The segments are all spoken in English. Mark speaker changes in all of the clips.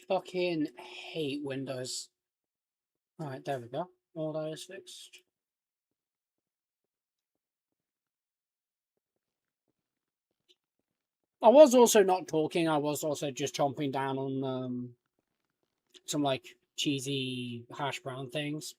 Speaker 1: Fucking hate Windows. Alright, there we go. All that is fixed. I was also not talking, I was also just chomping down on some like cheesy hash brown things.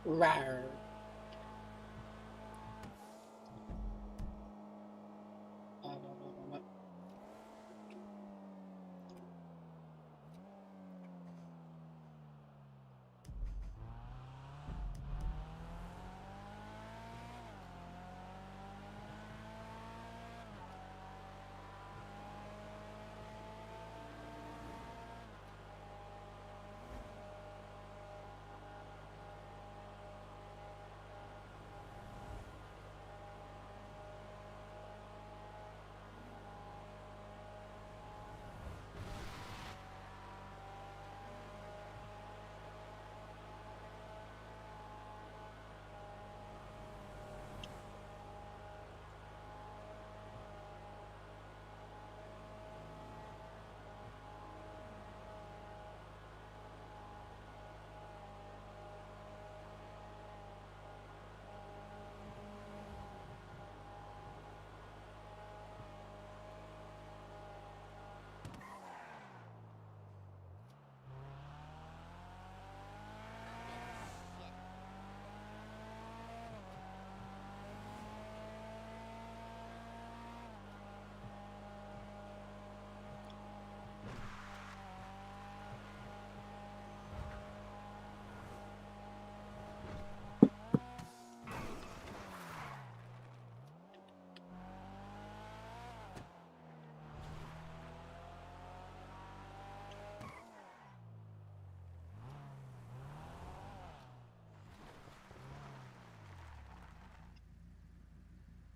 Speaker 1: Rawr.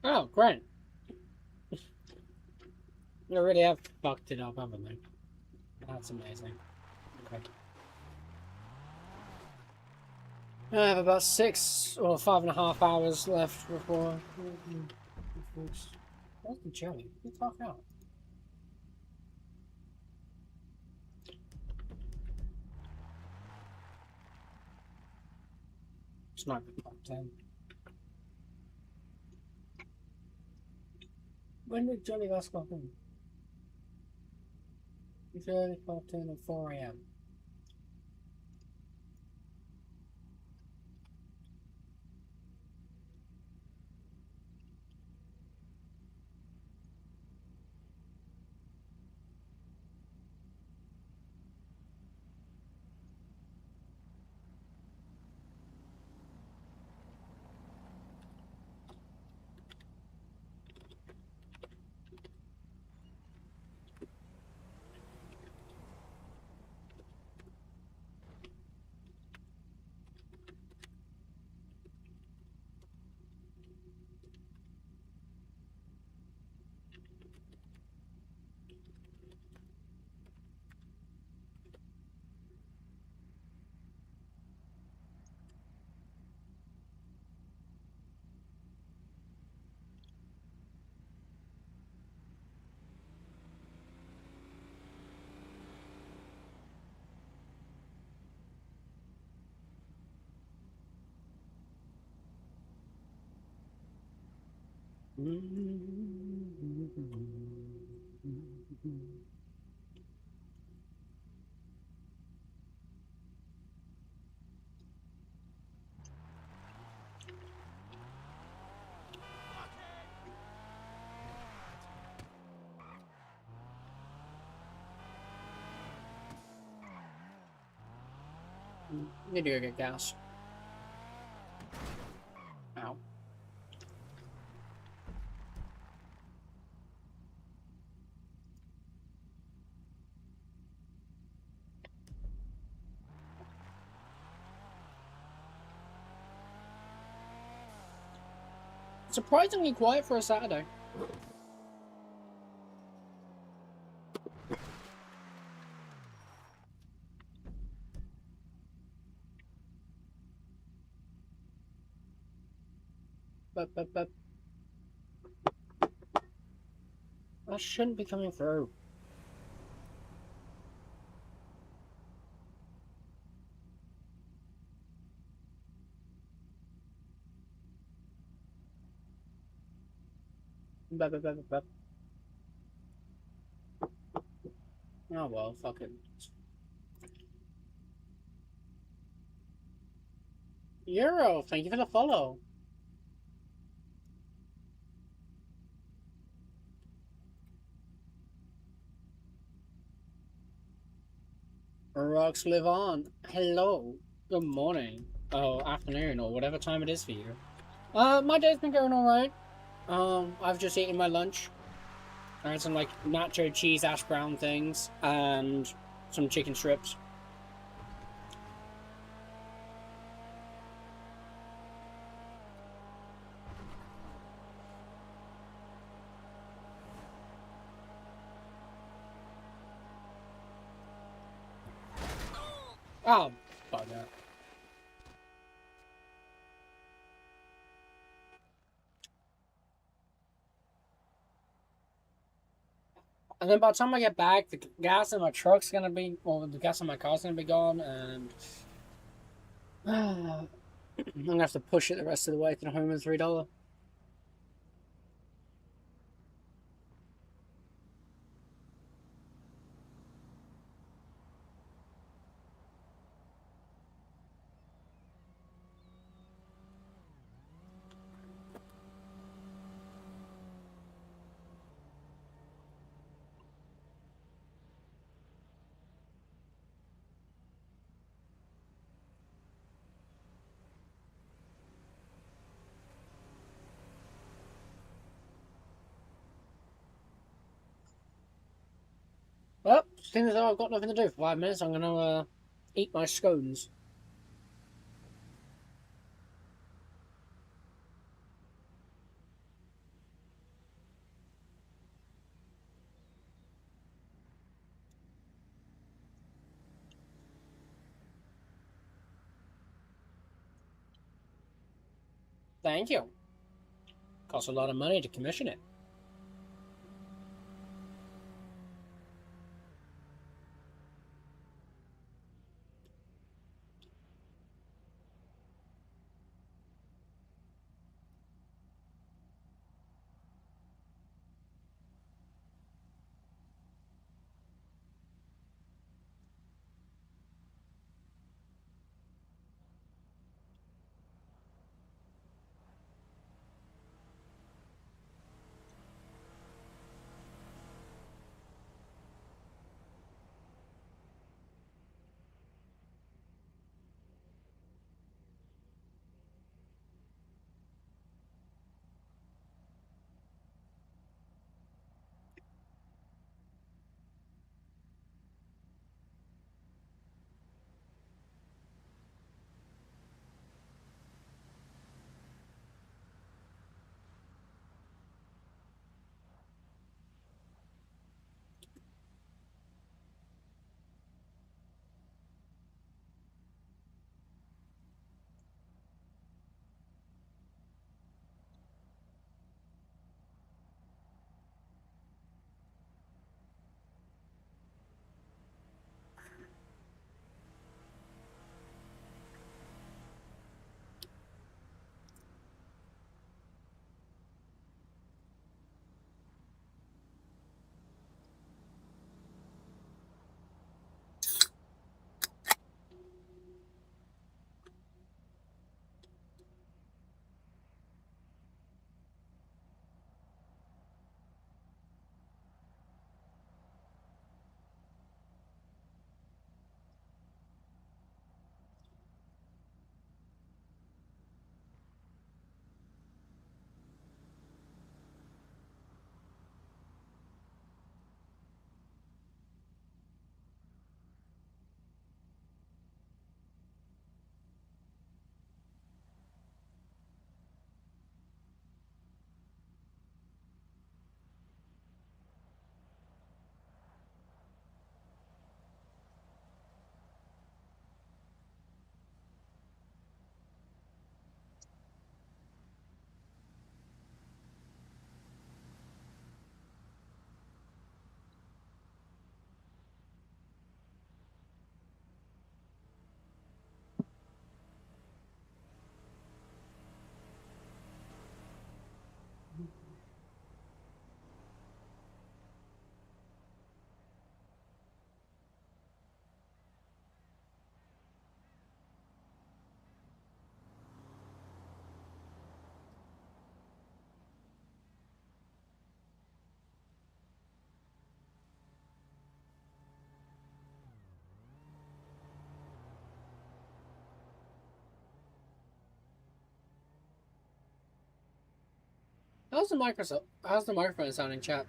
Speaker 1: Oh, great. They really have fucked it up, haven't they? That's amazing. Okay. I have about 6 or 5.5 hours left before. Where's the jelly? Get the fuck out. Sniper top 10. When did Johnny last got home? It's early top 10 at 4 a.m. You do get gas. Ow. Surprisingly quiet for a Saturday. But that shouldn't be coming through. But. Oh well, fuck it. Euro, thank you for the follow. Rocks live on. Hello. Good morning. Oh, afternoon, or whatever time it is for you. My day's been going alright. I've just eaten my lunch. I had some, like, nacho cheese hash brown things, and some chicken strips. Oh, bugger. And then by the time I get back, the gas in my truck's gonna be, or the gas in my car's gonna be gone, and I'm gonna have to push it the rest of the way to the home with $3. Well, seeing as though I've got nothing to do for 5 minutes, I'm gonna eat my scones. Thank you. Costs a lot of money to commission it. How's the microphone sounding, chat?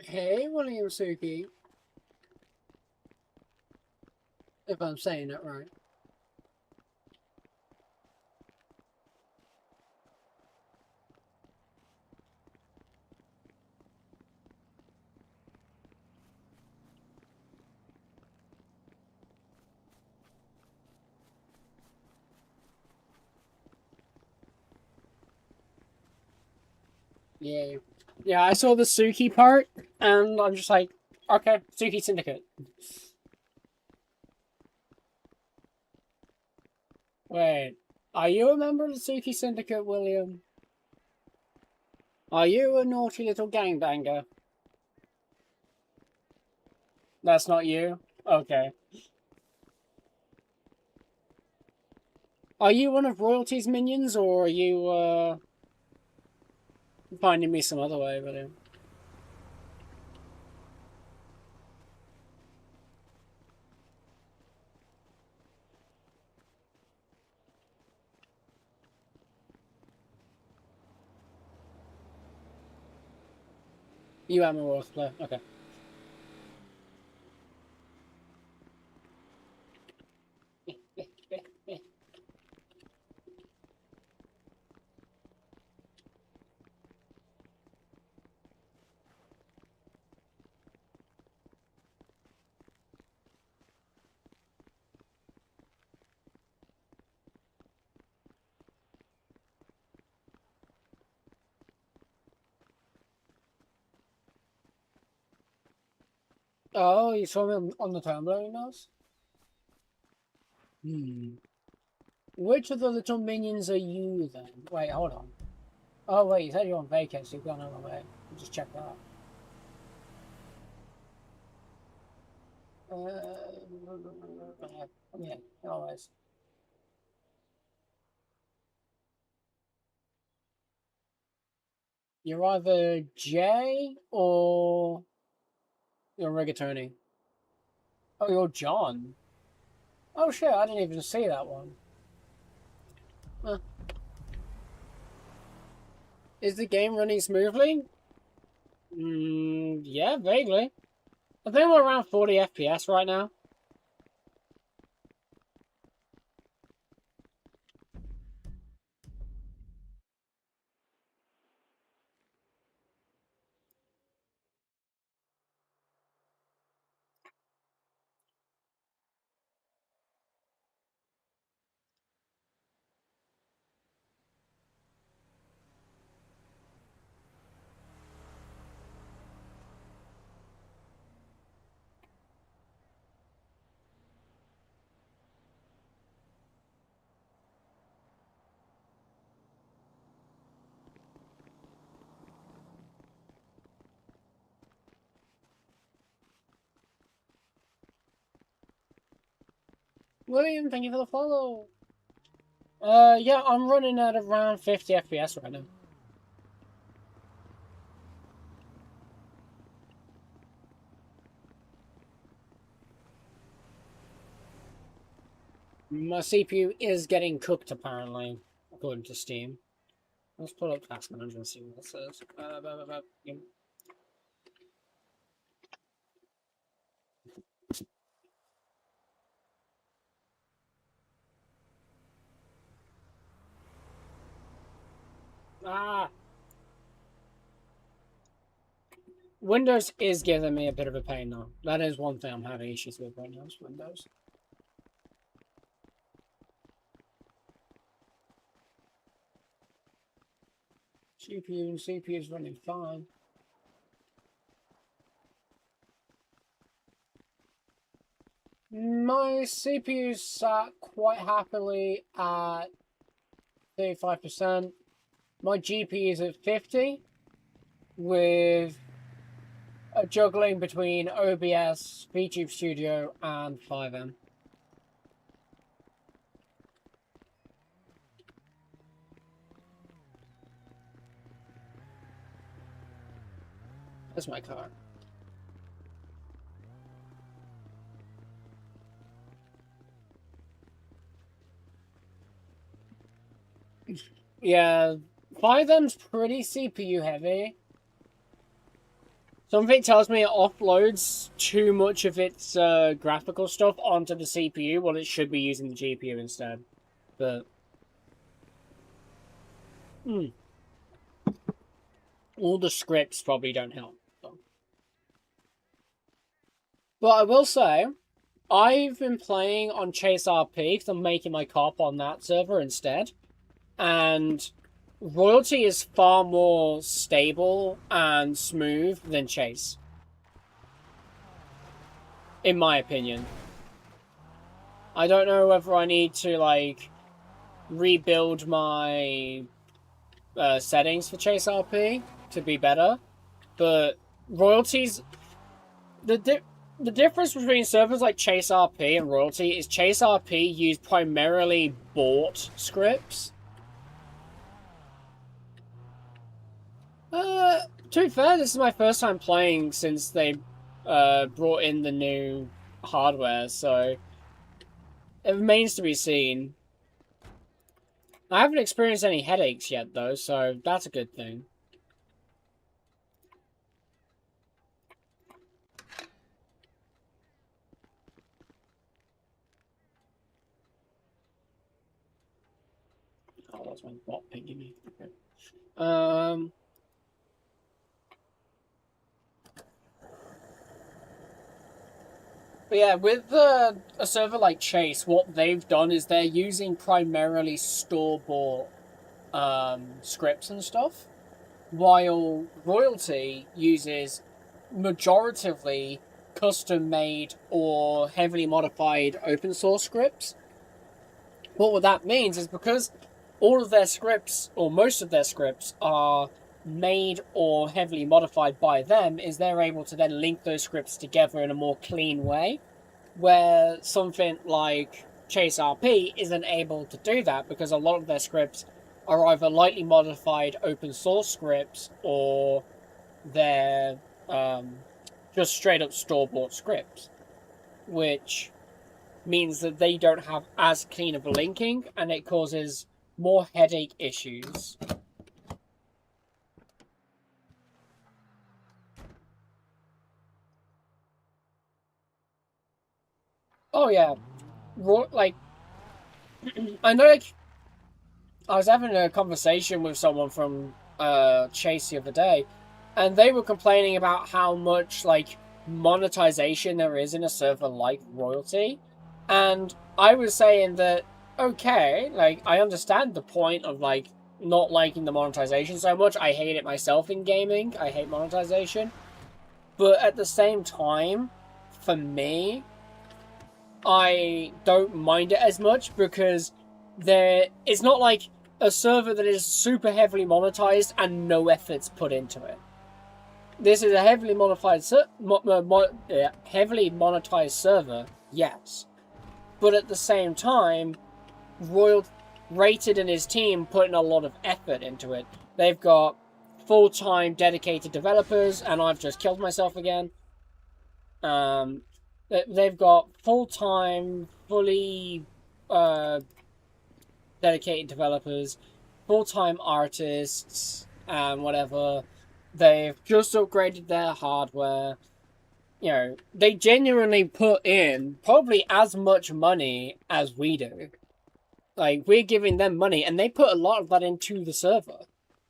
Speaker 1: Hey, William Suki, if I'm saying it right. Yeah. Yeah, I saw the Suki part, and I'm just like, okay, Suki Syndicate. Wait, are you a member of the Suki Syndicate, William? Are you a naughty little gangbanger? That's not you? Okay. Are you one of Royalty's minions, or are you, finding me some other way, William? You am a Royalty player. Okay. Oh, you saw me on the Tumblr emails? Which of the little minions are you then? Wait, hold on. Oh wait, you said you're on vacay, so you've gone on the way. Just check that. Yeah, always. You're either Jay or you're Rigatoni. Oh, you're John. Oh shit, I didn't even see that one. Huh. Is the game running smoothly? Yeah, vaguely. I think we're around 40 FPS right now. William, thank you for the follow. Yeah, I'm running at around 50 FPS right now. My CPU is getting cooked, apparently, according to Steam. Let's pull up Task Manager and see what it says. Ah! Windows is giving me a bit of a pain, though. That is one thing I'm having issues with right now, is Windows. GPU and CPU is running fine. My CPU sat quite happily at 35%. My GPU is at 50, with a juggling between OBS, VTube Studio, and 5M. That's my car. Yeah, 5M's pretty CPU heavy. Something tells me it offloads too much of its graphical stuff onto the CPU while it should be using the GPU instead. But all the scripts probably don't help. But I will say, I've been playing on Chase RP because I'm making my cop on that server instead. And Royalty is far more stable and smooth than Chase. In my opinion. I don't know whether I need to, like, rebuild my settings for Chase RP to be better. But Royalty's... The difference between servers like Chase RP and Royalty is Chase RP use primarily bought scripts. To be fair, this is my first time playing since they brought in the new hardware, so it remains to be seen. I haven't experienced any headaches yet, though, so that's a good thing. Oh, that's my bot pinging me. Okay. But yeah, with a server like Chase, what they've done is they're using primarily store-bought scripts and stuff, while Royalty uses majoritively custom-made or heavily modified open source scripts. But what that means is because all of their scripts, or most of their scripts, are made or heavily modified by them, is they're able to then link those scripts together in a more clean way, where something like Chase RP isn't able to do that because a lot of their scripts are either lightly modified open source scripts or they're just straight up store-bought scripts, which means that they don't have as clean of a linking and it causes more headache issues. Oh yeah, like I know, like I was having a conversation with someone from Chase the other day, and they were complaining about how much like monetization there is in a server like Royalty, and I was saying that okay, like I understand the point of like not liking the monetization so much. I hate it myself in gaming. I hate monetization, but at the same time, for me, I don't mind it as much because it's not like a server that is super heavily monetized and no effort's put into it. This is a heavily heavily monetized server, yes, but at the same time, Rated and his team put in a lot of effort into it. They've got full-time dedicated developers, and I've just killed myself again. They've got full-time, fully dedicated developers, full-time artists, and whatever. They've just upgraded their hardware. You know, they genuinely put in probably as much money as we do. Like, we're giving them money, and they put a lot of that into the server.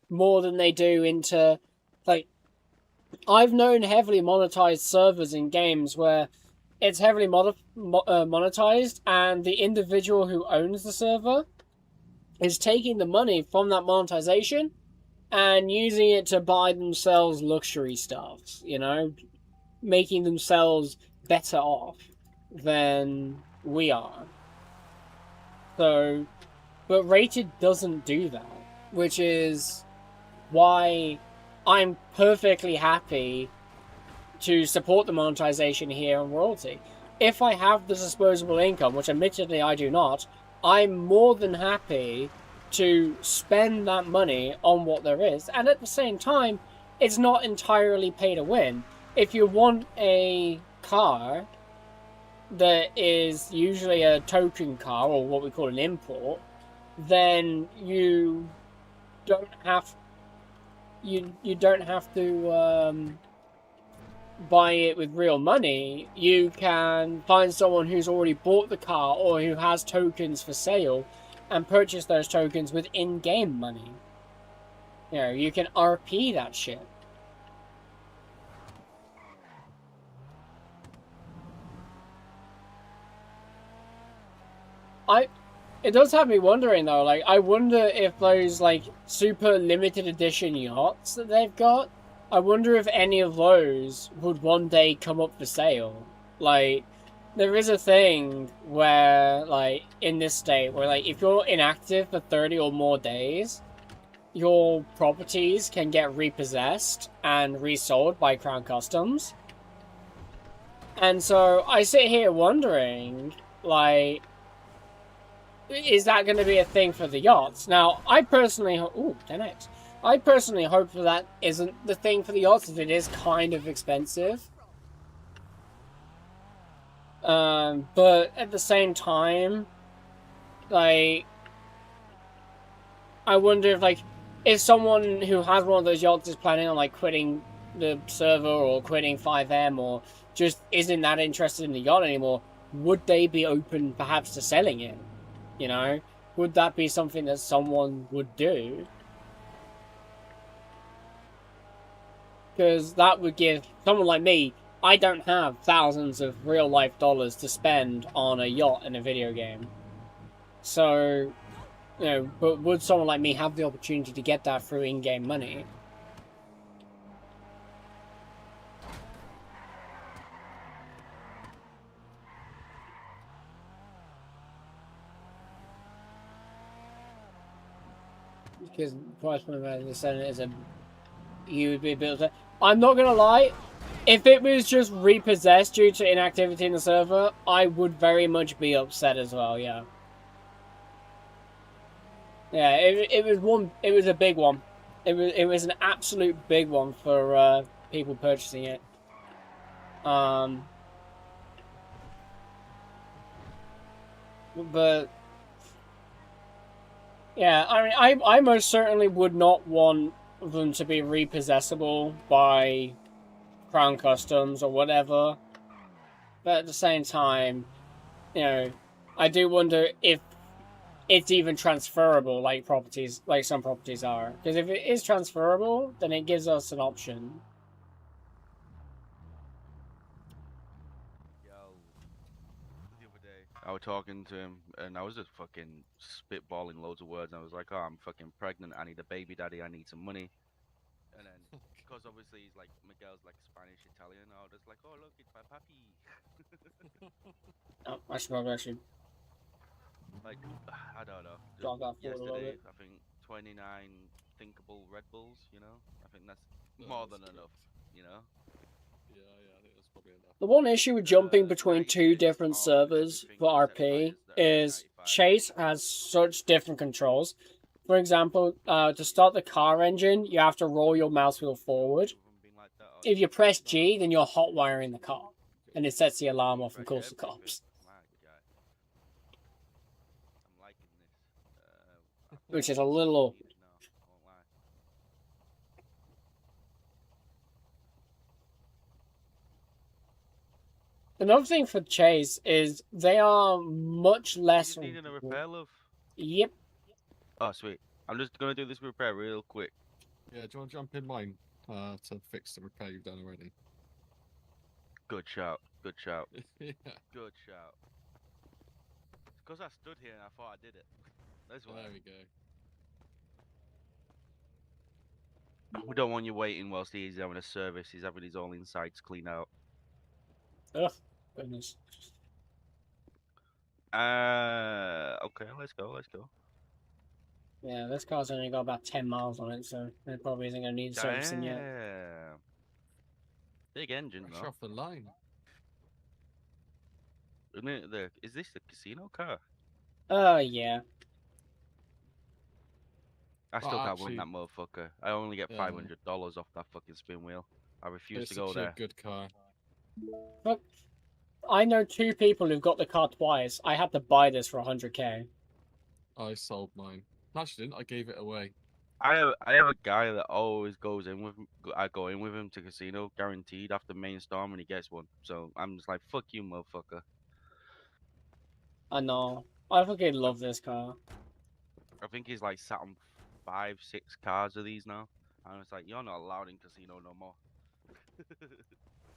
Speaker 1: More than they do into, like, I've known heavily monetized servers in games where it's heavily monetized, and the individual who owns the server is taking the money from that monetization and using it to buy themselves luxury stuff, you know? Making themselves better off than we are. So, but Rated doesn't do that, which is why I'm perfectly happy to support the monetization here on Royalty. If I have the disposable income, which admittedly I do not, I'm more than happy to spend that money on what there is. And at the same time, it's not entirely pay to win. If you want a car that is usually a token car, or what we call an import, then you don't have to buy it with real money. You can find someone who's already bought the car or who has tokens for sale and purchase those tokens with in-game money. You know, you can RP that shit. It does have me wondering though, like, I wonder if those, like, super limited edition yachts that they've got, I wonder if any of those would one day come up for sale. Like, there is a thing where, like, in this state, where, like, if you're inactive for 30 or more days, your properties can get repossessed and resold by Crown Customs. And so, I sit here wondering, like, is that going to be a thing for the yachts? Now, I personally... Ooh, 10x. I personally hope that isn't the thing for the yachts, as it is kind of expensive. But at the same time, like, I wonder if, like, if someone who has one of those yachts is planning on, like, quitting the server or quitting 5M or just isn't that interested in the yacht anymore, would they be open, perhaps, to selling it? You know? Would that be something that someone would do? Because that would give someone like me, I don't have thousands of real-life dollars to spend on a yacht in a video game. So, you know, but would someone like me have the opportunity to get that through in-game money? because price point of the Senate is a huge build. I'm not gonna lie. If it was just repossessed due to inactivity in the server, I would very much be upset as well. Yeah. Yeah. It was one. It was a big one. It was an absolute big one for people purchasing it. But yeah, I mean, I most certainly would not want them to be repossessable by Crown Customs or whatever. But at the same time, you know, I do wonder if it's even transferable, like properties, like some properties are. Because if it is transferable, then it gives us an option.
Speaker 2: Yo, the other day I was talking to him and I was just fucking spitballing loads of words. And I was like, "Oh, I'm fucking pregnant. I need a baby daddy. I need some money." And then, because obviously he's like Miguel's like Spanish Italian, I was just like, "Oh look, it's my puppy."
Speaker 1: Oh, I should probably actually
Speaker 2: Like, I don't know. Just
Speaker 1: drop that forward a little
Speaker 2: yesterday,
Speaker 1: bit.
Speaker 2: I think 29 thinkable Red Bulls. You know, I think that's
Speaker 3: No,
Speaker 2: more
Speaker 3: that's
Speaker 2: than
Speaker 3: good.
Speaker 2: enough. You know,
Speaker 3: Yeah, I think that's probably enough.
Speaker 1: The one issue with jumping between two
Speaker 2: 96
Speaker 1: different
Speaker 2: on
Speaker 1: servers
Speaker 2: everything
Speaker 1: for
Speaker 2: except
Speaker 1: RP
Speaker 2: tires that are like
Speaker 1: is
Speaker 2: 95.
Speaker 1: Chase has such different controls. For example, to start the car engine, you have to roll your mouse wheel forward.
Speaker 2: With them being like that, or
Speaker 1: If you
Speaker 2: just
Speaker 1: press
Speaker 3: No,
Speaker 1: G, then you're hot wiring the car, and it sets the alarm off and
Speaker 2: refresh
Speaker 1: calls the
Speaker 2: everything.
Speaker 1: cops,
Speaker 2: My God, I'm liking this. I
Speaker 1: which is
Speaker 2: think
Speaker 1: a
Speaker 2: I
Speaker 1: little.
Speaker 2: need it now. I won't lie.
Speaker 1: Another thing for Chase is they are much
Speaker 2: You
Speaker 1: less.
Speaker 2: just needing a repair, love?
Speaker 1: Yep.
Speaker 2: Oh, sweet. I'm just gonna do this repair real quick.
Speaker 3: yeah, do you want to jump in mine to fix the repair you've done already?
Speaker 2: Good shout. Good shout.
Speaker 3: Yeah,
Speaker 2: Good shout. It's because I stood here and I thought I did it. That's why.
Speaker 3: there we go.
Speaker 2: We don't want you waiting whilst he's having a service. He's having his all insides cleaned out.
Speaker 1: Ugh, goodness.
Speaker 2: Okay, let's go. Let's go.
Speaker 1: Yeah, this car's only got about 10 miles on it, so it probably isn't going to need servicing yet.
Speaker 2: Damn. Big engine,
Speaker 3: Fresh
Speaker 2: though.
Speaker 3: off the line.
Speaker 2: Isn't it is this the casino car?
Speaker 1: Yeah.
Speaker 2: I
Speaker 3: But
Speaker 2: still can't win
Speaker 3: actually,
Speaker 2: that motherfucker. I only get
Speaker 3: yeah,
Speaker 2: $500 off that fucking spin wheel. I refuse
Speaker 3: it's
Speaker 2: to go
Speaker 3: actually a
Speaker 2: there.
Speaker 3: good car.
Speaker 1: But I know two people who've got the car twice. I had to buy this for 100k.
Speaker 3: I sold mine. Actually, didn't I? Gave it away.
Speaker 2: I have a guy that always goes in with I go in with him to casino, guaranteed after main storm, and he gets one. So I'm just like, fuck you, motherfucker.
Speaker 1: I know. I fucking love this car.
Speaker 2: I think he's like sat on 5, 6 cars of these now. And it's like, you're not allowed in casino no more.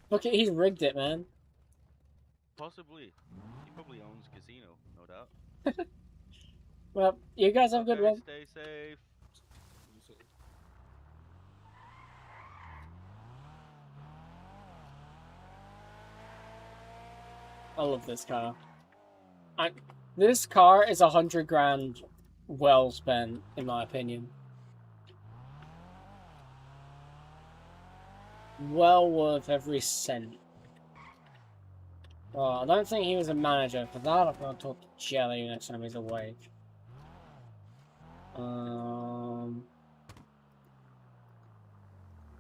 Speaker 1: Look, he's rigged it, man.
Speaker 2: Possibly. He probably owns casino, no doubt.
Speaker 1: Well, you guys have a good
Speaker 2: Okay,
Speaker 1: one.
Speaker 2: stay safe.
Speaker 1: I love this car. This car is 100 grand well spent, in my opinion. Well worth every cent. Well, I don't think he was a manager. For that, I'm going to talk to Jelly next time he's awake.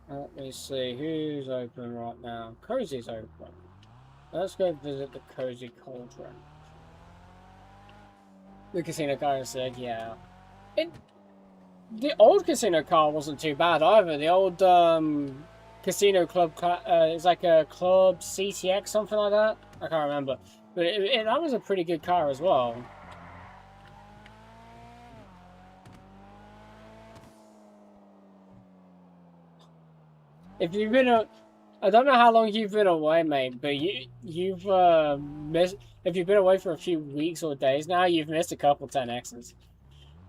Speaker 1: Let me see who's open right now. Cozy's open. Let's go visit the Cozy Cauldron. The casino guy said, yeah. The old casino car wasn't too bad either. The old casino club, it's like a club CTX, something like that. I can't remember, but that was a pretty good car as well. If you've been I don't know how long you've been away, mate, but you've missed. If you've been away for a few weeks or days now, you've missed a couple 10Xs.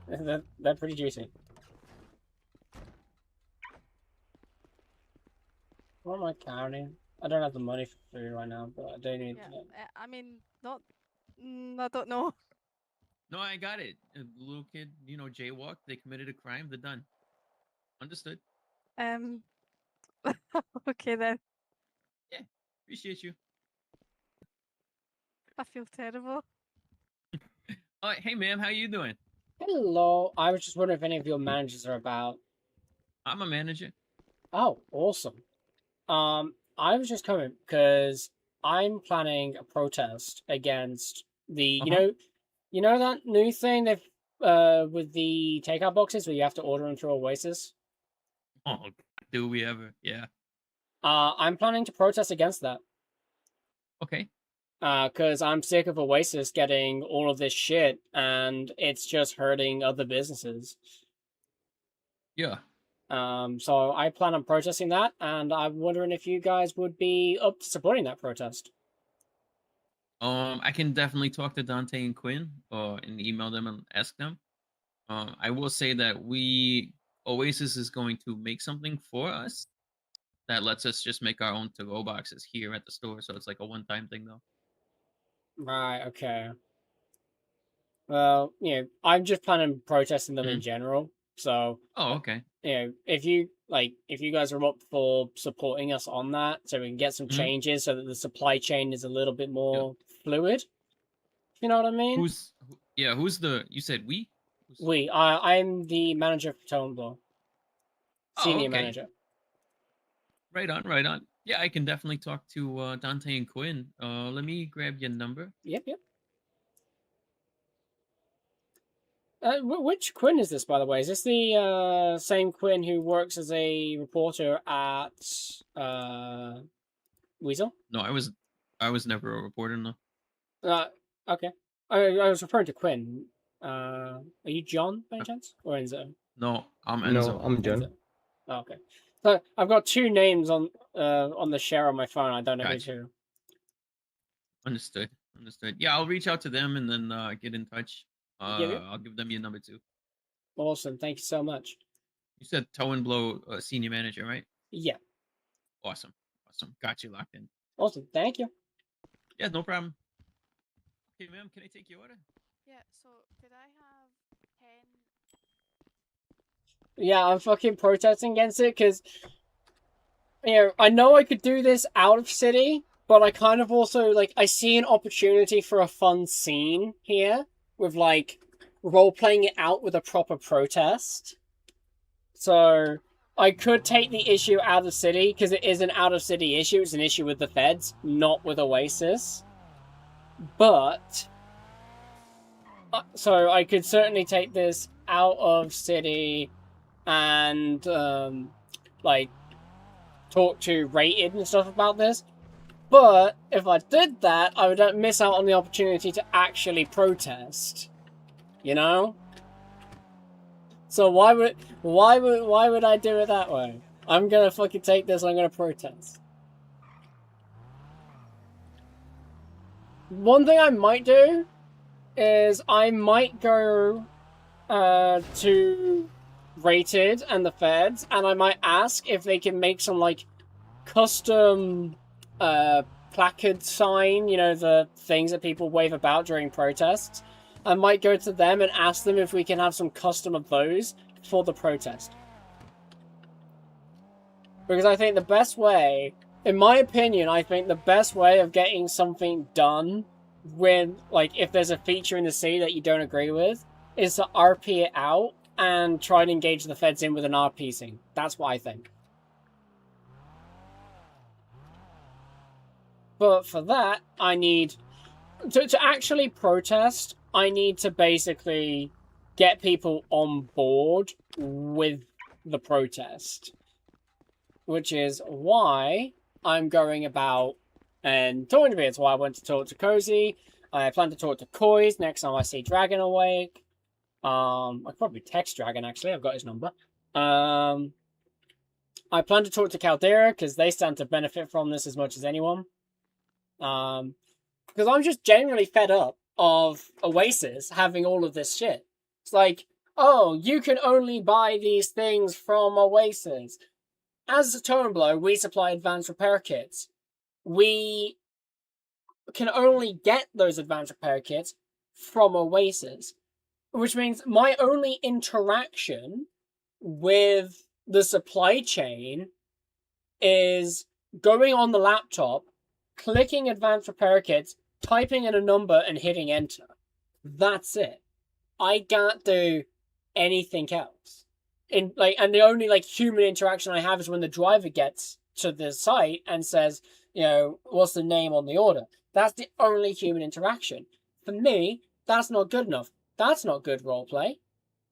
Speaker 1: They're pretty juicy. What am I counting? I don't have the money for food right now, but I do need.
Speaker 4: Yeah, I mean, not. I don't know. No, I got it. A little kid, jaywalked. They committed a crime. They're done. Understood.
Speaker 5: Um. Okay then.
Speaker 4: Yeah, appreciate you.
Speaker 5: I feel terrible.
Speaker 4: Oh, hey, ma'am, how you doing?
Speaker 1: Hello. I was just wondering if any of your managers are about.
Speaker 4: I'm a manager.
Speaker 1: Oh, awesome. I was just coming because I'm planning a protest against the you know that new thing they've with the takeout boxes where you have to order them through Oasis.
Speaker 4: Oh, do we ever? Yeah.
Speaker 1: I'm planning to protest against that.
Speaker 4: Okay.
Speaker 1: Because I'm sick of Oasis getting all of this shit and it's just hurting other businesses.
Speaker 4: Yeah.
Speaker 1: So I plan on protesting that, and I'm wondering if you guys would be up to supporting that protest.
Speaker 4: I can definitely talk to Dante and Quinn, and email them and ask them. I will say that Oasis is going to make something for us that lets us just make our own to-go boxes here at the store. So it's like a one-time thing, though.
Speaker 1: Right, okay. Well, I'm just planning on protesting them in
Speaker 4: Mhm.
Speaker 1: general. So,
Speaker 4: Oh, okay.
Speaker 1: if you guys are up for supporting us on that, so we can get some
Speaker 4: Mhm.
Speaker 1: changes, so that the supply chain is a little bit more fluid. You know what I mean?
Speaker 4: Who's you said we?
Speaker 1: I'm the manager for Tone Blow.
Speaker 4: Oh,
Speaker 1: Senior
Speaker 4: okay.
Speaker 1: manager.
Speaker 4: Right on, right on. Yeah, I can definitely talk to Dante and Quinn. Let me grab your number.
Speaker 1: Yep. Which Quinn is this, by the way? Is this the same Quinn who works as a reporter at Weasel?
Speaker 4: No, I was never a reporter. No.
Speaker 1: Okay. I was referring to Quinn. Are you John by any chance, or Enzo?
Speaker 4: No, I'm
Speaker 6: No,
Speaker 4: Enzo.
Speaker 6: I'm John.
Speaker 1: Enzo. Oh, okay. So I've got two names on the share on my phone. I don't know
Speaker 4: Gotcha.
Speaker 1: who's who.
Speaker 4: Understood. Understood. Yeah, I'll reach out to them and then get in touch.
Speaker 1: Yeah.
Speaker 4: I'll give them your number too.
Speaker 1: Awesome. Thank you so much.
Speaker 4: You said Toe and Blow senior manager, right?
Speaker 1: Yeah.
Speaker 4: Awesome. Got you locked in.
Speaker 1: Awesome. Thank you.
Speaker 4: Yeah, no problem. Okay, ma'am, can I take your order?
Speaker 5: Yeah. So could I have 10?
Speaker 1: Yeah, I'm fucking protesting against it because I know I could do this out of city, but I kind of also I see an opportunity for a fun scene here with role playing it out with a proper protest. So I could take the issue out of city because it is an out of city issue. It's an issue with the feds, not with Oasis. But so I could certainly take this out of city and talk to Rated and stuff about this. But if I did that, I would miss out on the opportunity to actually protest. You know? So why would I do it that way? I'm gonna fucking take this. I'm gonna protest. One thing I might do is I might go to Rated and the feds, and I might ask if they can make some custom placard sign, the things that people wave about during protests. I might go to them and ask them if we can have some custom of those for the protest. Because I think the best way, in my opinion, I think the best way of getting something done with, if there's a feature in the city that you don't agree with, is to RP it out and try and engage the feds in with an RP thing. That's what I think. But for that, I need to actually protest. I need to basically get people on board with the protest, which is why I'm going about and talking to me. It's why I went to talk to Cozy. I plan to talk to Koi's next time I see Dragon Awake. I could probably text Dragon, actually. I've got his number. I plan to talk to Caldera because they stand to benefit from this as much as anyone. Because I'm just genuinely fed up of Oasis having all of this shit. It's like, oh, you can only buy these things from Oasis. As a Tone Blow, we supply advanced repair kits. We can only get those advanced repair kits from Oasis, which means my only interaction with the supply chain is going on the laptop, clicking advanced repair kits, typing in a number, and hitting enter. That's it. I can't do anything else. And the only human interaction I have is when the driver gets to the site and says, what's the name on the order? That's the only human interaction. For me, that's not good enough. That's not good roleplay.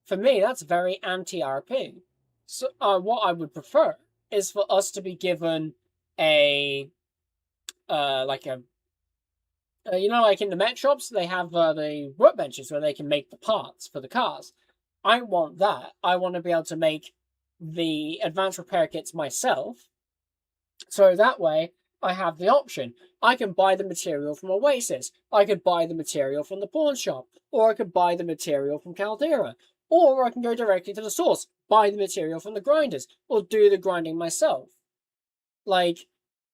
Speaker 1: For me, that's very anti-RP. So, what I would prefer is for us to be given a, like in the met shops, they have the workbenches where they can make the parts for the cars. I want that. I want to be able to make the advanced repair kits myself. So that way, I have the option. I can buy the material from Oasis. I could buy the material from the pawn shop. Or I could buy the material from Caldera. Or I can go directly to the source, buy the material from the grinders, or do the grinding myself. I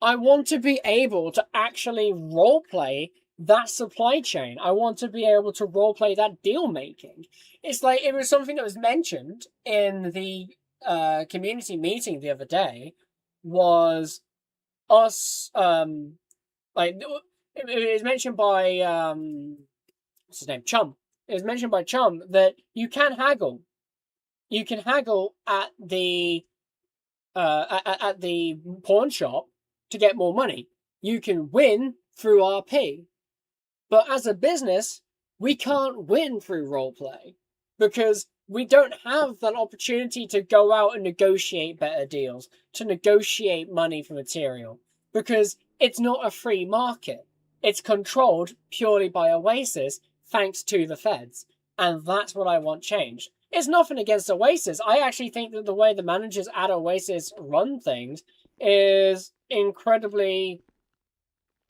Speaker 1: want to be able to actually roleplay that supply chain. I want to be able to roleplay that deal making. It's it was something that was mentioned in the community meeting the other day, was us, it was mentioned by, what's his name? Chum. It was mentioned by Chum that you can haggle. You can haggle at the pawn shop to get more money. You can win through RP. But as a business, we can't win through roleplay because we don't have that opportunity to go out and negotiate better deals, to negotiate money for material, because it's not a free market. It's controlled purely by Oasis, thanks to the feds. And that's what I want changed. It's nothing against Oasis. I actually think that the way the managers at Oasis run things is incredibly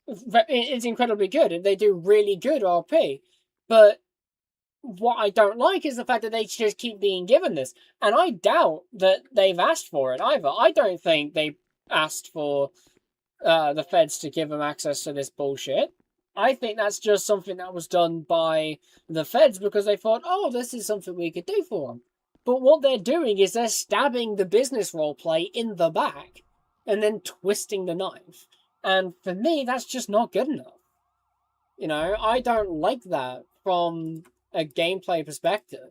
Speaker 1: good. They do really good RP. But what I don't like is the fact that they just keep being given this. And I doubt that they've asked for it either. I don't think they asked for the feds to give them access to this bullshit. I think that's just something that was done by the feds because they thought, oh, this is something we could do for them. But what they're doing is they're stabbing the business roleplay in the back and then twisting the knife. And for me, that's just not good enough. I don't like that from a gameplay perspective.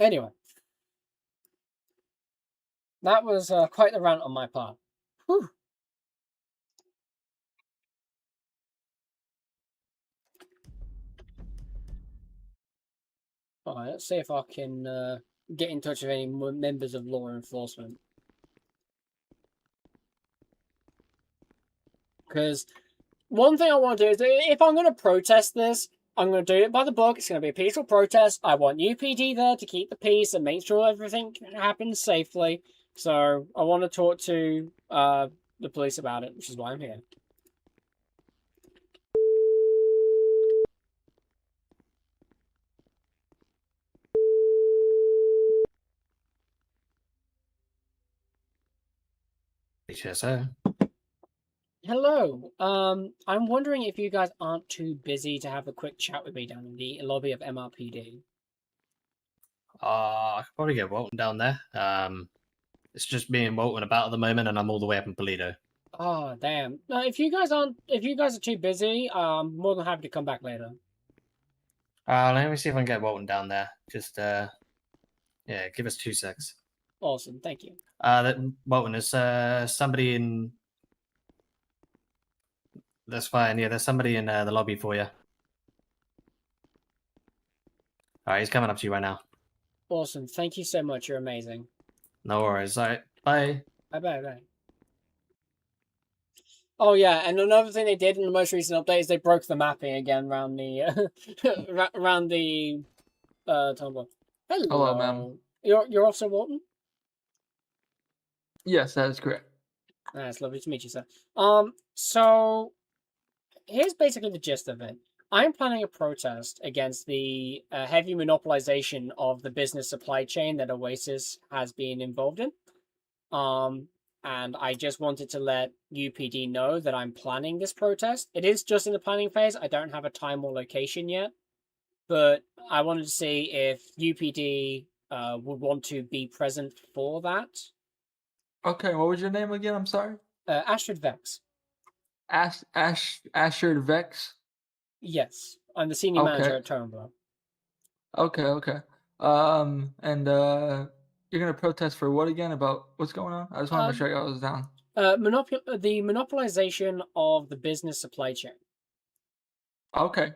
Speaker 1: Anyway. That was quite the rant on my part. Whew. Alright, let's see if I can get in touch with any members of law enforcement. Because one thing I want to do is, if I'm going to protest this, I'm going to do it by the book. It's going to be a peaceful protest. I want UPD there to keep the peace and make sure everything happens safely. So I want to talk to the police about it, which is why I'm here.
Speaker 6: HSO.
Speaker 1: Hello. I'm wondering if you guys aren't too busy to have a quick chat with me down in the lobby of MRPD.
Speaker 6: I could probably get Walton down there. It's just me and Walton about at the moment, and I'm all the way up in Toledo.
Speaker 1: Oh, damn. No, if you guys are too busy, I'm more than happy to come back later.
Speaker 6: Let me see if I can get Walton down there. Just, yeah, give us 2 secs.
Speaker 1: Awesome, thank you.
Speaker 6: Walton, is somebody in... That's fine, yeah, there's somebody in the lobby for you. Alright, he's coming up to you right now.
Speaker 1: Awesome, thank you so much, you're amazing.
Speaker 6: No worries, alright, bye.
Speaker 1: Bye. Oh yeah, and another thing they did in the most recent update is they broke the mapping again around the around the tunnel.
Speaker 7: Hello, ma'am.
Speaker 1: You're also Walton?
Speaker 7: Yes, that is correct.
Speaker 1: It's lovely to meet you, sir. So here's basically the gist of it. I'm planning a protest against the heavy monopolization of the business supply chain that Oasis has been involved in. and I just wanted to let UPD know that I'm planning this protest. It is just in the planning phase. I don't have a time or location yet, but I wanted to see if UPD would want to be present for that.
Speaker 7: Okay, what was your name again? I'm sorry.
Speaker 1: Astrid Vex.
Speaker 7: Astrid Vex.
Speaker 1: Yes, I'm the senior manager
Speaker 7: Okay.
Speaker 1: at Turnblow.
Speaker 7: Okay. And you're gonna protest for what again? About what's going on? I just want to make sure I got this down.
Speaker 1: The monopolization of the business supply chain.
Speaker 7: Okay.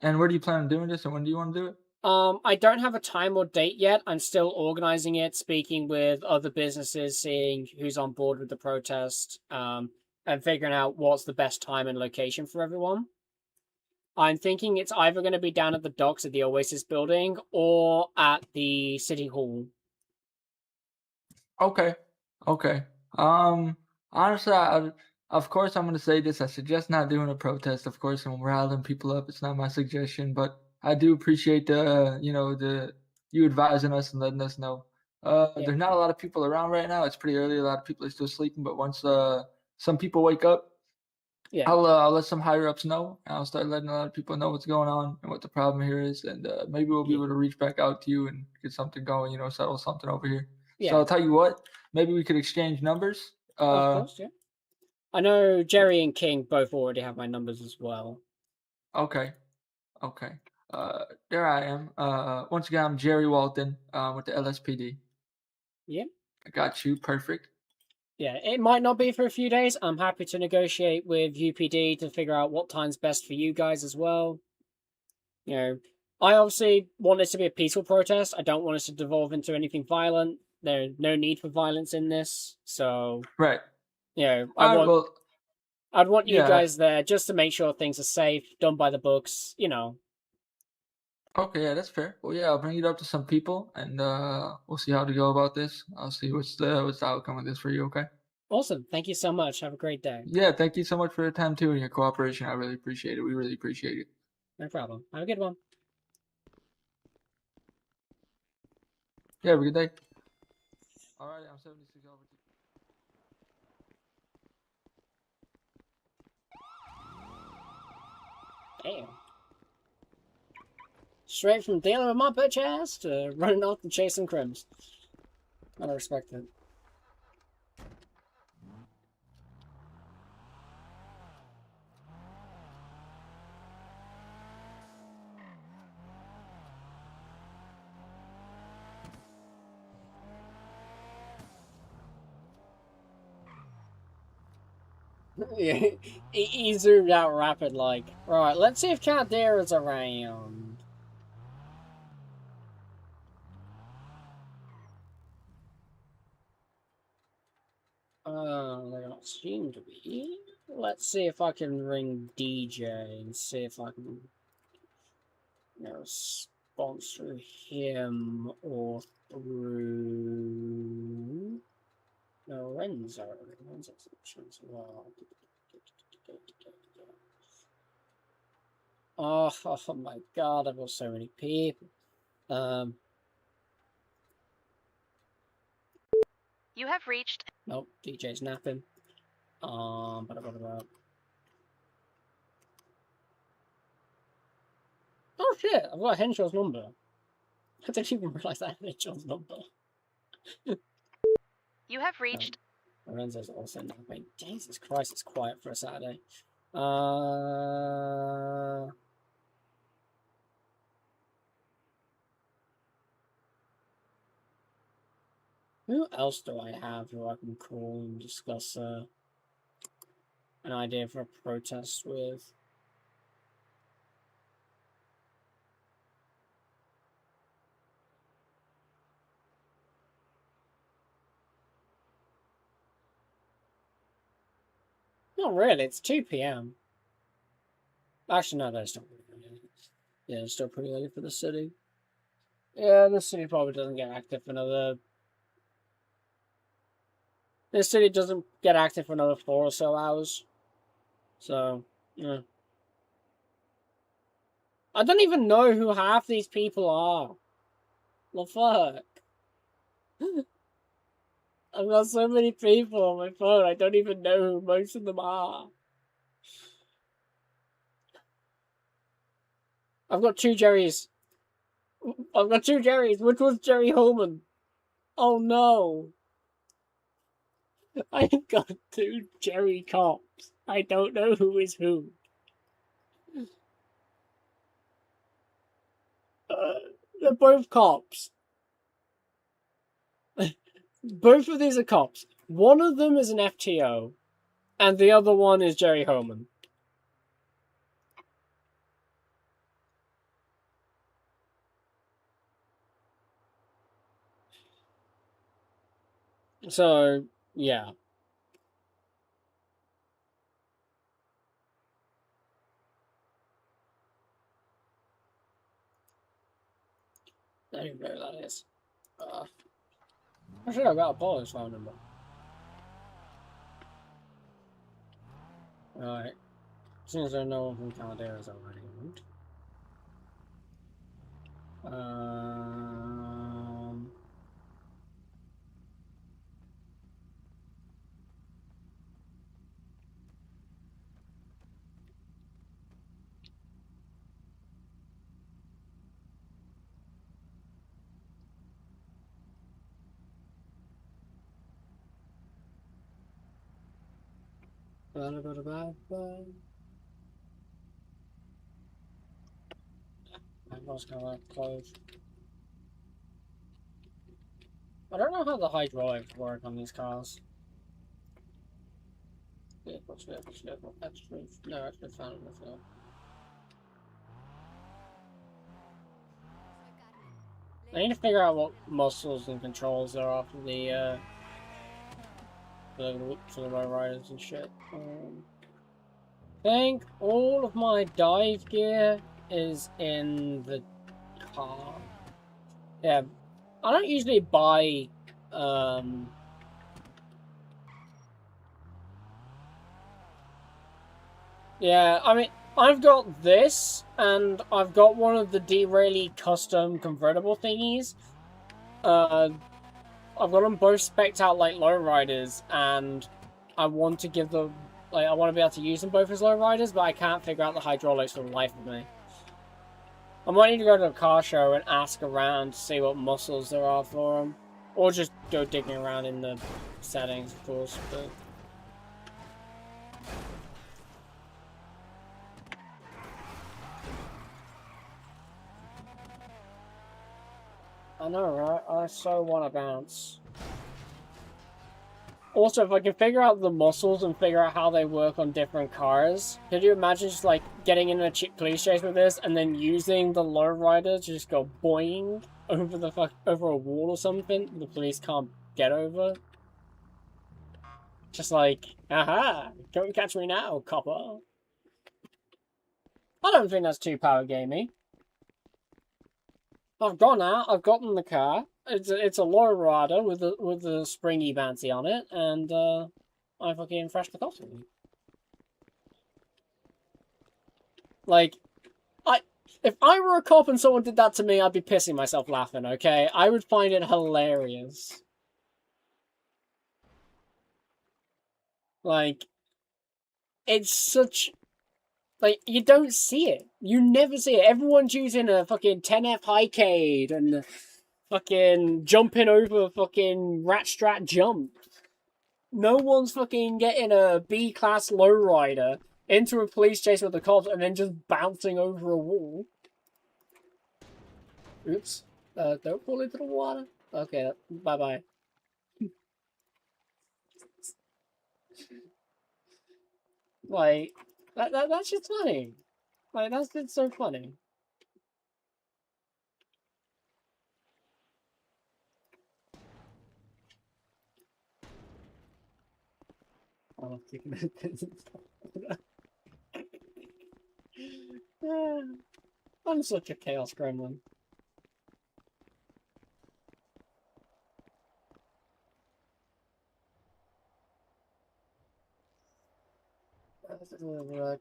Speaker 7: And where do you plan on doing this, and when do you want to do it?
Speaker 1: I don't have a time or date yet. I'm still organizing it, speaking with other businesses, seeing who's on board with the protest, and figuring out what's the best time and location for everyone. I'm thinking it's either going to be down at the docks at the Oasis building or at the City Hall.
Speaker 7: Okay. Honestly, of course, I'm gonna say this. I suggest not doing a protest, of course, and we're riling people up. It's not my suggestion, but I do appreciate the you advising us and letting us know.
Speaker 1: Yeah.
Speaker 7: There's not a lot of people around right now. It's pretty early. A lot of people are still sleeping, but once some people wake up,
Speaker 1: Yeah.
Speaker 7: I'll let some higher ups know, and I'll start letting a lot of people know what's going on and what the problem here is, and maybe we'll be able to reach back out to you and get something going. Settle something over here.
Speaker 1: Yeah.
Speaker 7: So I'll tell you what. Maybe we could exchange numbers.
Speaker 1: Of course, yeah. I know Jerry and King both already have my numbers as well.
Speaker 7: Okay. There I am. Once again, I'm Jerry Walton with the LSPD.
Speaker 1: Yeah.
Speaker 7: I got you. Perfect.
Speaker 1: Yeah, it might not be for a few days. I'm happy to negotiate with UPD to figure out what time's best for you guys as well. I obviously want this to be a peaceful protest. I don't want us to devolve into anything violent. There's no need for violence in this. So,
Speaker 7: Right.
Speaker 1: I'd want you
Speaker 7: yeah.
Speaker 1: guys there just to make sure things are safe, done by the books,
Speaker 7: Okay, yeah, that's fair. Well, yeah, I'll bring it up to some people, and we'll see how to go about this. I'll see what's the outcome of this for you. Okay.
Speaker 1: Awesome. Thank you so much. Have a great day.
Speaker 7: Yeah, thank you so much for your time too and your cooperation. I really appreciate it. We really appreciate it.
Speaker 1: No problem. Have a good one.
Speaker 7: Yeah, have a good day. All right, I'm 76 over to
Speaker 1: Damn. Straight from dealing with my bitch ass to running off and chasing crims. I respect it. Yeah, he zoomed out rapid like. Right, let's see if Caldera's around. They don't seem to be. Let's see if I can ring DJ and see if I can sponsor him or through Lorenzo. Lorenzo's options as well. Oh my god, I've got so many people.
Speaker 8: You have reached.
Speaker 1: Nope, DJ's napping. Oh shit, I've got Henshaw's number. I didn't even realize I had Henshaw's number.
Speaker 8: You have reached.
Speaker 1: Lorenzo's also napping. Jesus Christ, it's quiet for a Saturday. Who else do I have who I can call and discuss an idea for a protest with? Not really, it's 2 p.m. Actually, no, that's not really late. Yeah, it's still pretty late for the city. Yeah, the city probably doesn't get active for another... The city doesn't get active for another 4 or so hours. So, yeah. I don't even know who half these people are. The fuck? I've got so many people on my phone, I don't even know who most of them are. I've got 2 Jerrys. I've got 2 Jerrys. Which one's Jerry Holman? Oh no. I've got 2 Jerry cops. I don't know who is who. They're both cops. Both of these are cops. One of them is an FTO, and the other one is Jerry Holman. So, yeah. I don't even know who that is. I should have got a Paul's phone number. Alright. Seems there's no one from Caldera's already moved. Bye. My boss gonna close. I don't know how the hydraulics work on these cars. Vehicle. Extra. No, extra found in the field. I need to figure out what muscles and controls there are for the low riders and shit. I think all of my dive gear is in the car. Yeah, I don't usually buy yeah, I mean, I've got this, and I've got one of the D-Rayleigh custom convertible thingies. I've got them both spec'd out like lowriders, and I want to give them, like, I want to be able to use them both as lowriders, but I can't figure out the hydraulics for the life of me. I might need to go to a car show and ask around to see what muscles there are for them. Or just go digging around in the settings, of course, but... I know, right? I so want to bounce. Also, if I can figure out the muscles and figure out how they work on different cars, could you imagine just, like, getting in a police chase with this and then using the lowrider to just go boing over over a wall or something the police can't get over? Just like, aha! Don't catch me now, copper. I don't think that's too power gamey. I've gone out, I've gotten the car. It's a lowrider with a springy bouncy on it, and I fucking fresh the cops with me. Like, if I were a cop and someone did that to me, I'd be pissing myself laughing, okay? I would find it hilarious. Like, it's such... Like, you don't see it. You never see it. Everyone's using a fucking 10F highcade and fucking jumping over fucking rat strat jump. No one's fucking getting a B-class lowrider into a police chase with the cops and then just bouncing over a wall. Oops. Don't fall into the water. Okay, bye-bye. Like, that's just funny. Like, that's just so funny. Oh, taking that pins and stuff. I'm such a chaos gremlin.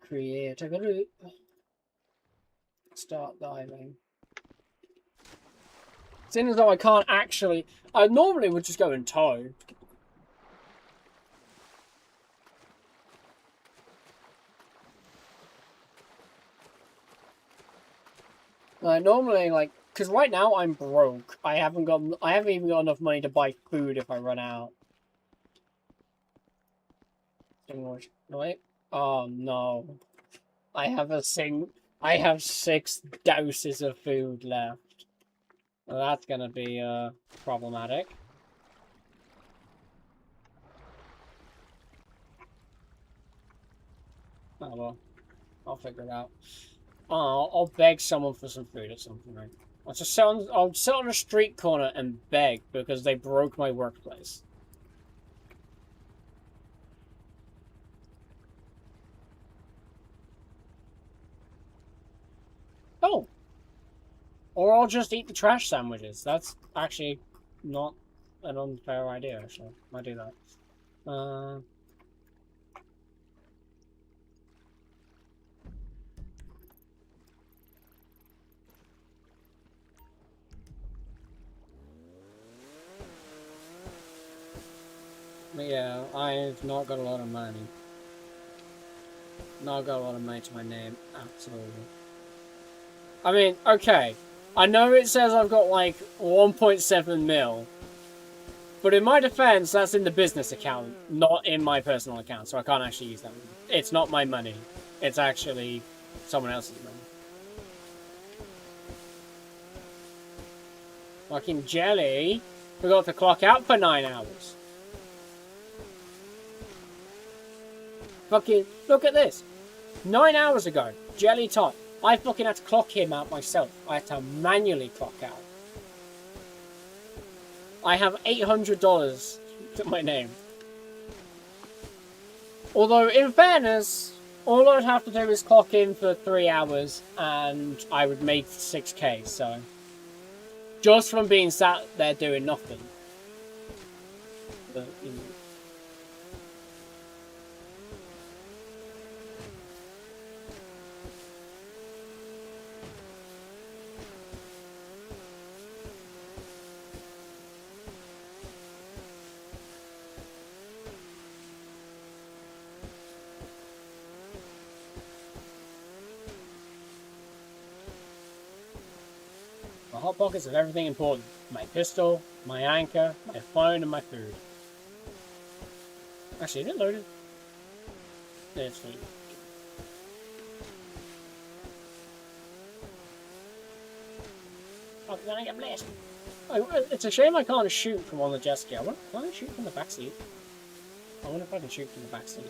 Speaker 1: Create a group. Start diving. Seeing as though I can't actually... I normally would just go in tow. Normally, like, because right now I'm broke. I haven't even got enough money to buy food if I run out. Wait. Oh no. I have 6 doses of food left. Well, that's gonna be problematic. Oh well, I'll figure it out. I'll beg someone for some food at some point. I'll sit on a street corner and beg because they broke my workplace. Oh! Or I'll just eat the trash sandwiches. That's actually not an unfair idea, actually. I do that. But yeah, I've not got a lot of money. Not got a lot of money to my name, absolutely. I mean, okay. I know it says I've got like 1.7 mil. But in my defense, that's in the business account, not in my personal account, so I can't actually use that money. It's not my money. It's actually someone else's money. Fucking Jelly forgot to clock out for 9 hours. Fucking, look at this. 9 hours ago, Jelly Tot, I fucking had to clock him out myself. I had to manually clock out. I have $800 to my name. Although, in fairness, all I'd have to do is clock in for 3 hours and I would make 6k, so. Just from being sat there doing nothing. But, you know. My hot pockets have everything important. My pistol, my anchor, my phone, and my food. Actually, is it loaded? Yeah, it's loaded. Oh, then I get blasted. It's a shame I can't shoot from on the jet ski. Can I shoot from the backseat? I wonder if I can shoot from the backseat.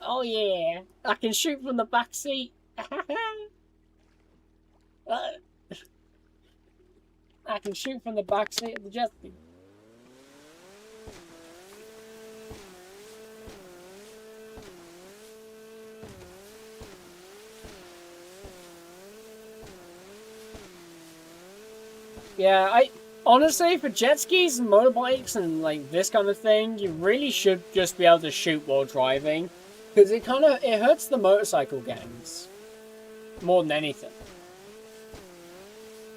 Speaker 1: Oh yeah, I can shoot from the back seat. I can shoot from the back seat of the jet ski. Yeah, honestly, for jet skis and motorbikes and like this kind of thing, you really should just be able to shoot while driving. Because it hurts the motorcycle gangs more than anything.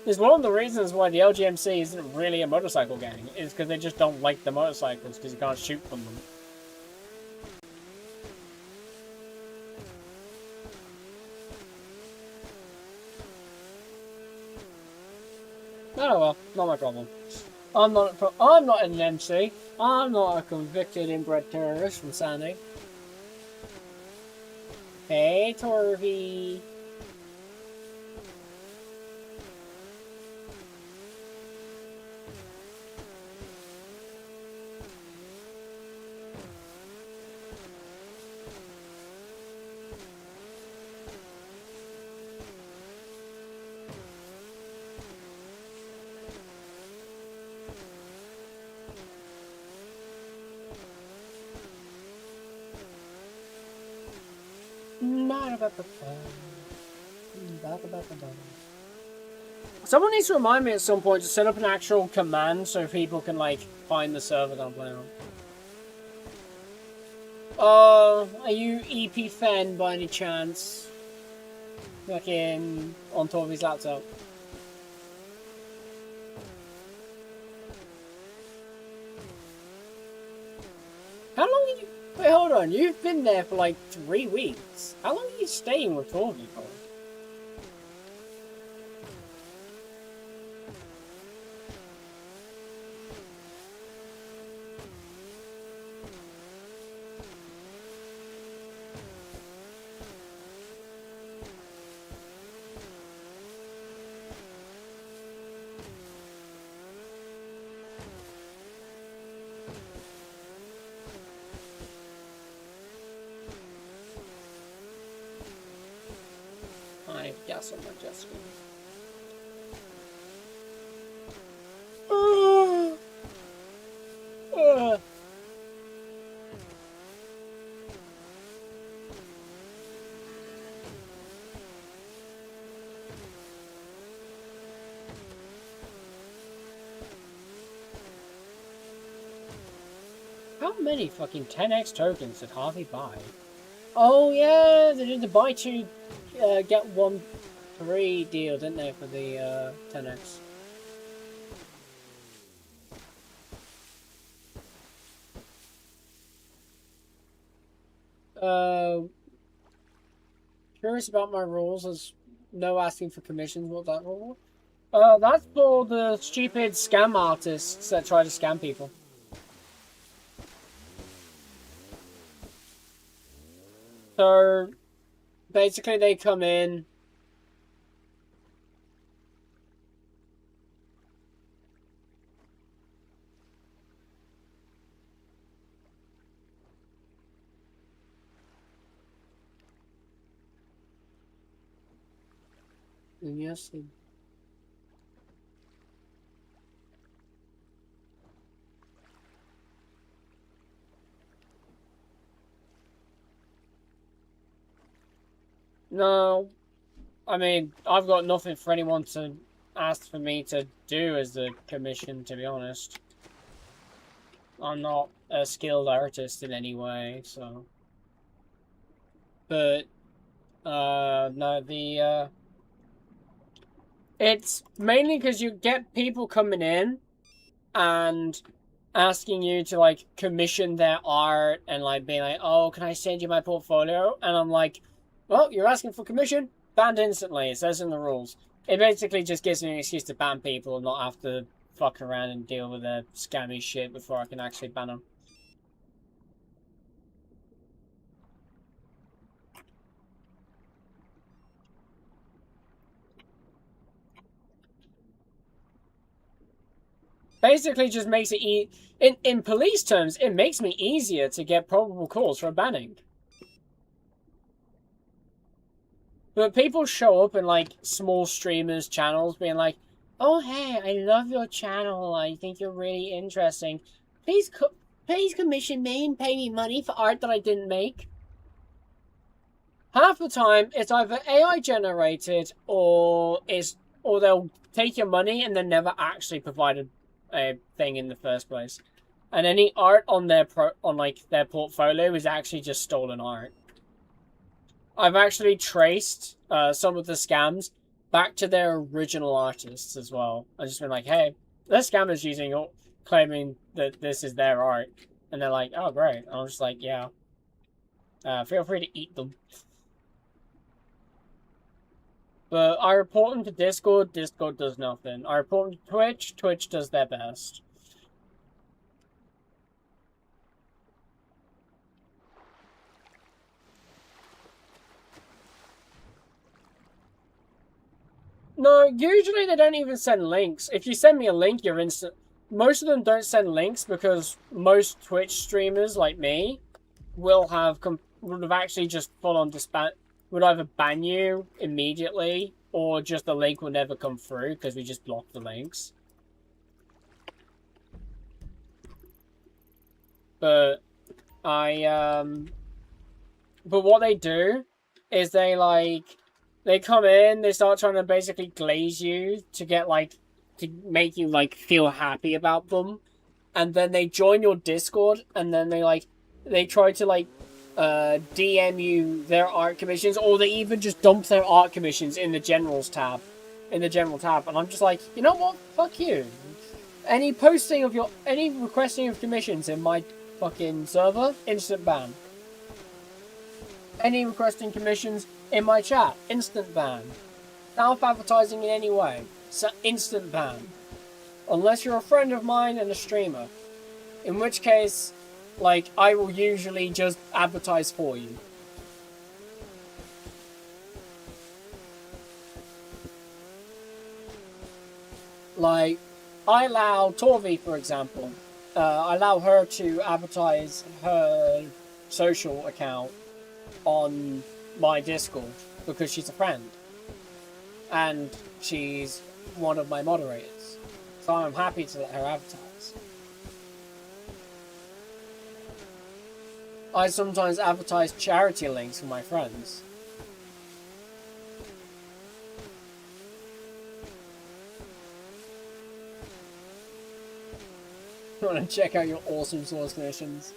Speaker 1: It's one of the reasons why the LGMC isn't really a motorcycle gang, is because they just don't like the motorcycles because you can't shoot from them. Oh well, not my problem. I'm not an MC. I'm not a convicted inbred terrorist from Sandy. Hey, Torvy. Someone needs to remind me at some point to set up an actual command so people can, like, find the server that I'm playing on. Are you EP Fen by any chance? Fucking on Torvy's laptop. How long did you... Wait, Wait, hold on. You've been there for like 3 weeks. How long are you staying with Torby for? I guess I'm not just How many fucking 10x tokens did Harvey buy? Oh yeah, they did the buy 2 get 1 free deal, didn't they, for the 10x? Curious about my rules as no asking for commissions. What's that rule? That's for the stupid scam artists that try to scam people. So basically they come in. And yes, they... No, I mean, I've got nothing for anyone to ask for me to do as a commission, to be honest. I'm not a skilled artist in any way, so... But, no, it's mainly because you get people coming in and asking you to, like, commission their art and, like, being like, oh, can I send you my portfolio? And I'm like, well, you're asking for commission? Banned instantly. It says in the rules. It basically just gives me an excuse to ban people and not have to fuck around and deal with their scammy shit before I can actually ban them. Basically just makes it in police terms, it makes me easier to get probable cause for a banning. But people show up in, like, small streamers' channels being like, oh, hey, I love your channel. I think you're really interesting. Please commission me and pay me money for art that I didn't make. Half the time, it's either AI generated or they'll take your money and then never actually provide a thing in the first place. And any art on their their portfolio is actually just stolen art. I've actually traced some of the scams back to their original artists as well. I've just been like, hey, this scammer's claiming that this is their art. And they're like, oh, great. And I'm just like, yeah. Feel free to eat them. But I report them to Discord, Discord does nothing. I report them to Twitch, Twitch does their best. No, usually they don't even send links. If you send me a link, you're instant. Most of them don't send links because most Twitch streamers like me would have actually just full on would either ban you immediately or just the link will never come through because we just block the links. But but what they do is they come in, they start trying to basically glaze you to get to make you feel happy about them, and then they join your Discord, and then they try to DM you their art commissions, or they even just dump their art commissions in the generals tab, and I'm just like, you know what? Fuck you. Any requesting of commissions in my fucking server, instant ban. Any requesting commissions in my chat, instant ban. Self-advertising in any way, so instant ban. Unless you're a friend of mine and a streamer. In which case, like, I will usually just advertise for you. Like, I allow Torvi, for example, I allow her to advertise her social account on my Discord because she's a friend. And she's one of my moderators. So I'm happy to let her advertise. I sometimes advertise charity links for my friends. You want to check out your awesome source missions?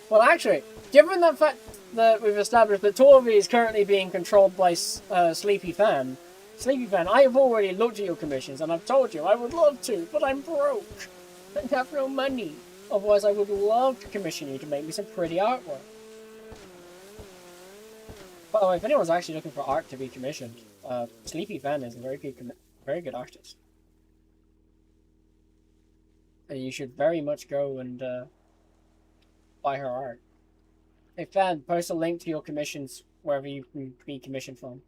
Speaker 1: Well, actually, given the fact that we've established that Torvi is currently being controlled by Sleepy Fan, I have already looked at your commissions and I've told you I would love to, but I'm broke. I have no money. Otherwise, I would love to commission you to make me some pretty artwork. By the way, if anyone's actually looking for art to be commissioned, Sleepy Fan is a very good artist. And you should very much go and buy her art. Hey Fan, post a link to your commissions wherever you can be commissioned from.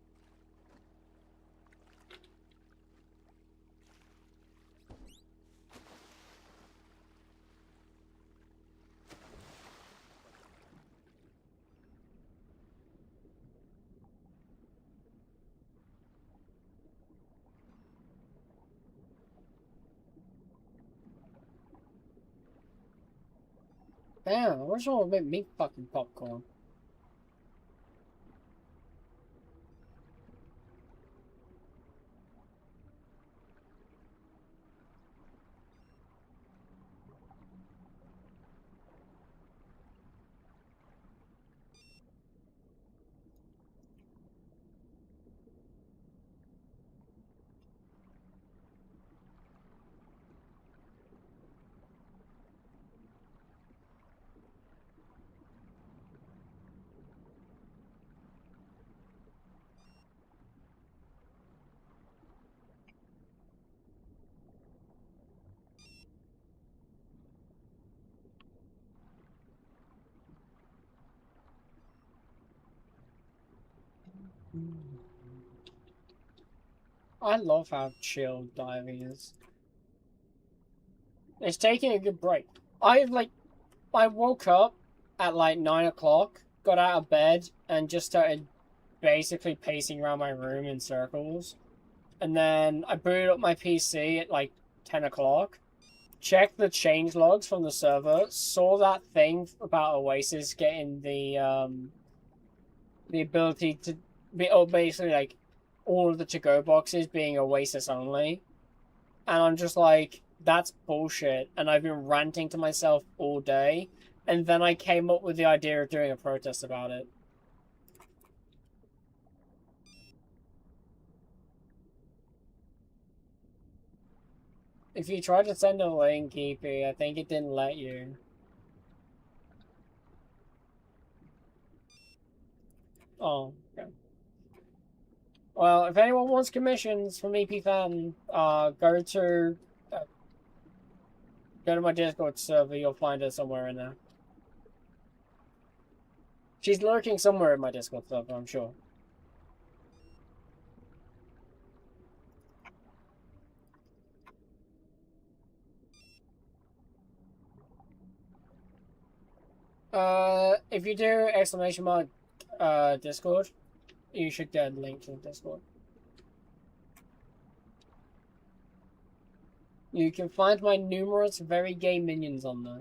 Speaker 1: Damn, what's wrong with me fucking popcorn? I love how chill diving is. It's taking a good break. I woke up at like 9 o'clock, got out of bed, and just started basically pacing around my room in circles. And then I booted up my PC at like 10 o'clock, checked the change logs from the server, saw that thing about Oasis getting the ability to be, basically like all of the to-go boxes being Oasis only. And I'm just like, that's bullshit. And I've been ranting to myself all day. And then I came up with the idea of doing a protest about it. If you tried to send a link, EP, I think it didn't let you. Oh, okay. Well, if anyone wants commissions from EP Fan, go to my Discord server. You'll find her somewhere in there. She's lurking somewhere in my Discord server, I'm sure. If you do exclamation mark Discord, you should get a link to the Discord. You can find my numerous very gay minions on there.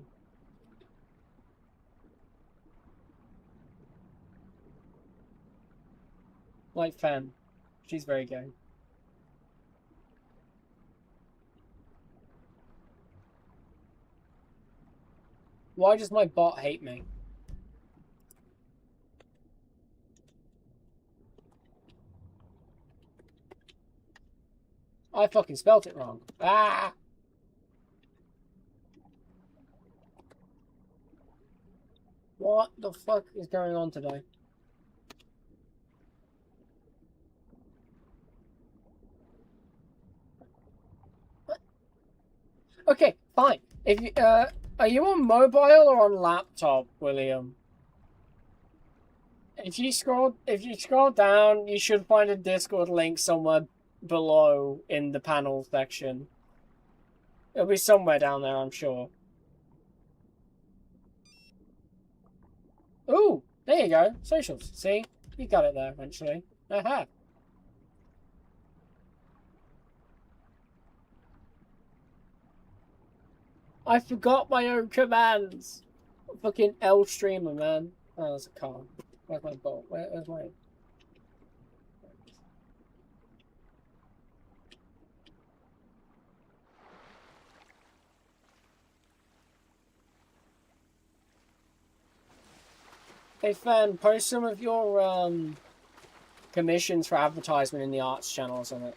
Speaker 1: Like Fan. She's very gay. Why does my bot hate me? I fucking spelt it wrong. Ah! What the fuck is going on today? Okay, fine. If you, are you on mobile or on laptop, William? If you scroll down, you should find a Discord link somewhere below in the panel section. It'll be somewhere down there, I'm sure. Ooh, there you go. Socials. See? You got it there eventually. Aha. I forgot my own commands. Fucking L streamer, man. Oh, there's a car. Where's my bolt? Where's my... Hey, Fan, post some of your, commissions for advertisement in the arts channels on it.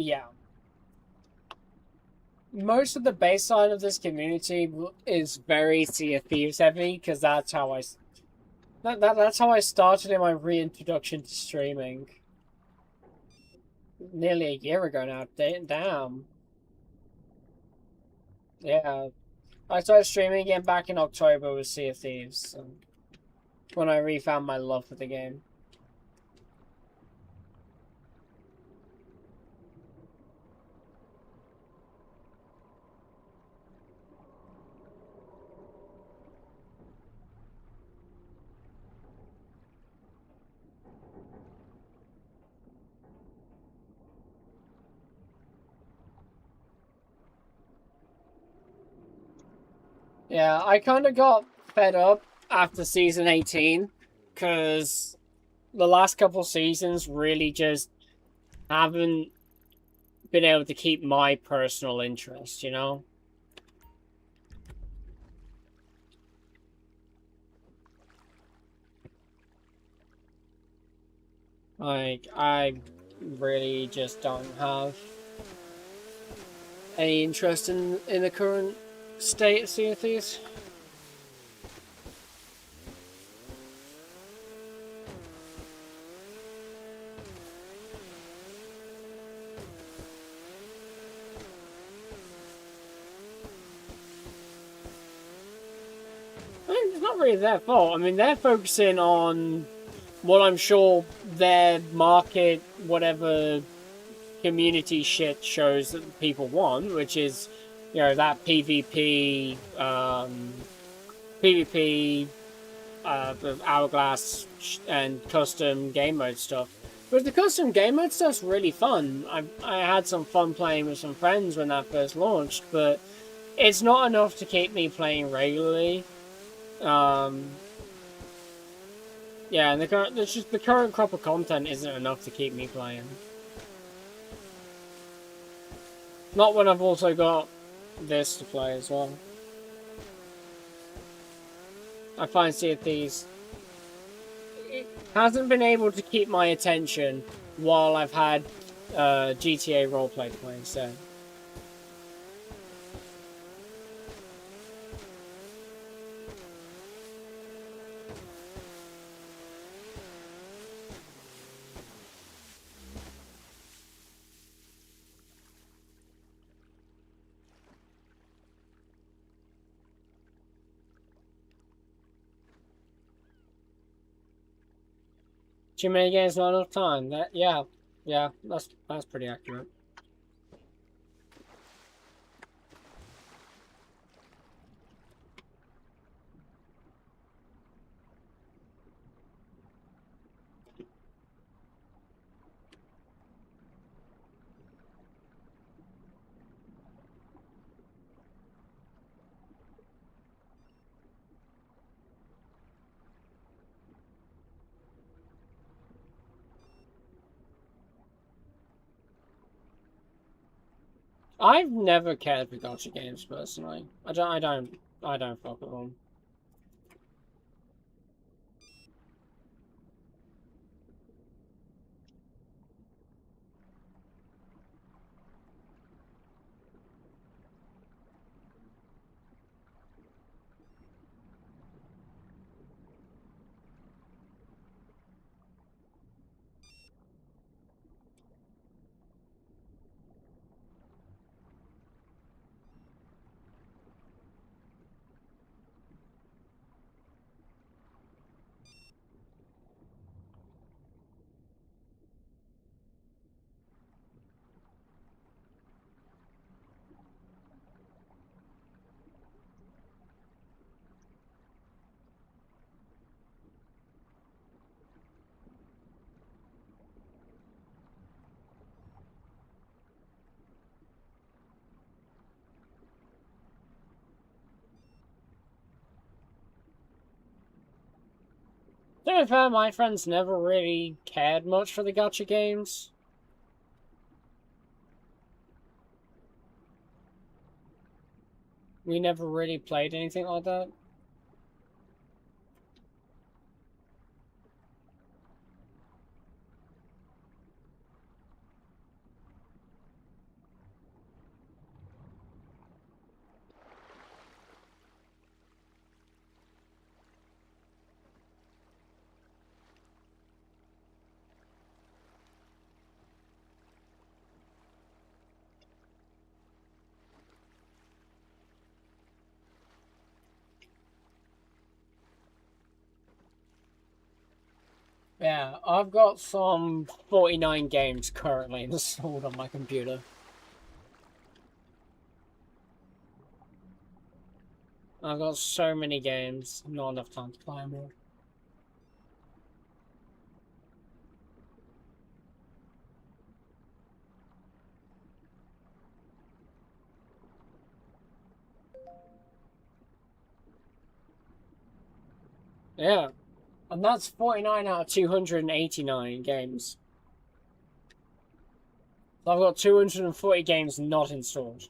Speaker 1: Yeah. Most of the baseline of this community is very Sea of Thieves heavy, because that's how that's how I started in my reintroduction to streaming. Nearly a year ago now. Damn. Yeah. I started streaming again back in October with Sea of Thieves, when I refound my love for the game. Yeah, I kind of got fed up after season 18, because the last couple seasons really just haven't been able to keep my personal interest, you know? Like, I really just don't have any interest in the current state of Sea of Thieves. I mean, it's not really their fault. I mean, they're focusing on what I'm sure their market, whatever community shit shows that people want, which is, you know, that PvP, PvP, Hourglass and custom game mode stuff. But the custom game mode stuff's really fun. I had some fun playing with some friends when that first launched, but it's not enough to keep me playing regularly. Yeah, and the current crop of content isn't enough to keep me playing. Not when I've also got this to play as well. I find Sea of Thieves it hasn't been able to keep my attention while I've had GTA roleplay to play instead. Too many games, not enough time. Yeah, that's pretty accurate. I've never cared for gacha games personally. I don't fuck with them. To be fair, my friends never really cared much for the gacha games. We never really played anything like that. Yeah, I've got some 49 games currently installed on my computer. I've got so many games, not enough time to play them all. Yeah, and that's 49 out of 289 games. So I've got 240 games not installed.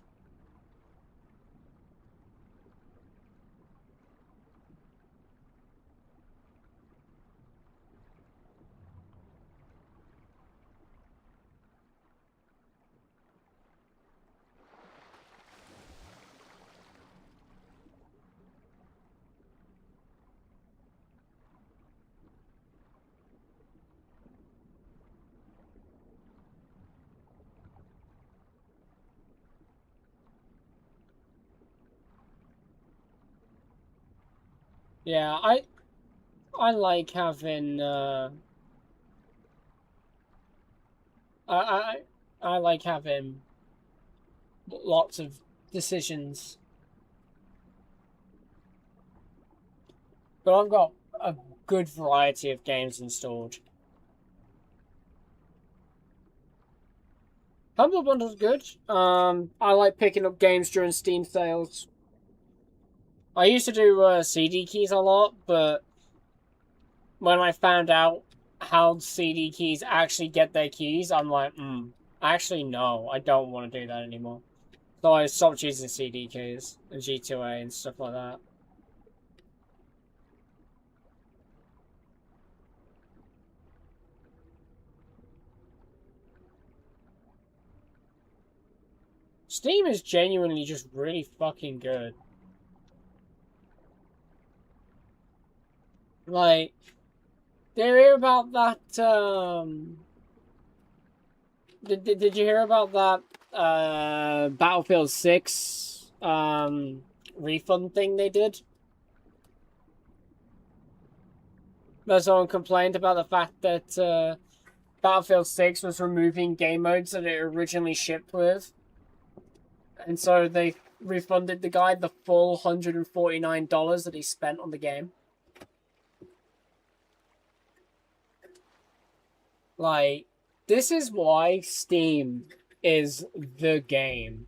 Speaker 1: Yeah, I like having I I like having lots of decisions. But I've got a good variety of games installed. Humble Bundle's good. I like picking up games during Steam sales. I used to do CD keys a lot, but when I found out how CD keys actually get their keys, I'm like, actually no, I don't want to do that anymore. So I stopped using CD keys and G2A and stuff like that. Steam is genuinely just really fucking good. Like, did you hear about that, Did you hear about that, Battlefield 6, refund thing they did? Where someone complained about the fact that, Battlefield 6 was removing game modes that it originally shipped with. And so they refunded the guy the full $149 that he spent on the game. Like, this is why Steam is the game.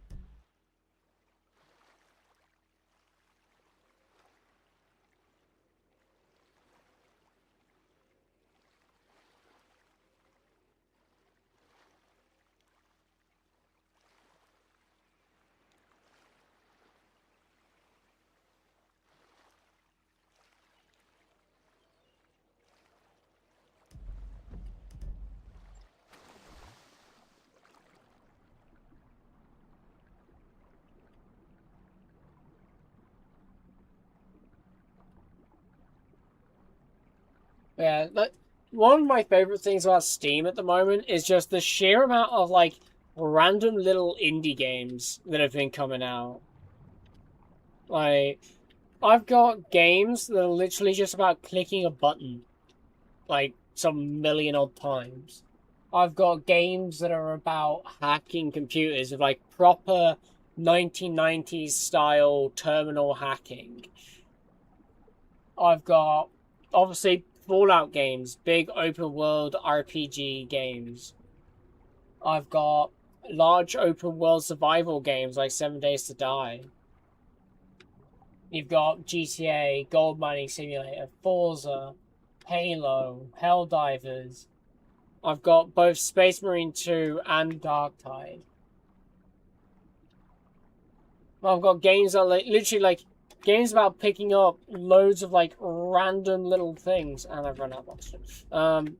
Speaker 1: Yeah, like, one of my favorite things about Steam at the moment is just the sheer amount of, like, random little indie games that have been coming out. Like, I've got games that are literally just about clicking a button, like, some million odd times. I've got games that are about hacking computers with, like, proper 1990s style terminal hacking. I've got, obviously, Fallout games, big open world RPG games. I've got large open world survival games like 7 Days to Die. You've got GTA, Gold Mining Simulator, Forza, Halo, Helldivers. I've got both Space Marine 2 and Dark Tide. I've got games that are literally like games about picking up loads of like random little things, and I've run out of oxygen.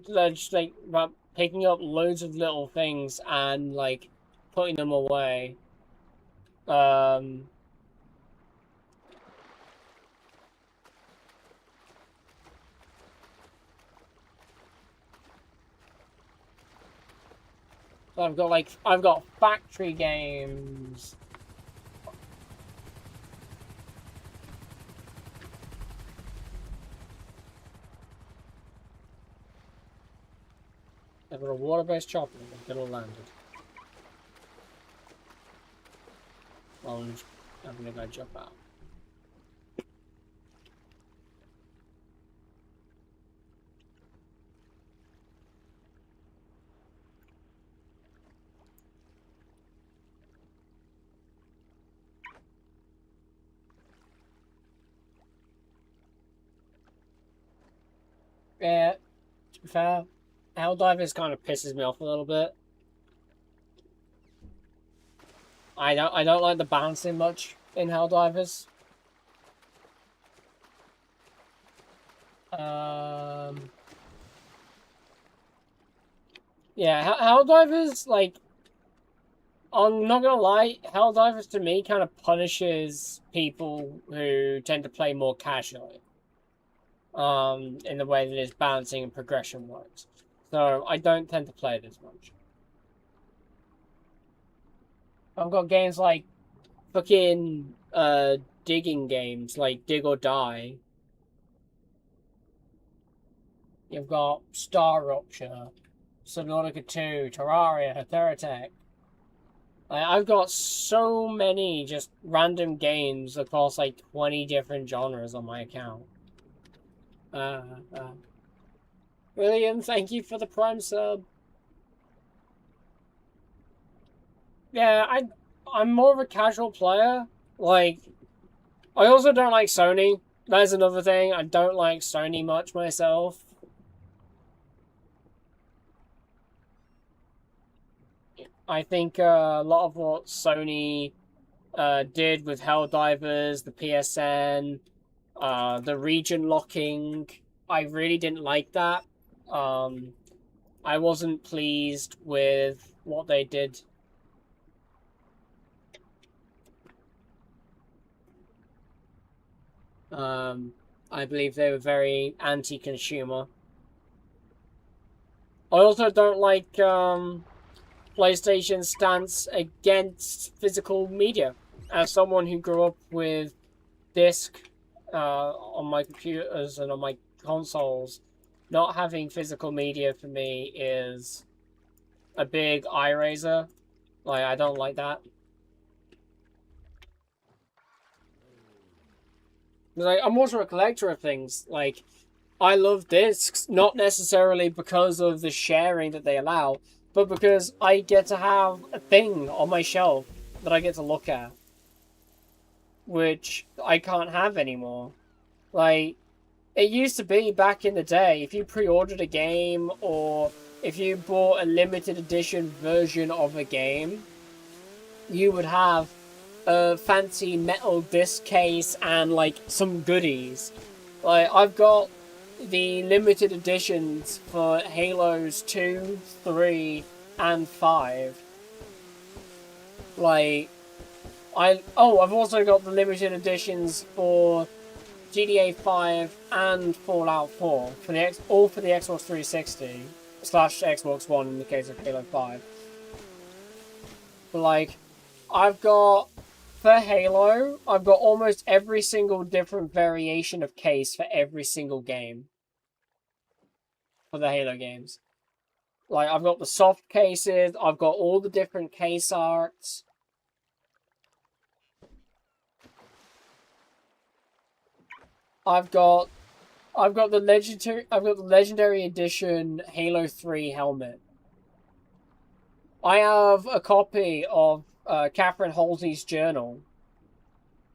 Speaker 1: Just like about picking up loads of little things and like putting them away. So I've got factory games. I've got a water-based chopper that all landed. Well, I'm just having a guy jump out. Yeah, to be fair, Helldivers kind of pisses me off a little bit. I don't like the bouncing much in Helldivers. Yeah, Helldivers, like, I'm not gonna lie, Helldivers to me kind of punishes people who tend to play more casually. In the way that its balancing and progression works. So I don't tend to play it as much. I've got games like fucking digging games like Dig or Die. You've got Star Rupture, Subnautica 2, Terraria, Theratech. I've got so many just random games across like 20 different genres on my account. William, thank you for the Prime sub. Yeah, I'm more of a casual player. Like, I also don't like Sony. That's another thing. I don't like Sony much myself. I think a lot of what Sony did with Helldivers, the PSN, the region locking, I really didn't like that. I wasn't pleased with what they did. I believe they were very anti-consumer. I also don't like PlayStation's stance against physical media. As someone who grew up with disc on my computers and on my consoles, not having physical media for me is a big eye raiser. Like, I don't like that. Like, I'm also a collector of things. Like, I love discs, not necessarily because of the sharing that they allow, but because I get to have a thing on my shelf that I get to look at, which I can't have anymore. Like, it used to be back in the day, if you pre-ordered a game or if you bought a limited edition version of a game, you would have a fancy metal disc case and like some goodies. Like, I've got the limited editions for Halos 2, 3, and 5. Like, I've also got the limited editions for GTA 5 and Fallout 4 all for the Xbox 360 / Xbox One in the case of Halo 5. But like, for Halo, I've got almost every single different variation of case for every single game. For the Halo games. Like, I've got the soft cases, I've got all the different case arts. I've got the legendary edition Halo 3 helmet. I have a copy of Catherine Halsey's journal.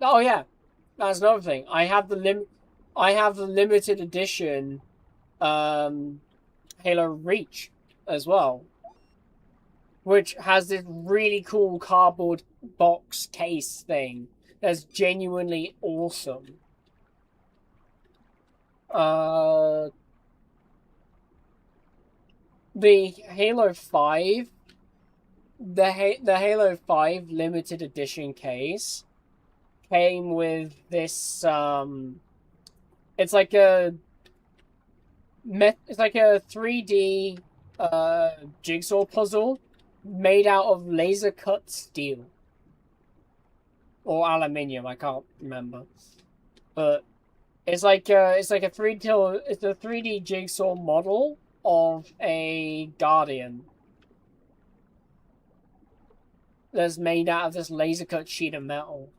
Speaker 1: Oh yeah, that's another thing. I have the limited edition Halo Reach as well, which has this really cool cardboard box case thing that's genuinely awesome. The Halo 5, the Halo 5 limited edition case came with this it's like a 3D jigsaw puzzle made out of laser cut steel or aluminium, I can't remember. But it's a 3D jigsaw model of a guardian that's made out of this laser cut sheet of metal.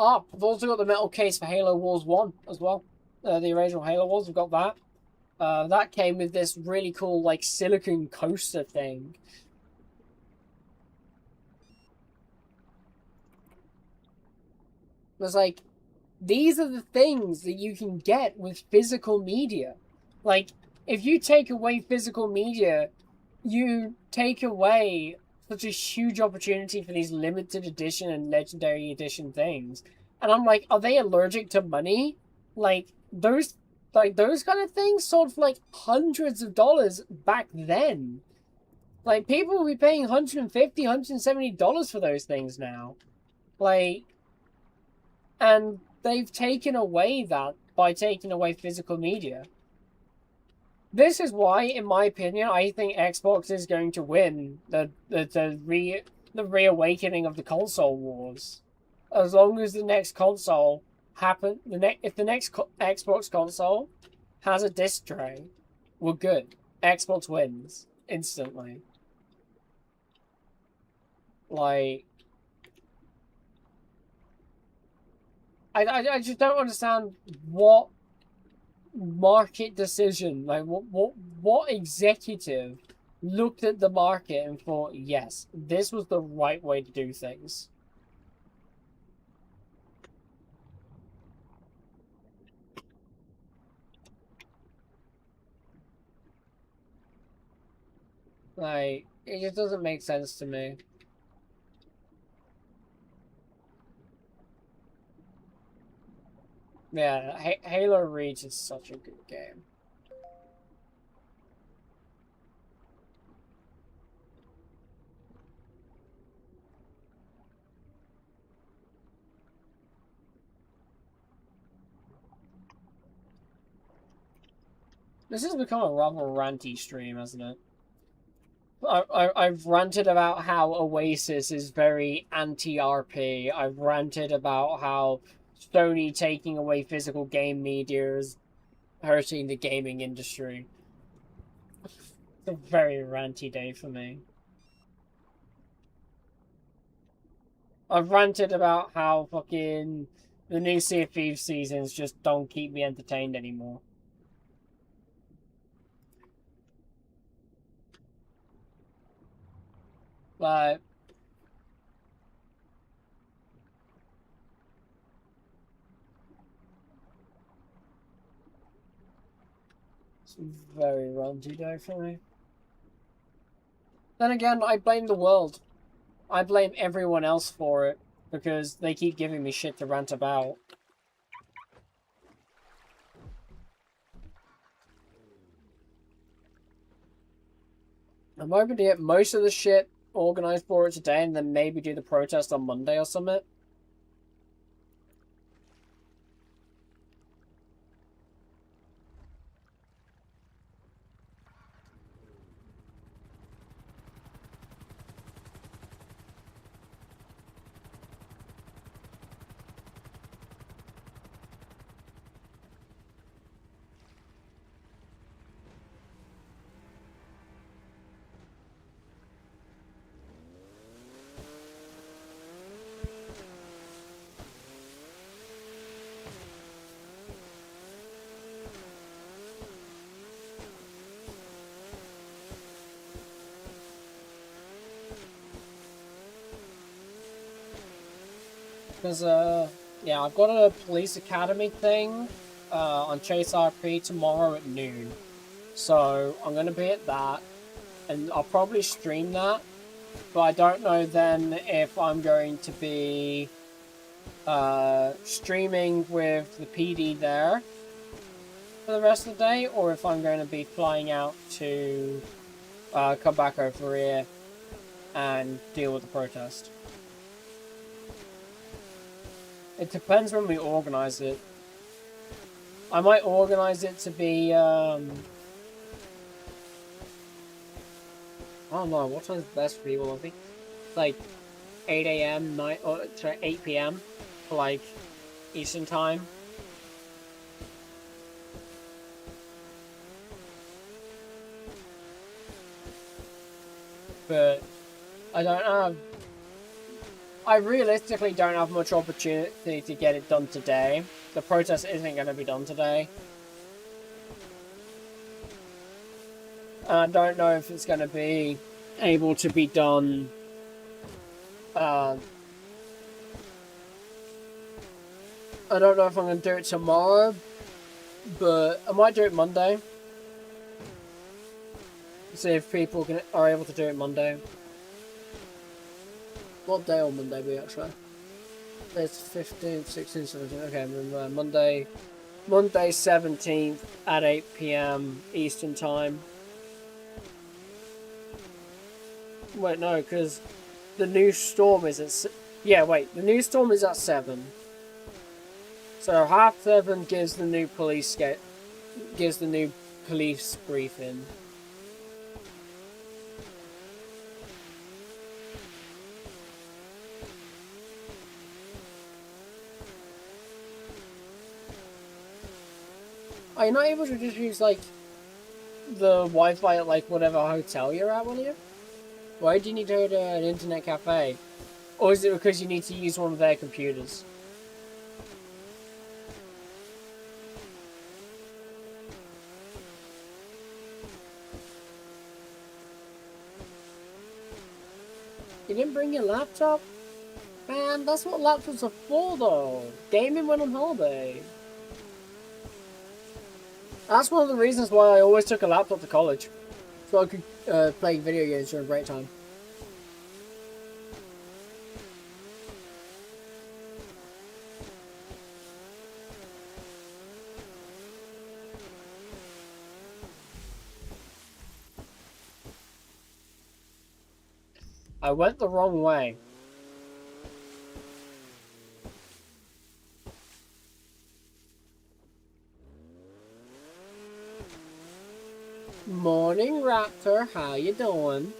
Speaker 1: Ah, I've also got the metal case for Halo Wars 1 as well. The original Halo Wars, we've got that. That came with this really cool, like, silicone coaster thing. It was like, these are the things that you can get with physical media. Like, if you take away physical media, you take away such a huge opportunity for these limited edition and legendary edition things. And I'm like, are they allergic to money? Those kind of things sold for like hundreds of dollars back then. Like, people will be paying $150, $170 for those things now. Like, and they've taken away that by taking away physical media. This is why, in my opinion, I think Xbox is going to win the reawakening of the console wars. As long as the next console if the next Xbox console has a disc tray, we're good. Xbox wins instantly. Like, I just don't understand what market decision, like what executive looked at the market and thought, yes, this was the right way to do things. Like, it just doesn't make sense to me. Yeah, Halo Reach is such a good game. This has become a rather ranty stream, hasn't it? I've ranted about how Oasis is very anti-RP. I've ranted about how Sony taking away physical game media is hurting the gaming industry. It's a very ranty day for me. I've ranted about how fucking the new Sea of Thieves seasons just don't keep me entertained anymore. Like, it's a very ranty day for me. Then again, I blame the world. I blame everyone else for it, because they keep giving me shit to rant about. I'm hoping to get most of the shit organized for it today and then maybe do the protest on Monday or something. Because, yeah, I've got a police academy thing on Chase RP tomorrow at noon. So, I'm going to be at that. And I'll probably stream that. But I don't know then if I'm going to be streaming with the PD there for the rest of the day, or if I'm going to be flying out to come back over here and deal with the protest. It depends when we organize it. I might organize it to be, I don't know, what time's best for people? I think, like, 8 a.m. night or to 8 p.m. for like Eastern time. But I don't know. I realistically don't have much opportunity to get it done today. The protest isn't going to be done today. I don't know if it's going to be able to be done. I don't know if I'm going to do it tomorrow, but I might do it Monday. See if people are able to do it Monday. What day on Monday be actually? It's 15th, 16th, 17th. Okay, remember Monday 17th at 8 p.m. Eastern time. Wait, no, because the new storm is at... Yeah, wait, the new storm is at 7. So 7:30 gives the new police briefing. Are you not able to just use, like, the Wi-Fi at, like, whatever hotel you're at, will you? Why do you need to go to an internet cafe? Or is it because you need to use one of their computers? You didn't bring your laptop? Man, that's what laptops are for, though. Gaming when on holiday. That's one of the reasons why I always took a laptop to college. So I could play video games during break time. I went the wrong way. Morning, Raptor. How you doing?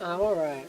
Speaker 1: I'm alright.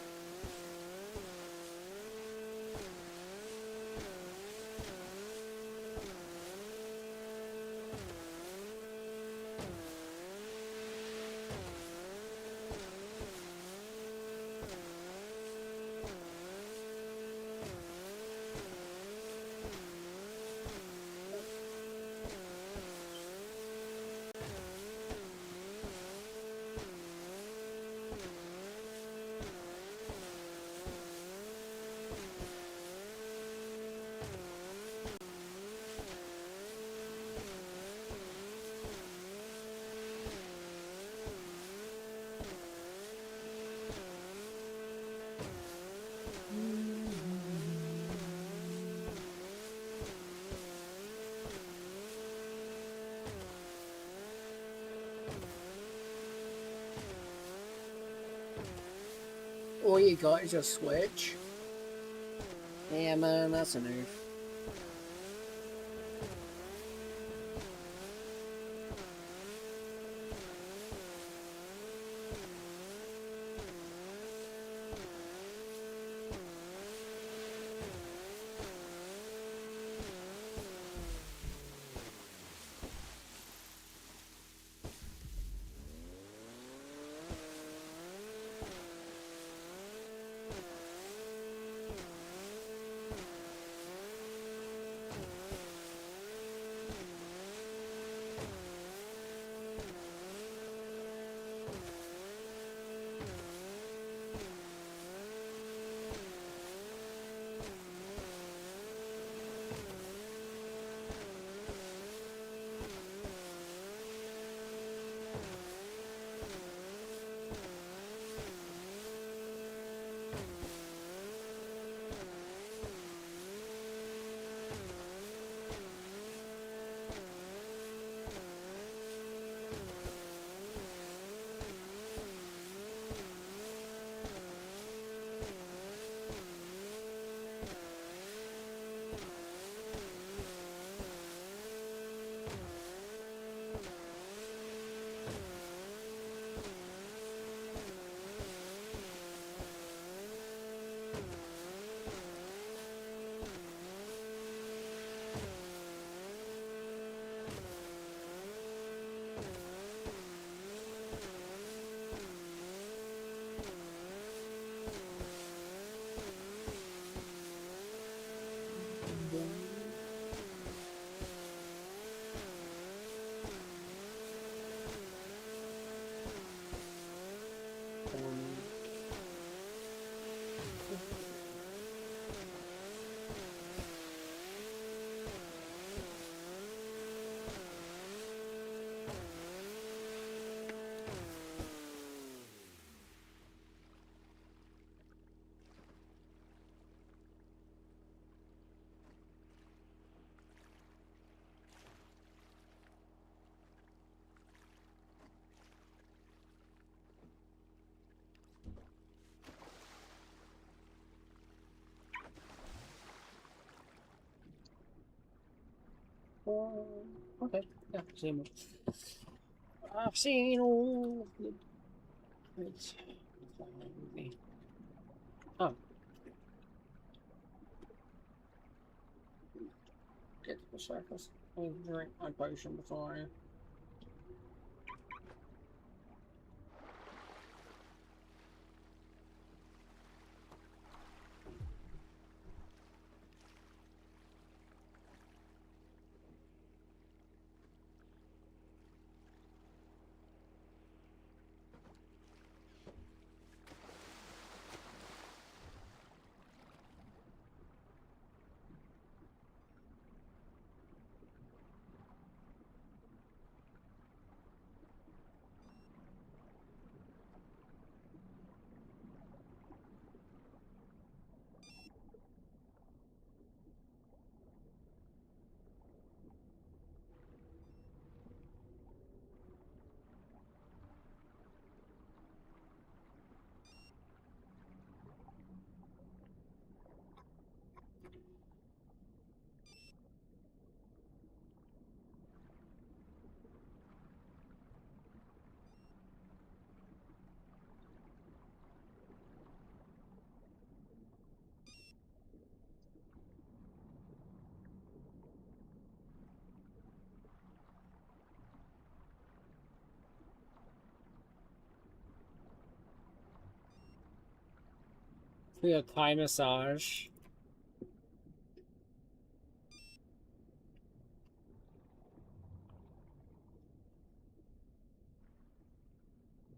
Speaker 1: All you got is your Switch? Yeah, man, that's a nerf. Okay, yeah, same. I've seen all. It's... Oh. Get to the surface. I'll drink my potion before I. For your Thai massage.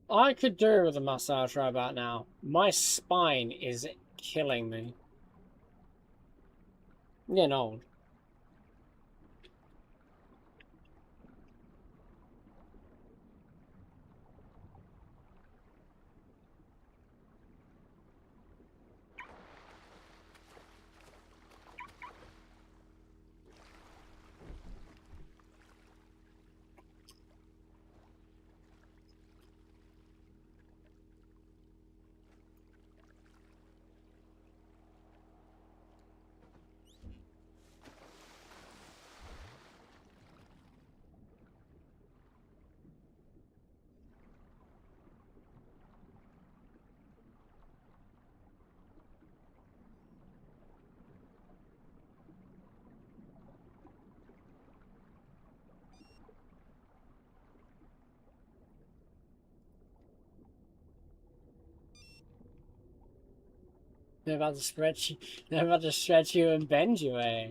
Speaker 1: I could do with a massage right about now. My spine is killing me. I'm getting old. They're about to stretch you. They're about to stretch you and bend you, eh?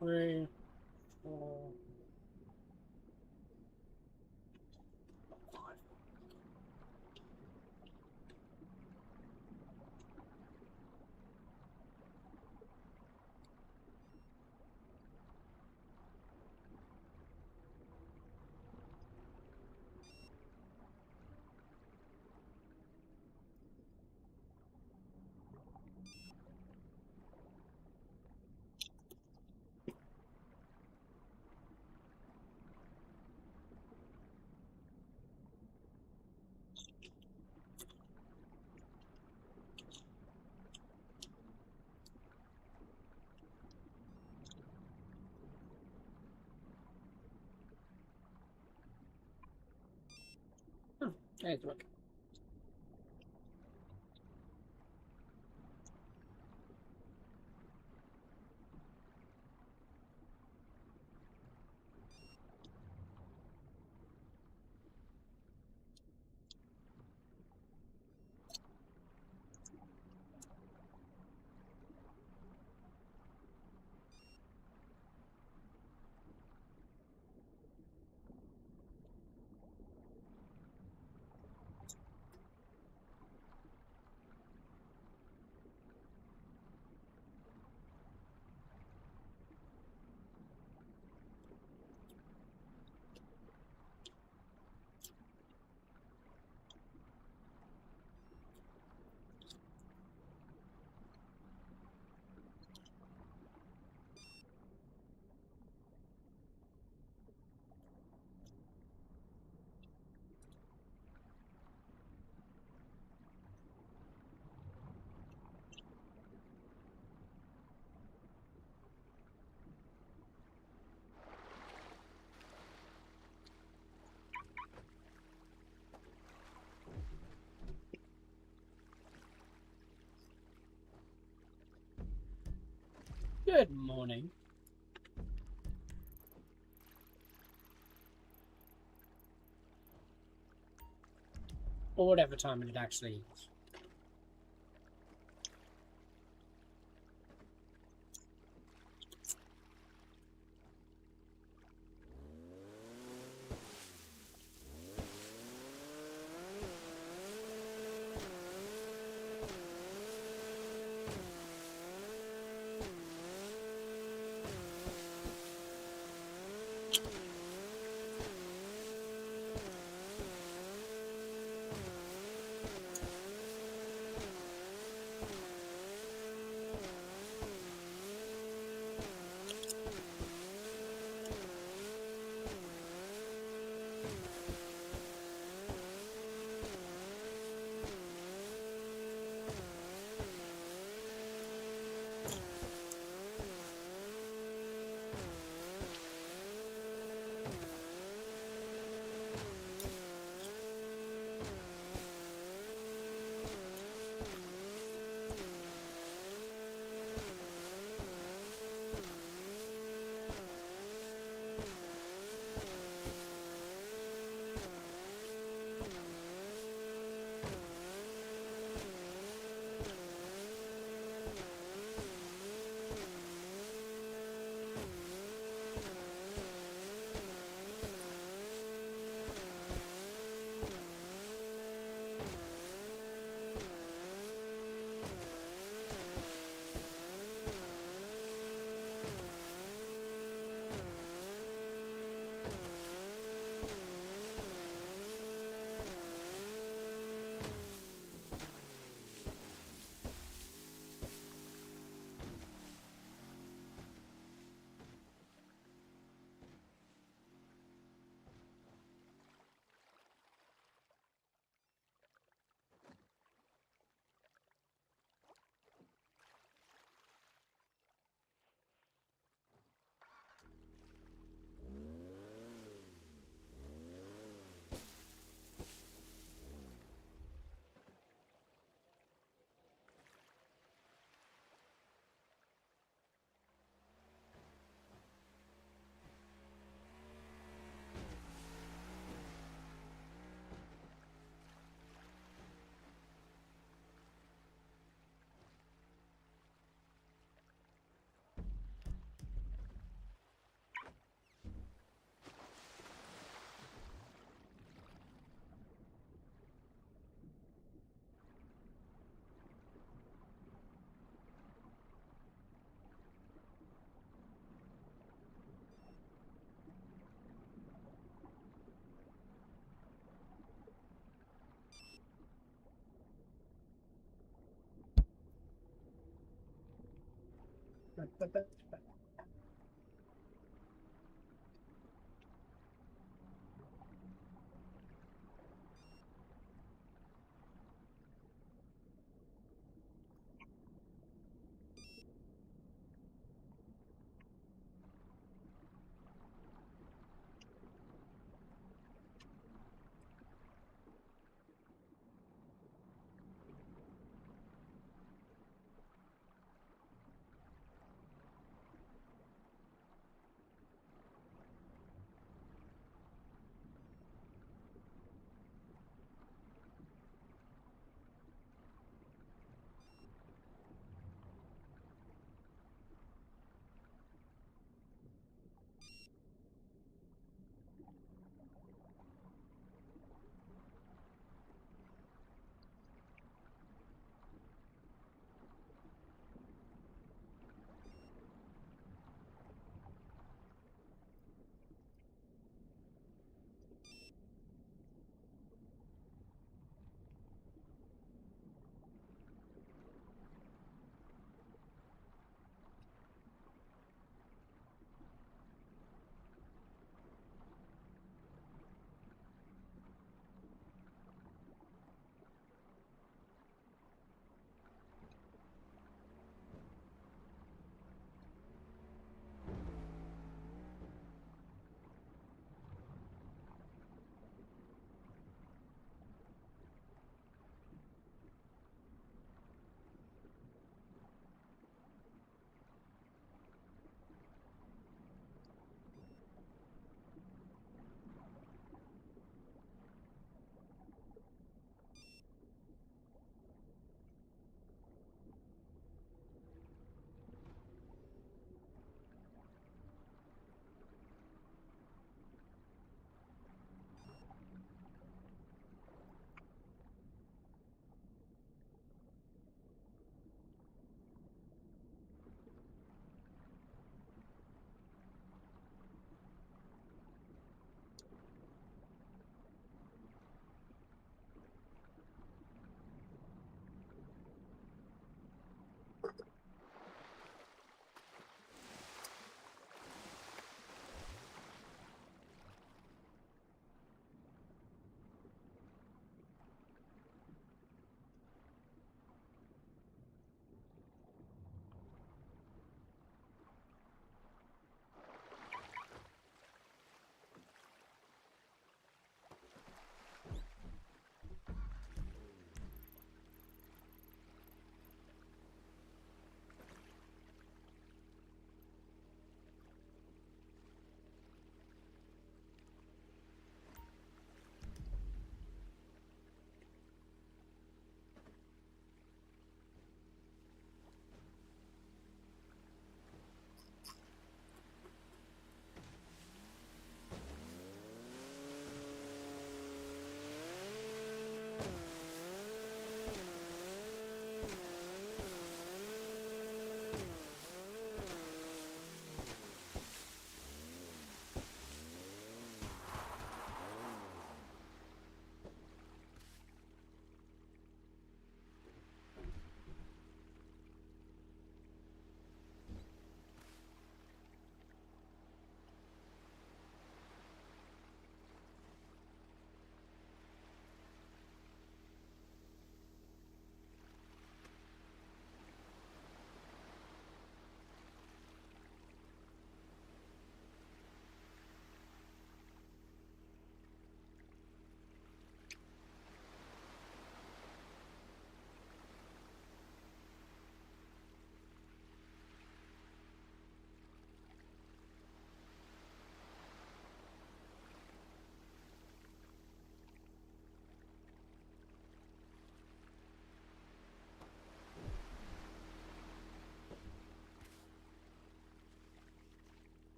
Speaker 1: 3, 4, 5. Hey, look. Good morning. Or whatever time it actually is.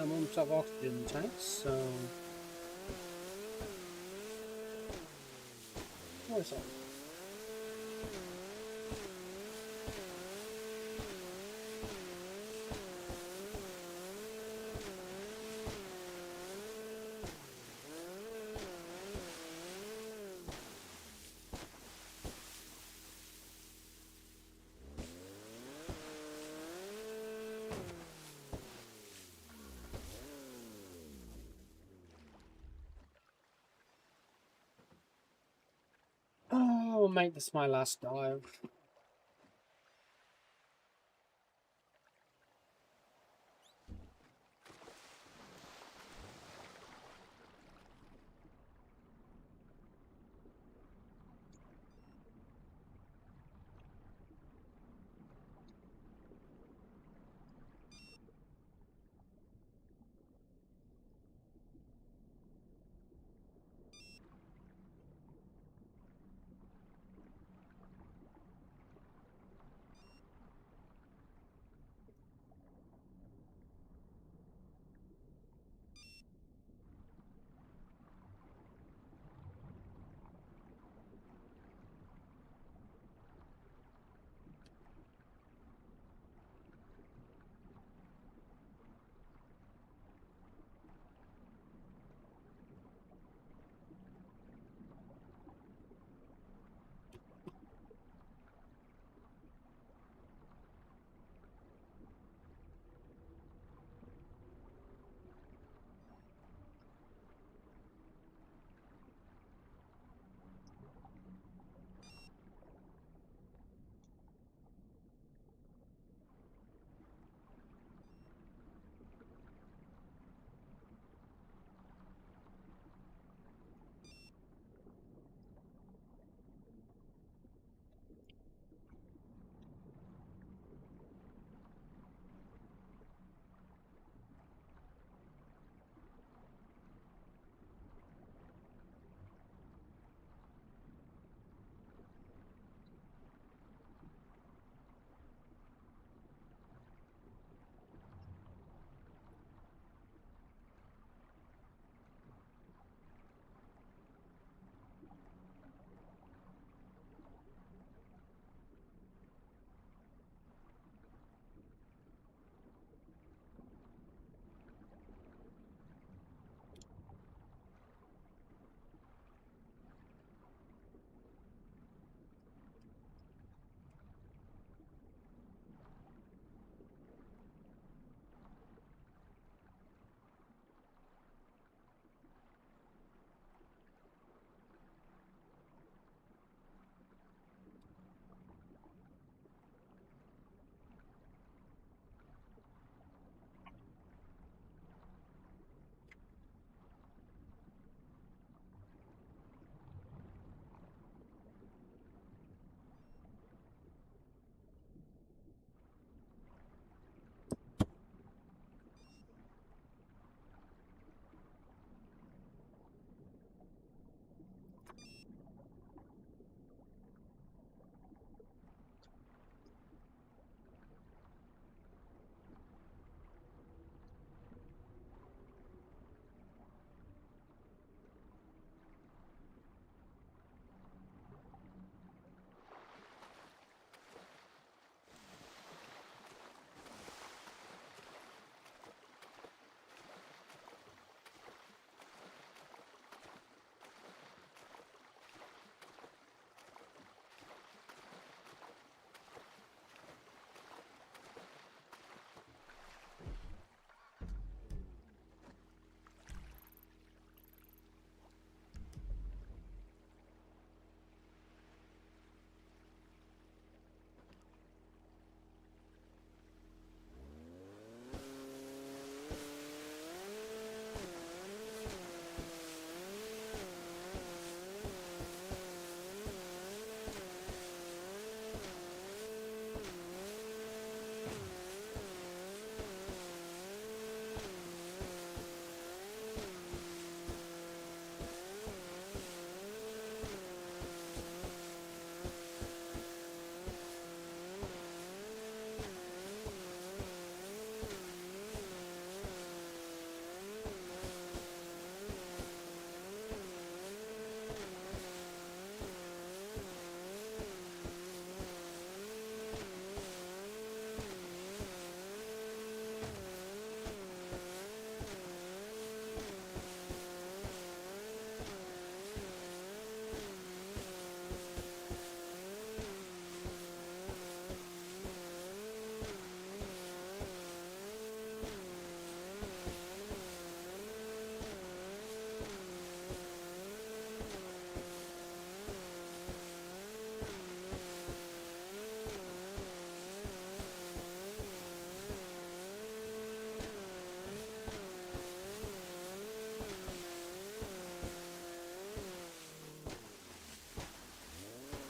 Speaker 1: moments of oxygen tanks, so... Where's that? Oh, I'll make this my last dive.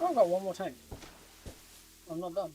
Speaker 1: I've got one more tank. I'm not done.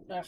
Speaker 1: Ugh.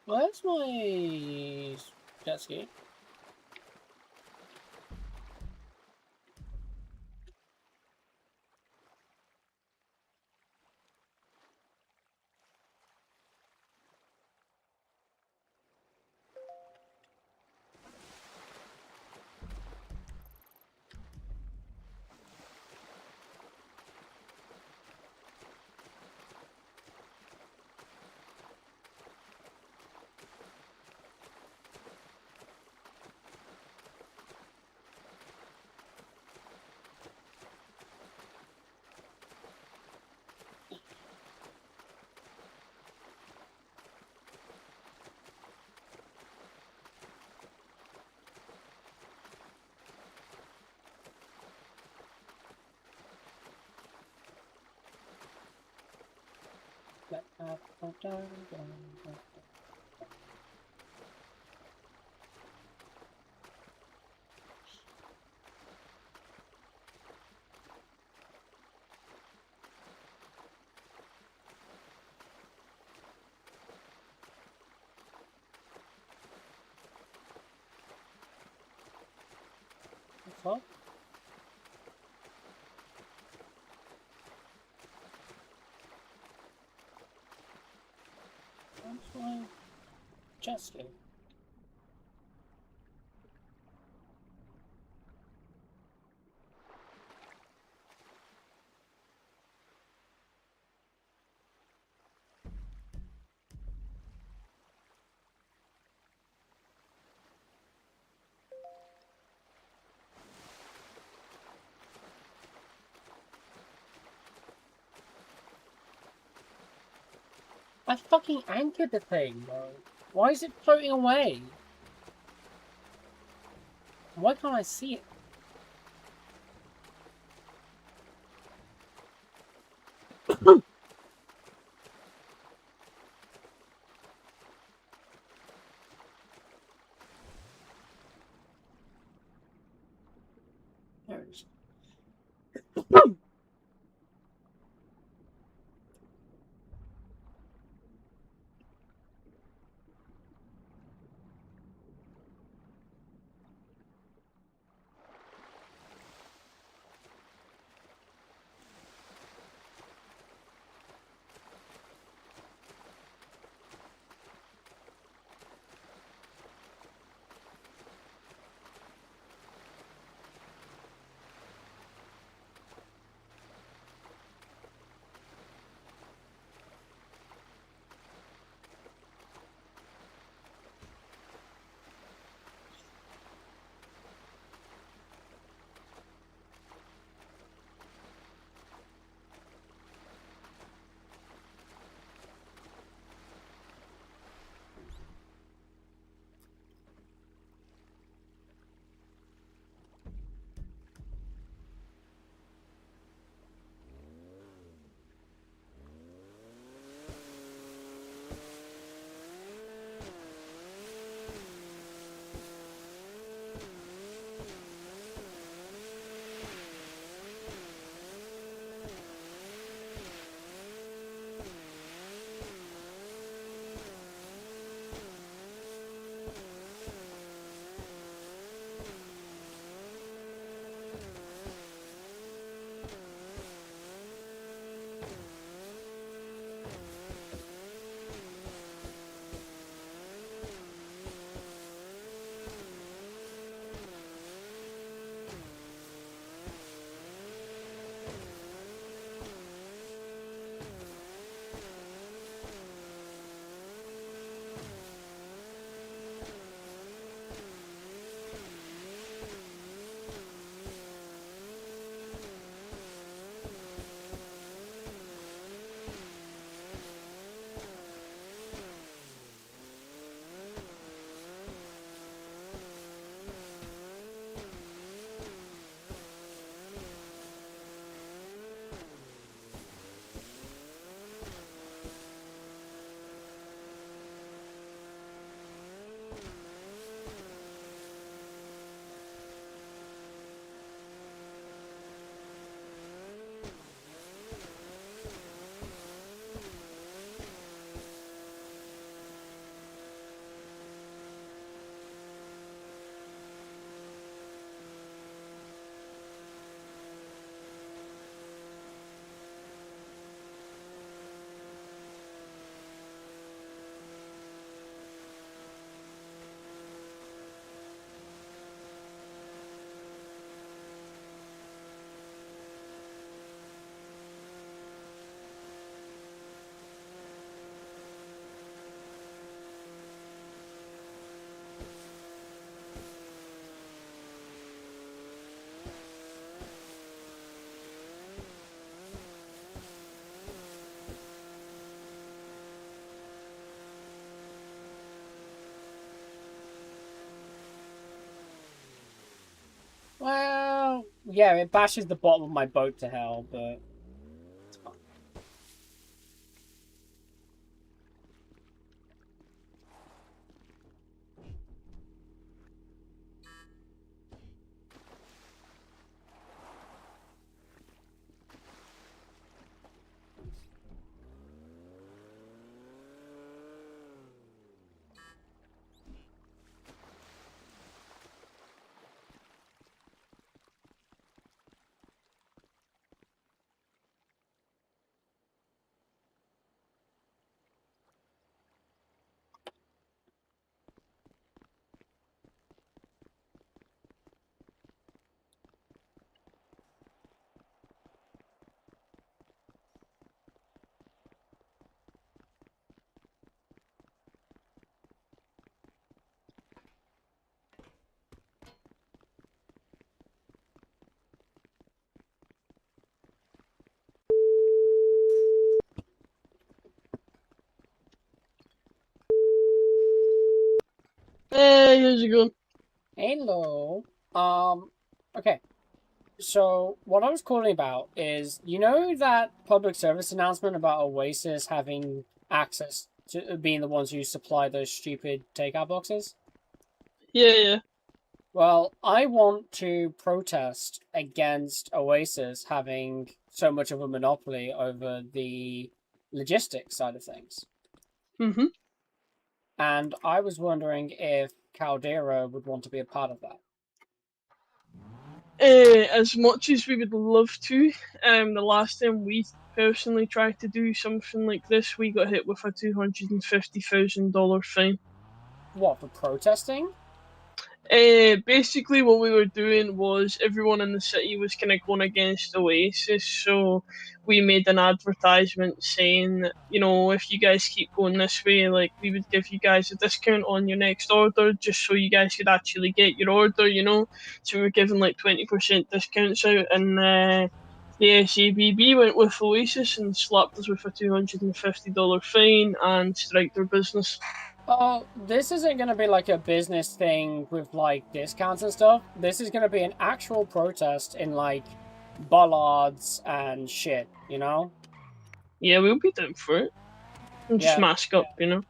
Speaker 1: Where's my jet ski? Fuck? Where's my jet ski? I fucking anchored the thing, bro. Why is it floating away? Why can't I see it? There it is. Yeah, it bashes the bottom of my boat to hell, but it's fine.
Speaker 9: Hey, how's it going?
Speaker 1: Hello. Okay. So, what I was calling about is, you know that public service announcement about Oasis having access to being the ones who supply those stupid takeout boxes?
Speaker 9: Yeah.
Speaker 1: Well, I want to protest against Oasis having so much of a monopoly over the logistics side of things.
Speaker 9: Mm-hmm.
Speaker 1: And I was wondering if Caldera would want to be a part of that.
Speaker 9: As much as we would love to, the last time we personally tried to do something like this, we got hit with a $250,000 fine.
Speaker 1: What, for protesting?
Speaker 9: Basically, what we were doing was everyone in the city was kind of going against Oasis, so we made an advertisement saying that, you know, if you guys keep going this way, like, we would give you guys a discount on your next order just so you guys could actually get your order, you know. So we were giving like 20% discounts out, and the SABB went with Oasis and slapped us with a $250 fine and striked their business.
Speaker 1: Oh, this isn't going to be like a business thing with like discounts and stuff. This is going to be an actual protest in like bollards and shit, you know?
Speaker 9: Yeah, we'll be down for it. And just
Speaker 1: Yeah.
Speaker 9: mask up, you know.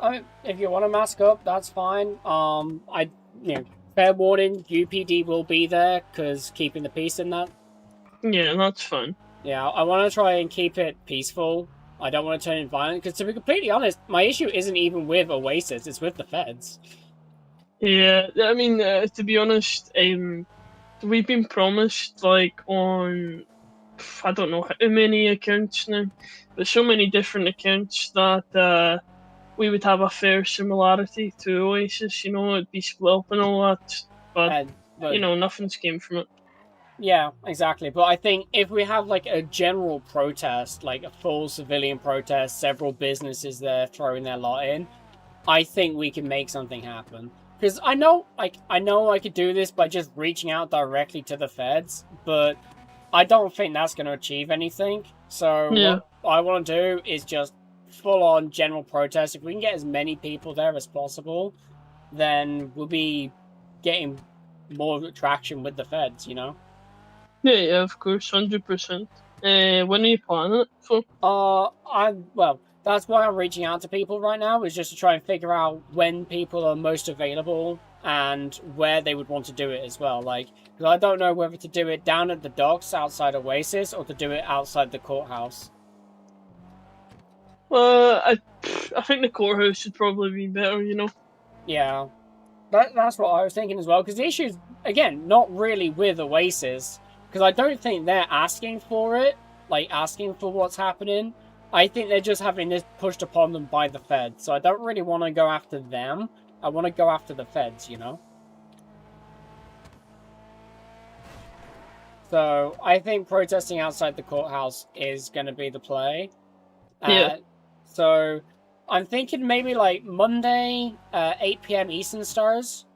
Speaker 1: I mean, if you want to mask up, that's fine. Fair warning, UPD will be there because keeping the peace in that.
Speaker 9: Yeah, that's fun.
Speaker 1: Yeah, I want to try and keep it peaceful. I don't want to turn it violent because, to be completely honest, my issue isn't even with Oasis; it's with the feds.
Speaker 9: Yeah, I mean, to be honest, we've been promised like on I don't know how many accounts now, but so many different accounts that we would have a fair similarity to Oasis. You know, it'd be split up and all that, but you know, nothing's came from it.
Speaker 1: Yeah, exactly. But I think if we have like a general protest, like a full civilian protest, several businesses there throwing their lot in, I think we can make something happen. Because I know I could do this by just reaching out directly to the feds, but I don't think that's going to achieve anything. So
Speaker 9: Yeah.
Speaker 1: what I want to do is just full-on general protest. If we can get as many people there as possible, then we'll be getting more traction with the feds, you know?
Speaker 9: Yeah, of course, 100%. When are you planning it for?
Speaker 1: That's why I'm reaching out to people right now, is just to try and figure out when people are most available and where they would want to do it as well. Like, because I don't know whether to do it down at the docks outside Oasis or to do it outside the courthouse.
Speaker 9: I think the courthouse should probably be better, you know?
Speaker 1: Yeah. That's what I was thinking as well, because the issue is, again, not really with Oasis, because I don't think they're asking for it, like asking for what's happening. I think they're just having this pushed upon them by the feds, so I don't really want to go after them. I want to go after the feds, you know? So I think protesting outside the courthouse is going to be the play.
Speaker 9: Yeah.
Speaker 1: So I'm thinking maybe like Monday, 8 p.m. Eastern Stars.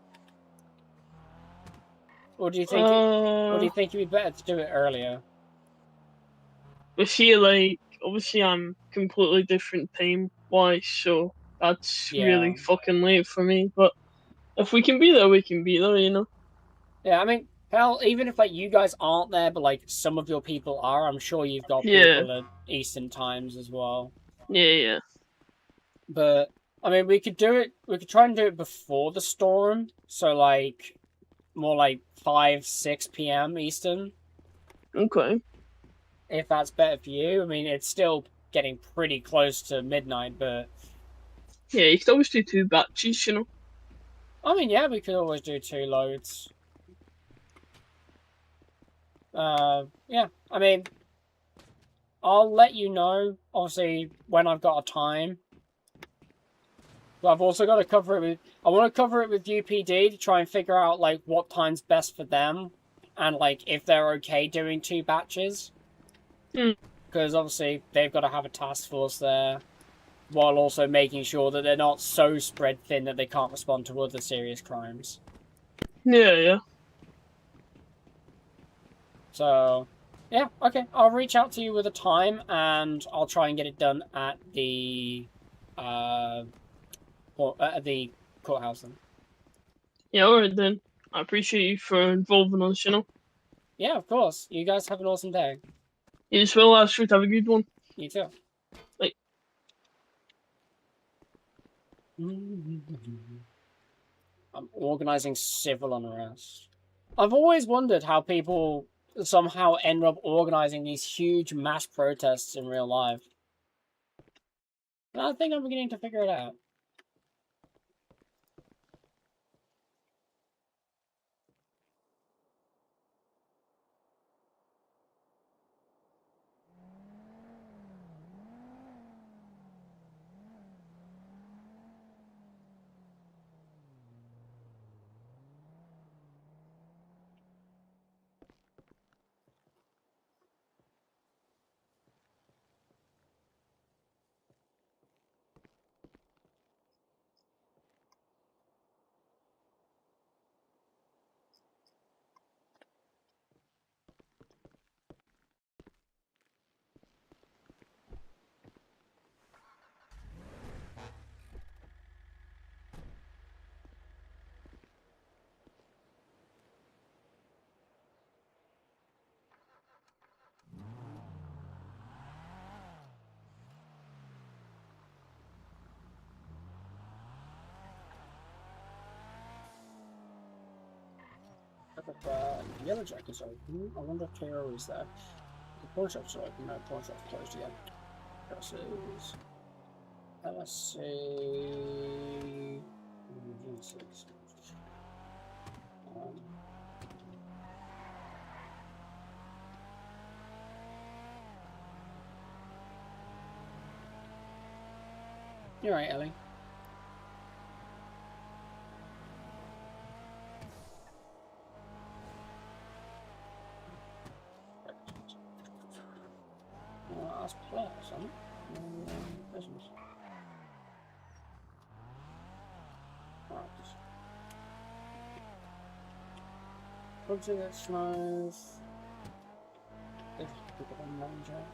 Speaker 1: Or do you think? Or do you think it'd be better to do it earlier?
Speaker 9: We see, like, obviously I'm completely different time wise, so that's really fucking late for me. But if we can be there, we can be there, you know.
Speaker 1: Yeah, I mean, Hell, even if like you guys aren't there, but like some of your people are, I'm sure you've got
Speaker 9: Yeah.
Speaker 1: people at Eastern times as well.
Speaker 9: Yeah.
Speaker 1: But I mean, we could do it. We could try and do it before the storm, so like more like 5-6 p.m. Eastern,
Speaker 9: Okay.
Speaker 1: if that's better for you. I mean, it's still getting pretty close to midnight, but
Speaker 9: Yeah, you could always do 2 batches, you know.
Speaker 1: I mean, yeah, we could always do 2 loads. Yeah, I mean, I'll let you know, obviously, when I've got a time. But I've also got to cover it with... I want to cover it with UPD to try and figure out, like, what time's best for them. And, like, if they're okay doing 2 batches. Because, obviously, they've got to have a task force there. While also making sure that they're not so spread thin that they can't respond to other serious crimes.
Speaker 9: Yeah.
Speaker 1: So, yeah, okay. I'll reach out to you with a time, and I'll try and get it done at the courthouse then.
Speaker 9: Yeah, alright then. I appreciate you for involving us, you know.
Speaker 1: Yeah, of course. You guys have an awesome day.
Speaker 9: You as well, Astrid. Have a good one.
Speaker 1: You too.
Speaker 9: Bye.
Speaker 1: I'm organizing civil unrest. I've always wondered how people somehow end up organizing these huge mass protests in real life. I think I'm beginning to figure it out. Yellow Jacket's open. I wonder if KO is there. The pawn shop's open. No, pawn shop's closed again. Versus LSC. You're right, Ellie. That's pleasant. Business. Right. Project that smooth. If you put on manager.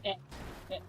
Speaker 1: eh. Okay.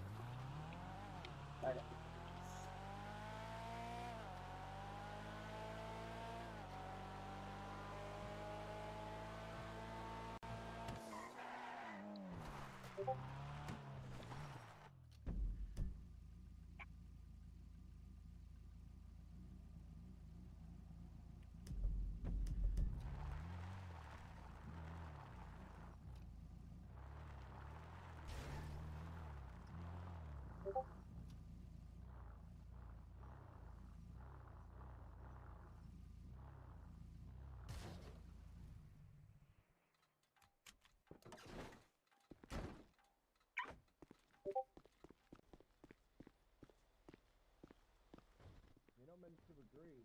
Speaker 10: You're not meant to agree.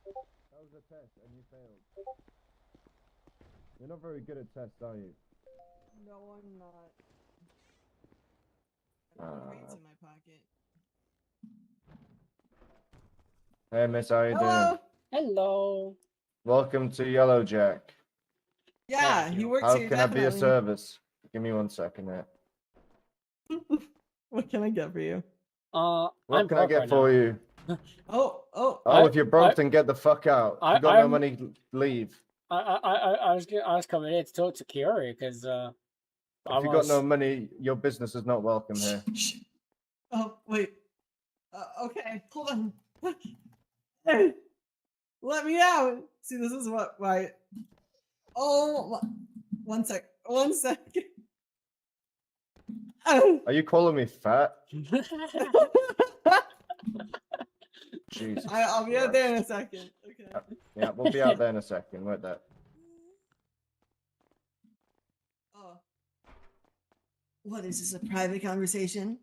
Speaker 10: That was a test and you failed. You're not very good at tests, are you?
Speaker 11: No, I'm not. I have grades in my pocket.
Speaker 10: Hey, miss, how you
Speaker 11: Hello.
Speaker 10: doing?
Speaker 1: Hello.
Speaker 10: Welcome to Yellow Jack.
Speaker 11: Yeah,
Speaker 1: Thank
Speaker 11: he
Speaker 1: you.
Speaker 11: works
Speaker 10: How
Speaker 11: here
Speaker 10: can I be of
Speaker 11: definitely.
Speaker 10: service? Give me 1 second here.
Speaker 11: What can I get for you?
Speaker 1: I'm
Speaker 10: What can I
Speaker 1: broke
Speaker 10: get
Speaker 1: right
Speaker 10: for
Speaker 1: now.
Speaker 10: you?
Speaker 11: Oh.
Speaker 10: Oh, if you're broke, then get the fuck out. If you got no
Speaker 1: I'm-
Speaker 10: money, leave.
Speaker 1: I was coming in to talk to Kiori because
Speaker 10: If you got no money, your business is not welcome here.
Speaker 11: Oh, wait. Okay, hold on. Hey, let me out. See, this is what my. Oh, 1 sec. 1 second.
Speaker 10: Are you calling me fat? Jesus.
Speaker 11: I'll be out there in a
Speaker 10: Christ.
Speaker 11: second. Okay.
Speaker 10: Yeah, we'll be out there in a second. Wait there.
Speaker 11: Oh. What is this? A private conversation?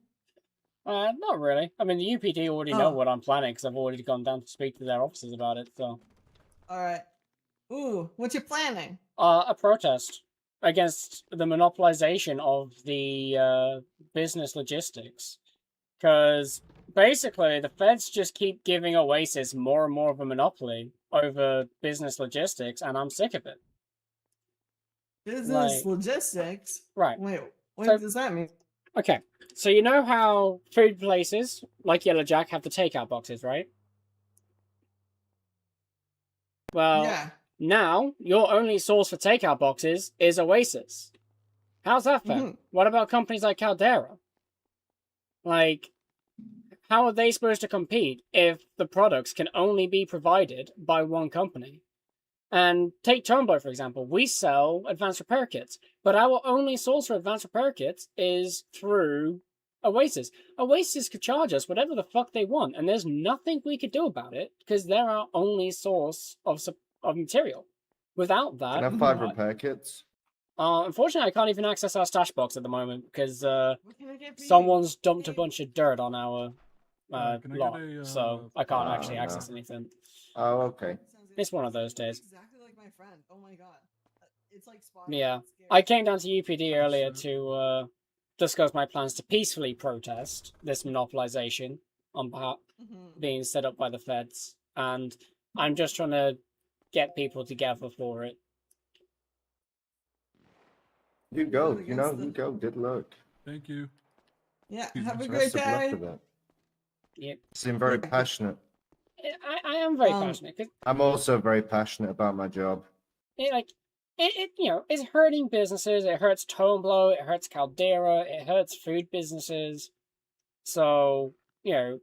Speaker 1: Not really. I mean, the UPD already know
Speaker 11: Oh.
Speaker 1: what I'm planning because I've already gone down to speak to their officers about it. So,
Speaker 11: All right. Ooh, what you planning?
Speaker 1: a protest against the monopolization of the business logistics, because basically the feds just keep giving Oasis more and more of a monopoly over business logistics, and I'm sick of it.
Speaker 11: Business
Speaker 1: Like-
Speaker 11: logistics?
Speaker 1: Right.
Speaker 11: Wait, what
Speaker 1: So-
Speaker 11: does that mean?
Speaker 1: Okay, so you know how food places like Yellow Jack have the takeout boxes, right? Well,
Speaker 11: Yeah.
Speaker 1: now your only source for takeout boxes is Oasis. How's that fair?
Speaker 11: Mhm.
Speaker 1: What about companies like Caldera? Like, how are they supposed to compete if the products can only be provided by one company? And take Tombow, for example. We sell advanced repair kits, but our only source for advanced repair kits is through Oasis. Oasis could charge us whatever the fuck they want, and there's nothing we could do about it because they're our only source of material. Without that,
Speaker 10: Can I have 5 repair kits?
Speaker 1: unfortunately, I can't even access our stash box at the moment because
Speaker 11: What can I get for you?
Speaker 1: someone's dumped a bunch of dirt on our
Speaker 3: can I get
Speaker 1: lot,
Speaker 3: a,
Speaker 1: so I can't
Speaker 10: Oh,
Speaker 1: actually
Speaker 10: no.
Speaker 1: access anything.
Speaker 10: Oh, okay.
Speaker 1: It's one of those days.
Speaker 11: Exactly like my friend. Oh my god. It's like spot.
Speaker 1: Yeah,
Speaker 11: It's scary.
Speaker 1: I came down to UPD earlier
Speaker 3: That's
Speaker 1: to discuss my plans to peacefully protest this monopolization on
Speaker 11: Mhm.
Speaker 1: being set up by the feds, and I'm just trying to get people together for it.
Speaker 10: You go.
Speaker 11: Against
Speaker 10: You know,
Speaker 11: the-
Speaker 10: you go. Good luck.
Speaker 3: Thank you.
Speaker 11: Yeah,
Speaker 3: Excuse
Speaker 11: have
Speaker 3: me,
Speaker 11: a
Speaker 3: sir.
Speaker 11: great
Speaker 10: Best of luck
Speaker 11: day.
Speaker 10: with that.
Speaker 1: Yep.
Speaker 10: You seem very
Speaker 11: Yeah.
Speaker 10: passionate.
Speaker 1: I am very
Speaker 11: Um,
Speaker 1: passionate because
Speaker 10: I'm also very passionate about my job.
Speaker 1: it you know, it's hurting businesses. It hurts Tombow. It hurts Caldera. It hurts food businesses. So, you know,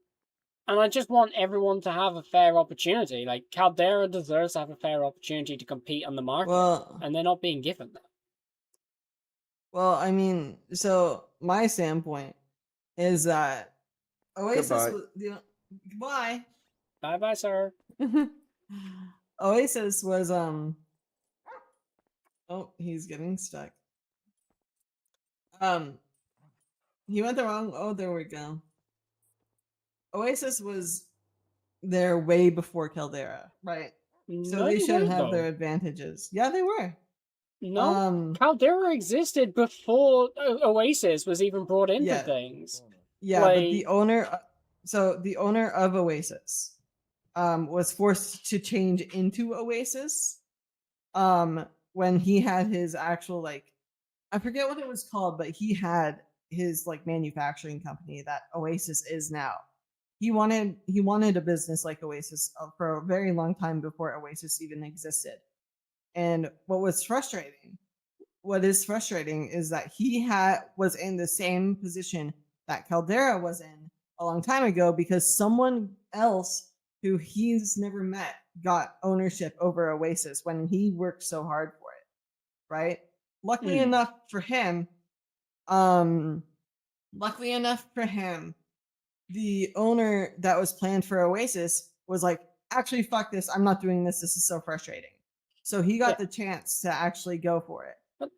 Speaker 1: and I just want everyone to have a fair opportunity. Like, Caldera deserves to have a fair opportunity to compete on the market,
Speaker 11: Well,
Speaker 1: and they're not being given that.
Speaker 11: well, I mean, so my standpoint is that Oasis
Speaker 10: Goodbye.
Speaker 11: was goodbye.
Speaker 1: Bye bye, sir.
Speaker 11: Oasis was oh, he's getting stuck. He went the wrong. Oh, there we go. Oasis was there way before Caldera, right? So
Speaker 1: No,
Speaker 11: they
Speaker 1: they
Speaker 11: should
Speaker 1: weren't,
Speaker 11: have
Speaker 1: though.
Speaker 11: their advantages. Yeah, they were.
Speaker 1: No, Caldera existed before Oasis was even brought into
Speaker 11: Yeah.
Speaker 1: things.
Speaker 11: Yeah, but
Speaker 1: Like-
Speaker 11: the owner, so the owner of Oasis, was forced to change into Oasis, when he had his actual, like, I forget what it was called, but he had his like manufacturing company that Oasis is now. He wanted a business like Oasis for a very long time before Oasis even existed. And what is frustrating is that he was in the same position that Caldera was in a long time ago, because someone else who he's never met got ownership over Oasis when he worked so hard for it, right? Luckily enough for him, the owner that was planned for Oasis was like, actually, fuck this, I'm not doing this, this is so frustrating. So he got the chance to actually go for it.
Speaker 1: But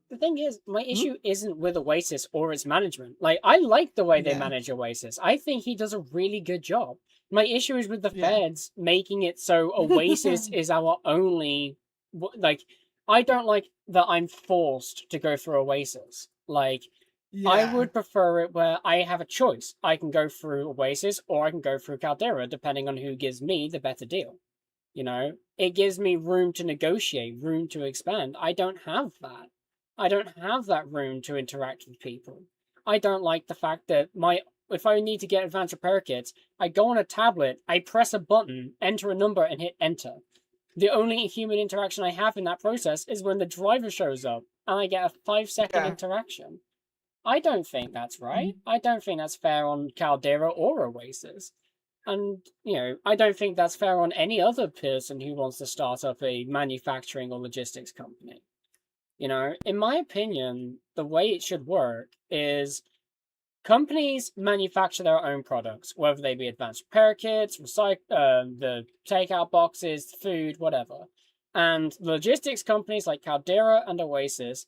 Speaker 1: the thing is, my issue isn't with Oasis or its management. Like, I like the way they manage Oasis. I think he does a really good job. My issue is with the feds making it so Oasis is our only... Like, I don't like that I'm forced to go through Oasis. Like, I would prefer it where I have a choice. I can go through Oasis or I can go through Caldera, depending on who gives me the better deal. You know, it gives me room to negotiate, room to expand. I don't have that. I don't have that room to interact with people. I don't like the fact that if I need to get advanced repair kits, I go on a tablet, I press a button, enter a number, and hit enter. The only human interaction I have in that process is when the driver shows up, and I get a 5-second interaction. I don't think that's right. I don't think that's fair on Caldera or Oasis. And, you know, I don't think that's fair on any other person who wants to start up a manufacturing or logistics company. You know, in my opinion, the way it should work is companies manufacture their own products, whether they be advanced repair kits, the takeout boxes, food, whatever. And logistics companies like Caldera and Oasis,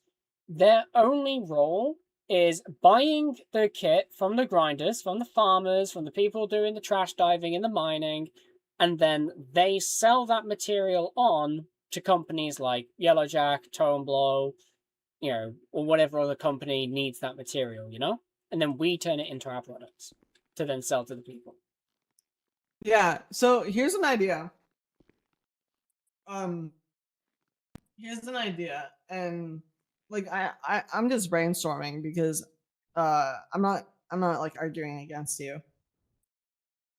Speaker 1: their only role is buying the kit from the grinders, from the farmers, from the people doing the trash diving and the mining, and then they sell that material on to companies like Yellowjack, Toe and Blow, you know, or whatever other company needs that material, you know? And then we turn it into our products to then sell to the people.
Speaker 11: Yeah, so here's an idea. And like I'm just brainstorming because I'm not like arguing against you.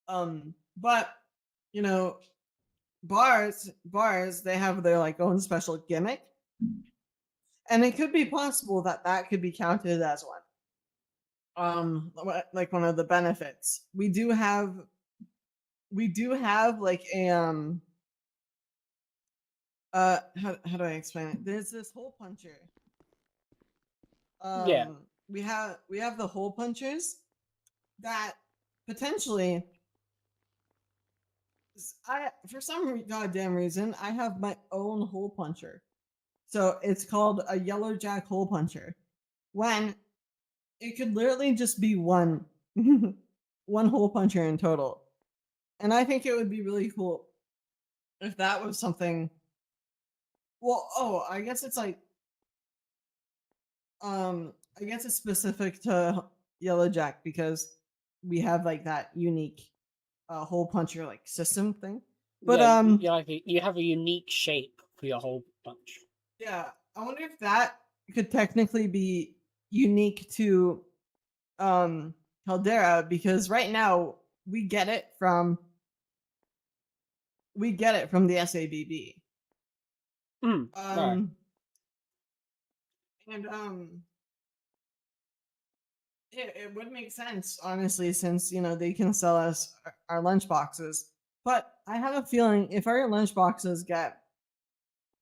Speaker 11: But you know, bars they have their like own special gimmick, and it could be possible that that could be counted as one. Like one of the benefits. We do have like a how do I explain it? There's this hole puncher. We have the hole punchers that potentially for some goddamn reason I have my own hole puncher. So it's called a Yellowjack hole puncher. When it could literally just be one one hole puncher in total. And I think it would be really cool if that was something. Well, I guess it's like I guess it's specific to Yellowjack because we have like that unique hole puncher like system thing. But
Speaker 1: you have a unique shape for your hole punch.
Speaker 11: Yeah, I wonder if that could technically be unique to Caldera, because right now we get it from the SABB.
Speaker 1: Right.
Speaker 11: And it would make sense, honestly, since you know they can sell us our lunch boxes. But I have a feeling if our lunch boxes get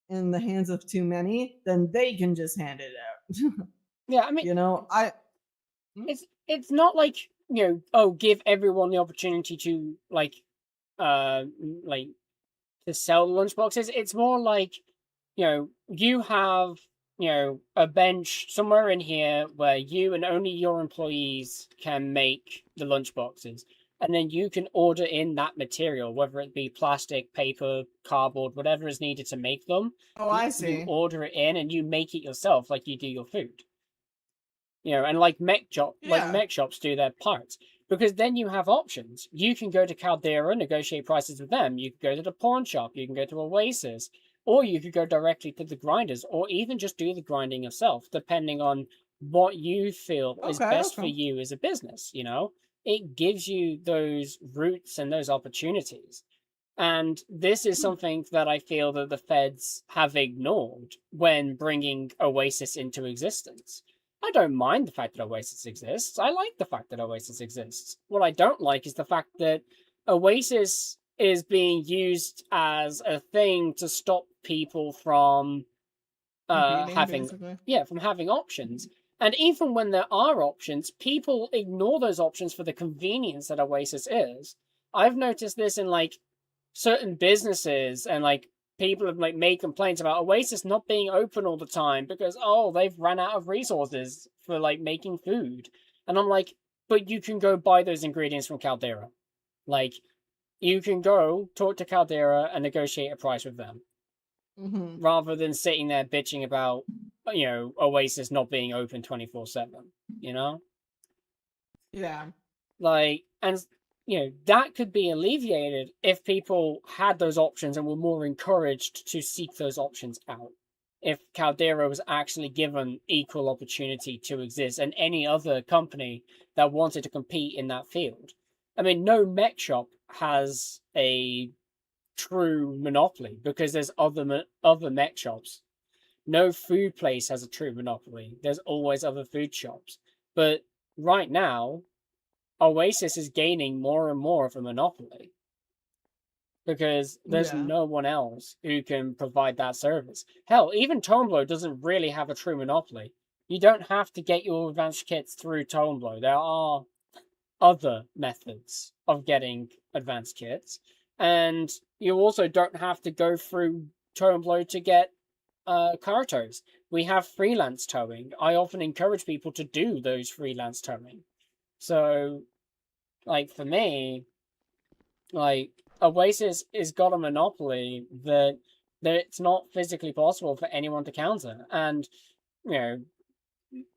Speaker 11: in the hands of too many, then they can just hand it out.
Speaker 1: Yeah, I mean,
Speaker 11: you know,
Speaker 1: it's not like, you know, give everyone the opportunity to like to sell the lunchboxes. It's more like, you know, you have, you know, a bench somewhere in here where you and only your employees can make the lunchboxes. And then you can order in that material, whether it be plastic, paper, cardboard, whatever is needed to make them.
Speaker 11: Oh, I see.
Speaker 1: You order it in and you make it yourself like you do your food. You know, and like mech shops do their parts. Because then you have options. You can go to Caldera, negotiate prices with them. You can go to the pawn shop. You can go to Oasis. Or you could go directly to the grinders, or even just do the grinding yourself, depending on what you feel is
Speaker 11: Okay,
Speaker 1: best for
Speaker 11: okay.
Speaker 1: you as a business. It gives you those routes and those opportunities. And this is something that I feel that the feds have ignored when bringing Oasis into existence. I don't mind the fact that Oasis exists. I like the fact that Oasis exists. What I don't like is the fact that Oasis is being used as a thing to stop people from
Speaker 11: Competing,
Speaker 1: having
Speaker 11: basically.
Speaker 1: from having options. And even when there are options, people ignore those options for the convenience that Oasis is. I've noticed this in certain businesses, and people have made complaints about Oasis not being open all the time because they've run out of resources for making food. And I'm like, but you can go buy those ingredients from Caldera. You can go talk to Caldera and negotiate a price with them
Speaker 11: Mm-hmm.
Speaker 1: rather than sitting there bitching about Oasis not being open 24/7.
Speaker 11: Yeah.
Speaker 1: And that could be alleviated if people had those options and were more encouraged to seek those options out. If Caldera was actually given equal opportunity to exist, and any other company that wanted to compete in that field. I mean, no mech shop has a true monopoly because there's other mech shops. No food place has a true monopoly. There's always other food shops. But right now, Oasis is gaining more and more of a monopoly because there's
Speaker 11: Yeah.
Speaker 1: no one else who can provide that service. Hell, even Toneblow doesn't really have a true monopoly. You don't have to get your advanced kits through Toneblow. There are other methods of getting advanced kits, and you also don't have to go through Toneblow to get cartos. We have freelance towing. I often encourage people to do those freelance towing. So, for me, Oasis has got a monopoly that it's not physically possible for anyone to counter. And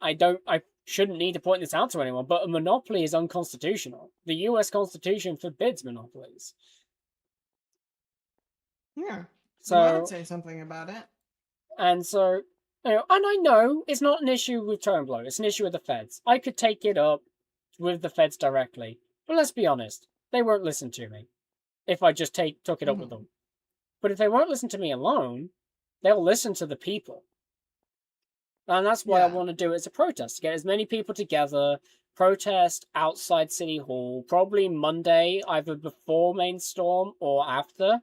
Speaker 1: I shouldn't need to point this out to anyone, but a monopoly is unconstitutional. The U.S. Constitution forbids monopolies.
Speaker 11: Yeah.
Speaker 1: So
Speaker 11: I would say something about it.
Speaker 1: And so, and I know it's not an issue with Turnblow, it's an issue with the feds. I could take it up with the feds directly, but let's be honest, they won't listen to me if I just took it up with them. But if they won't listen to me alone, they'll listen to the people. And that's why I want to do it as a protest, to get as many people together, protest outside City Hall, probably Monday, either before main storm or after.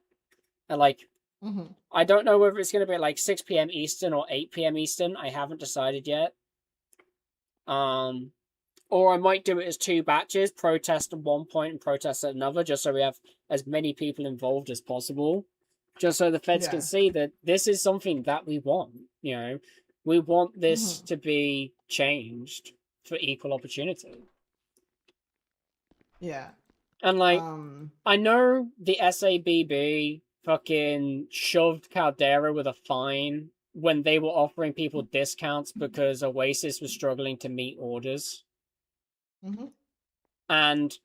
Speaker 1: And I don't know whether it's going to be 6 p.m. Eastern or 8 p.m. Eastern. I haven't decided yet. Or I might do it as 2 batches, protest at one point and protest at another, just so we have as many people involved as possible. Just so the feds can see that this is something that we want. We want this to be changed for equal opportunity.
Speaker 11: Yeah.
Speaker 1: And I know the SABB fucking shoved Caldera with a fine when they were offering people discounts because Oasis was struggling to meet orders. And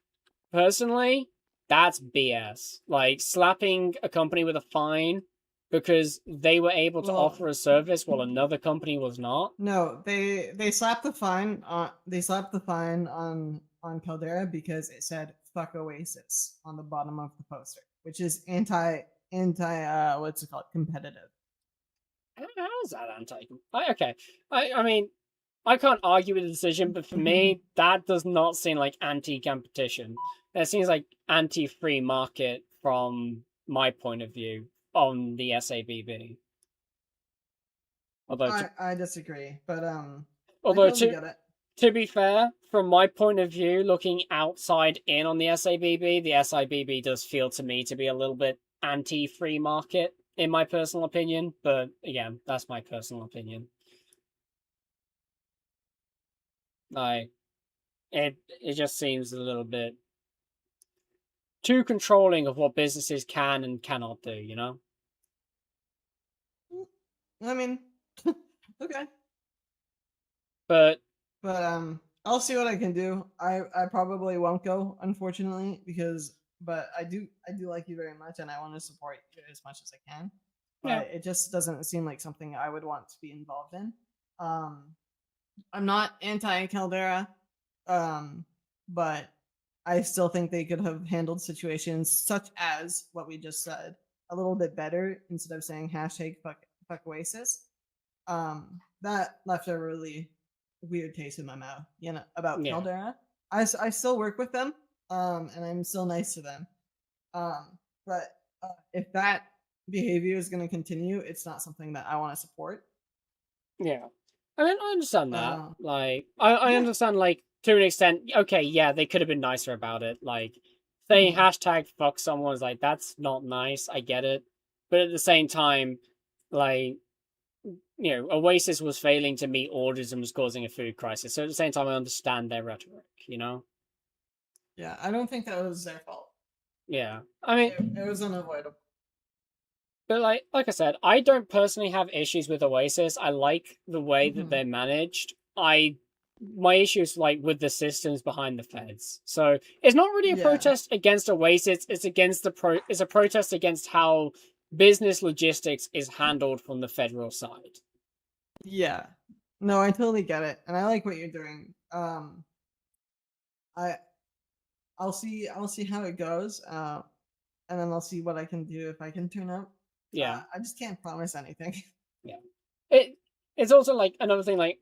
Speaker 1: personally, that's BS. Slapping a company with a fine because they were able to offer a service while another company was not.
Speaker 11: No, they slapped the fine on Caldera because it said "fuck Oasis" on the bottom of the poster, which is anti what's it called, competitive.
Speaker 1: How is that anti? Okay, I mean, I can't argue with the decision, but for me, that does not seem like anti-competition. It seems like anti-free market from my point of view on the SABB. Although
Speaker 11: I disagree, but
Speaker 1: although
Speaker 11: I totally get it.
Speaker 1: To be fair, from my point of view, looking outside in on the SABB, the SIBB does feel to me to be a little bit anti-free market, in my personal opinion. But again, that's my personal opinion. It just seems a little bit too controlling of what businesses can and cannot do.
Speaker 11: I mean, okay.
Speaker 1: But
Speaker 11: I'll see what I can do. I probably won't go, unfortunately, but I do like you very much and I want to support you as much as I can. But it just doesn't seem like something I would want to be involved in. I'm not anti Caldera, but I still think they could have handled situations such as what we just said a little bit better instead of saying hashtag fuck Oasis. That left a really weird taste in my mouth, about
Speaker 1: Yeah.
Speaker 11: Caldera. I still work with them, and I'm still nice to them. But if that behavior is going to continue, it's not something that I want to support.
Speaker 1: Yeah. I mean, I understand that.
Speaker 11: Uh,
Speaker 1: Like, I
Speaker 11: yeah.
Speaker 1: understand, like, to an extent, okay, yeah, they could have been nicer about it. Like, saying hashtag fuck someone is like, that's not nice. I get it. But at the same time, like, Oasis was failing to meet orders and was causing a food crisis. So at the same time, I understand their rhetoric,
Speaker 11: Yeah, I don't think that was their fault.
Speaker 1: Yeah. I mean,
Speaker 11: It was unavoidable.
Speaker 1: but like I said, I don't personally have issues with Oasis. I like the way that they're managed. My issue is like with the systems behind the feds. So it's not really a
Speaker 11: Yeah.
Speaker 1: protest against Oasis. It's against it's a protest against how business logistics is handled from the federal side.
Speaker 11: Yeah. No, I totally get it, and I like what you're doing. I'll see how it goes, and then I'll see what I can do if I can turn up.
Speaker 1: Yeah.
Speaker 11: I just can't promise anything.
Speaker 1: Yeah. It's also like another thing, like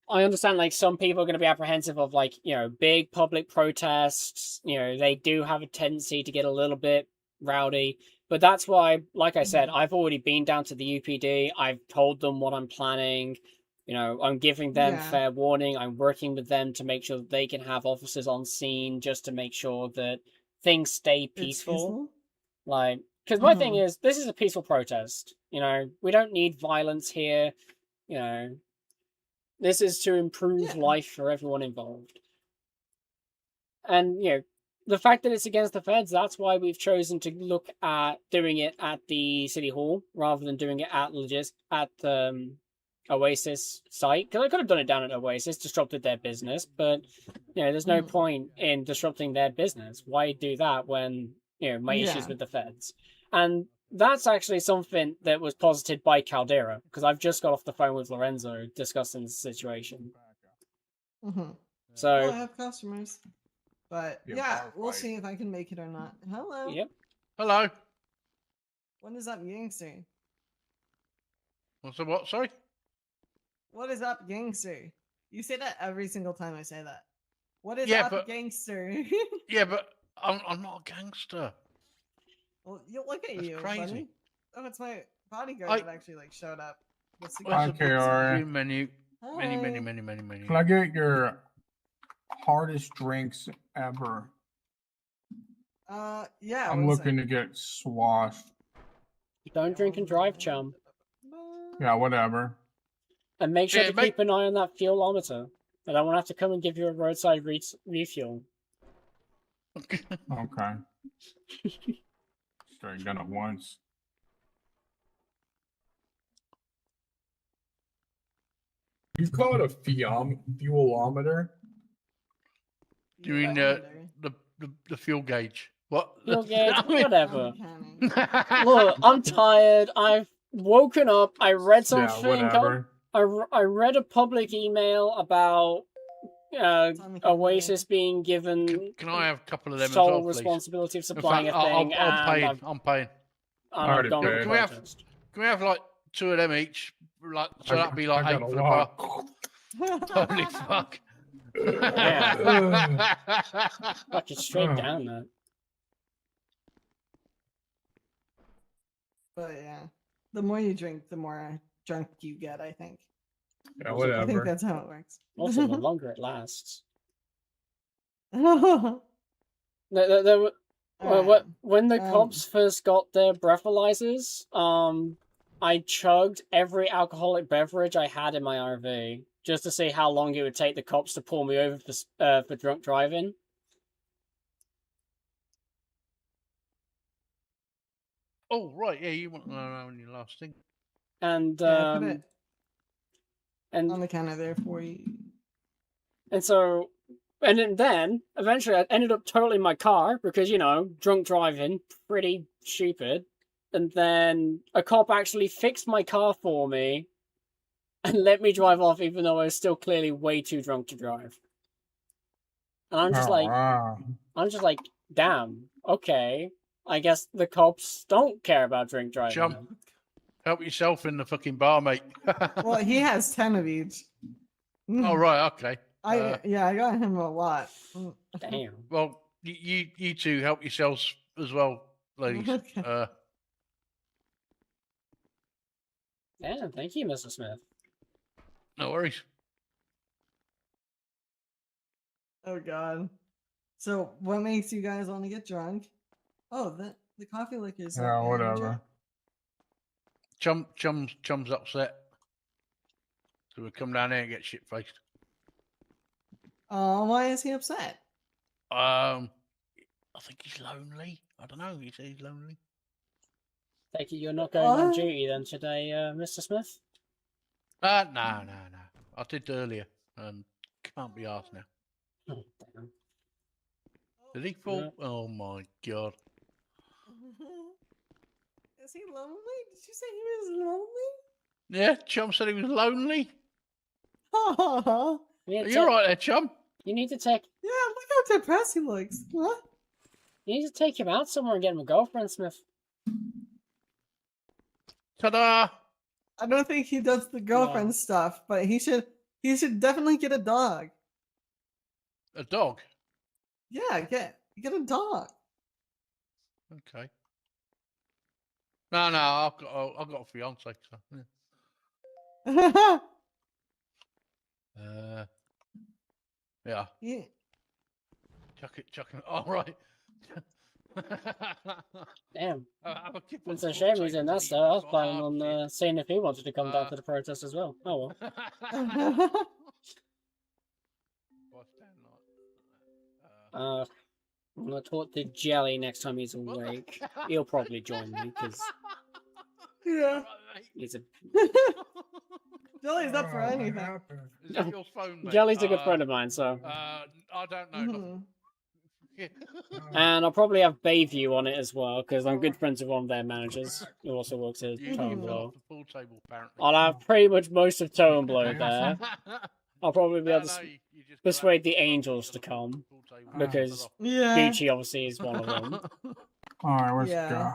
Speaker 1: I understand like some people are going to be apprehensive of like, big public protests. They do have a tendency to get a little bit rowdy. But that's why, like I said, I've already been down to the UPD. I've told them what I'm planning. I'm giving them
Speaker 11: Yeah.
Speaker 1: fair warning. I'm working with them to make sure that they can have officers on scene just to make sure that things stay
Speaker 11: It's
Speaker 1: peaceful. Like, because my thing is, this is a peaceful protest. We don't need violence here. This is to improve life for everyone involved. And, the fact that it's against the feds, that's why we've chosen to look at doing it at the city hall rather than doing it at Oasis site. Because I could have done it down at Oasis, disrupted their business, but, there's no point in disrupting their business. Why do that when, my issues
Speaker 11: Yeah.
Speaker 1: with the feds? And that's actually something that was posited by Caldera, because I've just got off the phone with Lorenzo discussing the situation. So,
Speaker 11: Well, I have customers, but
Speaker 3: Yeah,
Speaker 11: yeah,
Speaker 3: bar
Speaker 11: we'll
Speaker 3: fight.
Speaker 11: see if I can make it or not. Hello.
Speaker 1: yep.
Speaker 10: Hello.
Speaker 11: What is up, gangster?
Speaker 10: What's the what? Sorry.
Speaker 11: What is up, gangster? You say that every single time I say that. What is
Speaker 10: Yeah,
Speaker 11: up,
Speaker 10: but-
Speaker 11: gangster?
Speaker 10: Yeah, but I'm not a gangster.
Speaker 11: Well, you look at
Speaker 10: That's
Speaker 11: you,
Speaker 10: crazy.
Speaker 11: buddy. Oh, it's my bodyguard
Speaker 10: I-
Speaker 11: that actually showed up. What's the
Speaker 10: What's
Speaker 3: Okay,
Speaker 10: the
Speaker 3: alright.
Speaker 10: view menu? Many.
Speaker 3: Can I get your hardest drinks ever?
Speaker 11: Yeah.
Speaker 3: I'm
Speaker 11: one
Speaker 3: looking
Speaker 11: sec.
Speaker 3: to get swashed.
Speaker 1: Don't drink and drive, chum.
Speaker 3: Yeah, whatever.
Speaker 1: And make sure
Speaker 10: Yeah,
Speaker 1: to
Speaker 10: mate.
Speaker 1: keep an eye on that fuelometer. I don't want to have to come and give you a roadside refuel.
Speaker 3: Okay. Straight done it once. You call it a fuelometer?
Speaker 10: Do you mean the fuel gauge? What?
Speaker 1: Fuel gauge,
Speaker 10: I mean-
Speaker 1: whatever. Look, I'm tired. I've woken up. I read
Speaker 3: Yeah,
Speaker 1: something.
Speaker 3: whatever.
Speaker 1: I read a public email about
Speaker 11: on the calendar.
Speaker 1: Oasis being given
Speaker 10: Can I have a couple of them as
Speaker 1: sole
Speaker 10: well, please?
Speaker 1: responsibility of
Speaker 10: In
Speaker 1: supplying
Speaker 10: fact,
Speaker 1: a thing,
Speaker 10: I'm
Speaker 1: and
Speaker 10: paying.
Speaker 1: I've
Speaker 10: I'm paying.
Speaker 3: Already
Speaker 1: gone
Speaker 3: paid.
Speaker 1: with
Speaker 10: Can we have-
Speaker 1: protest.
Speaker 10: Can we have like 2 of them each? Like so that'd be like
Speaker 3: I
Speaker 10: 8
Speaker 3: got
Speaker 10: for
Speaker 3: a
Speaker 10: the bar.
Speaker 3: lot.
Speaker 10: Holy fuck!
Speaker 1: Yeah. Fuck it straight down there.
Speaker 11: But yeah, the more you drink, the more drunk you get. I think.
Speaker 3: Yeah,
Speaker 11: I think
Speaker 3: whatever.
Speaker 11: that's how it works.
Speaker 1: Also, the longer it lasts.
Speaker 11: Alright.
Speaker 1: When the cops first got their breathalyzers, I chugged every alcoholic beverage I had in my RV just to see how long it would take the cops to pull me over for drunk driving.
Speaker 10: Oh right, yeah, you want to know when your last thing.
Speaker 1: And
Speaker 11: Yeah, I put it
Speaker 1: and
Speaker 11: on the counter there for you.
Speaker 1: and so and then eventually I ended up totaling my car because drunk driving, pretty stupid. And then a cop actually fixed my car for me and let me drive off, even though I was still clearly way too drunk to drive. And I'm just like, damn, okay. I guess the cops don't care about drink driving.
Speaker 10: Jump.
Speaker 1: then.
Speaker 10: Help yourself in the fucking bar, mate.
Speaker 11: Well, he has 10 of each.
Speaker 10: Oh right, okay.
Speaker 11: I got him a lot.
Speaker 1: Damn.
Speaker 10: Well, you two help yourselves as well, ladies.
Speaker 11: Okay.
Speaker 1: Yeah, thank you, Mr. Smith.
Speaker 10: No worries.
Speaker 11: Oh god. So what makes you guys want to get drunk? Oh, the coffee liquor's
Speaker 3: Yeah,
Speaker 11: up there,
Speaker 3: whatever.
Speaker 10: Chum's upset. So we come down there and get shit faced.
Speaker 11: Why is he upset?
Speaker 10: I think he's lonely. I don't know. He said he's lonely.
Speaker 1: Thank you. You're not going on duty then today, Mr. Smith?
Speaker 10: No. I did earlier. Can't be asked now.
Speaker 1: Oh, damn.
Speaker 10: Did he fall? Oh my god.
Speaker 11: Is he lonely? Did you say he was lonely?
Speaker 10: Yeah, Chum said he was lonely.
Speaker 11: Oh,
Speaker 10: You're right there, Chum.
Speaker 1: You need to take.
Speaker 11: yeah, look how depressed he looks. What?
Speaker 1: You need to take him out somewhere and get him a girlfriend, Smith.
Speaker 10: Ta-da!
Speaker 11: I don't think he does the girlfriend stuff, but he should definitely get a dog.
Speaker 10: A dog?
Speaker 11: Yeah, get a dog.
Speaker 10: Okay. No, I've got a fiance. So, yeah. Yeah.
Speaker 11: Yeah.
Speaker 10: Chuck it. All right.
Speaker 1: Damn.
Speaker 10: Have a kip on
Speaker 1: It's a
Speaker 10: the
Speaker 1: shame
Speaker 10: pool
Speaker 1: he's in
Speaker 10: table,
Speaker 1: that
Speaker 10: you
Speaker 1: stuff. I was planning
Speaker 10: bastard.
Speaker 1: on seeing if he wanted to come down to the protest as well. Oh well. I'm gonna talk to Jelly next time he's awake. He'll probably join me because
Speaker 11: Yeah.
Speaker 1: he's a
Speaker 11: Jelly's up for anything.
Speaker 10: Is that your phone, mate?
Speaker 1: Jelly's a good friend of mine, so.
Speaker 10: I don't know. nothing.
Speaker 1: And I'll probably have Bayview on it as well because I'm good friends with one of their managers who also works at
Speaker 10: You
Speaker 1: Toe and
Speaker 10: fell
Speaker 1: Blow.
Speaker 10: off the pool table, apparently.
Speaker 1: I'll have pretty much most of Toe and Blow there. I'll probably be able to persuade the Angels to come because
Speaker 11: Yeah.
Speaker 1: Gucci obviously is one of them.
Speaker 3: Alright, let's
Speaker 11: Yeah.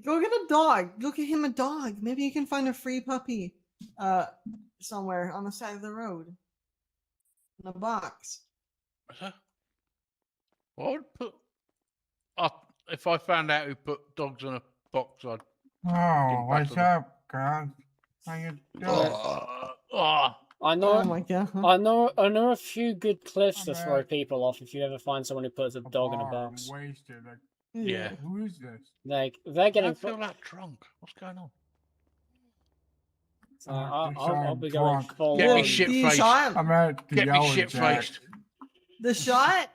Speaker 11: Go get a dog. Go get him a dog. Maybe you can find a free puppy somewhere on the side of the road. In a box.
Speaker 10: What would put? If I found out who put dogs in a box, I'd.
Speaker 3: Oh, what's up, guys? How you doing?
Speaker 1: I know.
Speaker 11: Oh my god.
Speaker 1: I know a few good cliffs to throw people off if you ever find someone who puts a dog in a
Speaker 3: I'm
Speaker 1: box.
Speaker 3: wasted. Like,
Speaker 10: Yeah.
Speaker 3: who is this?
Speaker 1: Like they're
Speaker 10: I
Speaker 1: getting.
Speaker 10: don't feel that drunk. What's going on?
Speaker 1: I'll be going
Speaker 3: drunk.
Speaker 1: full
Speaker 10: Get me
Speaker 1: on.
Speaker 10: shit
Speaker 11: The
Speaker 10: faced.
Speaker 11: shot,
Speaker 3: I'm at the
Speaker 10: Get me
Speaker 3: Yellow
Speaker 10: shit
Speaker 3: Jack.
Speaker 10: faced.
Speaker 11: the shots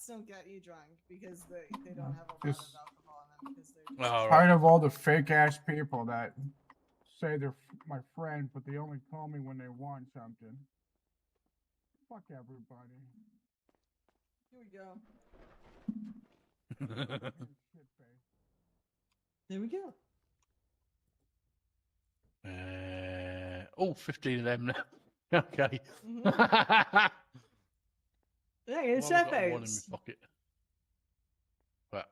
Speaker 11: don't get you drunk because they don't have a lot of
Speaker 3: Just-
Speaker 11: alcohol in them because they're
Speaker 10: All right.
Speaker 3: Tired of all the fake ass people that say they're my friend, but they only call me when they want something. Fuck everybody.
Speaker 11: Here we go.
Speaker 3: Shit face.
Speaker 11: There we go.
Speaker 10: 15 of them now. Okay.
Speaker 11: Yeah,
Speaker 10: Well,
Speaker 11: it's
Speaker 10: I've
Speaker 11: shit
Speaker 10: got one in my
Speaker 11: face.
Speaker 10: pocket. But.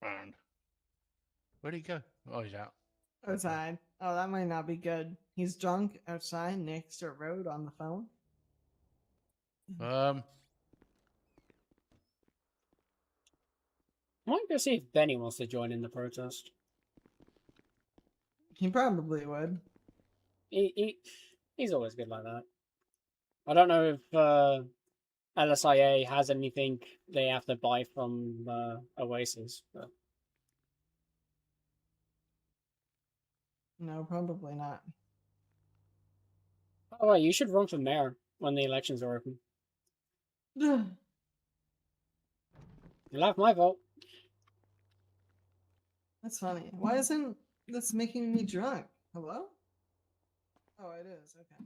Speaker 10: And where'd he go? Oh, he's out.
Speaker 11: Outside. Oh, that might not be good. He's drunk outside next to a road on the phone.
Speaker 1: I might go see if Benny wants to join in the protest.
Speaker 11: He probably would.
Speaker 1: He's always good like that. I don't know if LSIA has anything they have to buy from Oasis, but
Speaker 11: No, probably not.
Speaker 1: oh wait, you should run for mayor when the elections are open. You'll have my vote.
Speaker 11: That's funny. Why isn't this making me drunk? Hello? Oh, it is. Okay.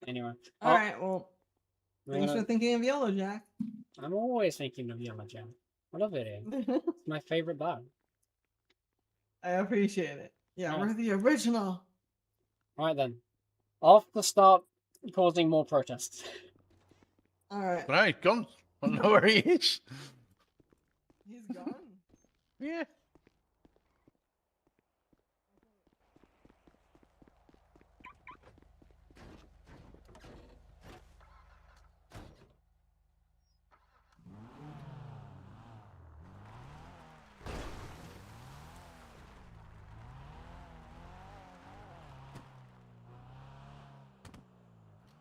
Speaker 1: Anyway.
Speaker 11: All right. Well, thanks
Speaker 1: Uh,
Speaker 11: for thinking of Yellow Jack.
Speaker 1: I'm always thinking of Yellow Jack. I love it. It's my favorite bar.
Speaker 11: I appreciate it. Yeah,
Speaker 1: Right.
Speaker 11: we're the original.
Speaker 1: Right then. Off to start causing more protests.
Speaker 11: All right.
Speaker 10: Right, come. I know where he is.
Speaker 11: He's gone.
Speaker 10: Yeah.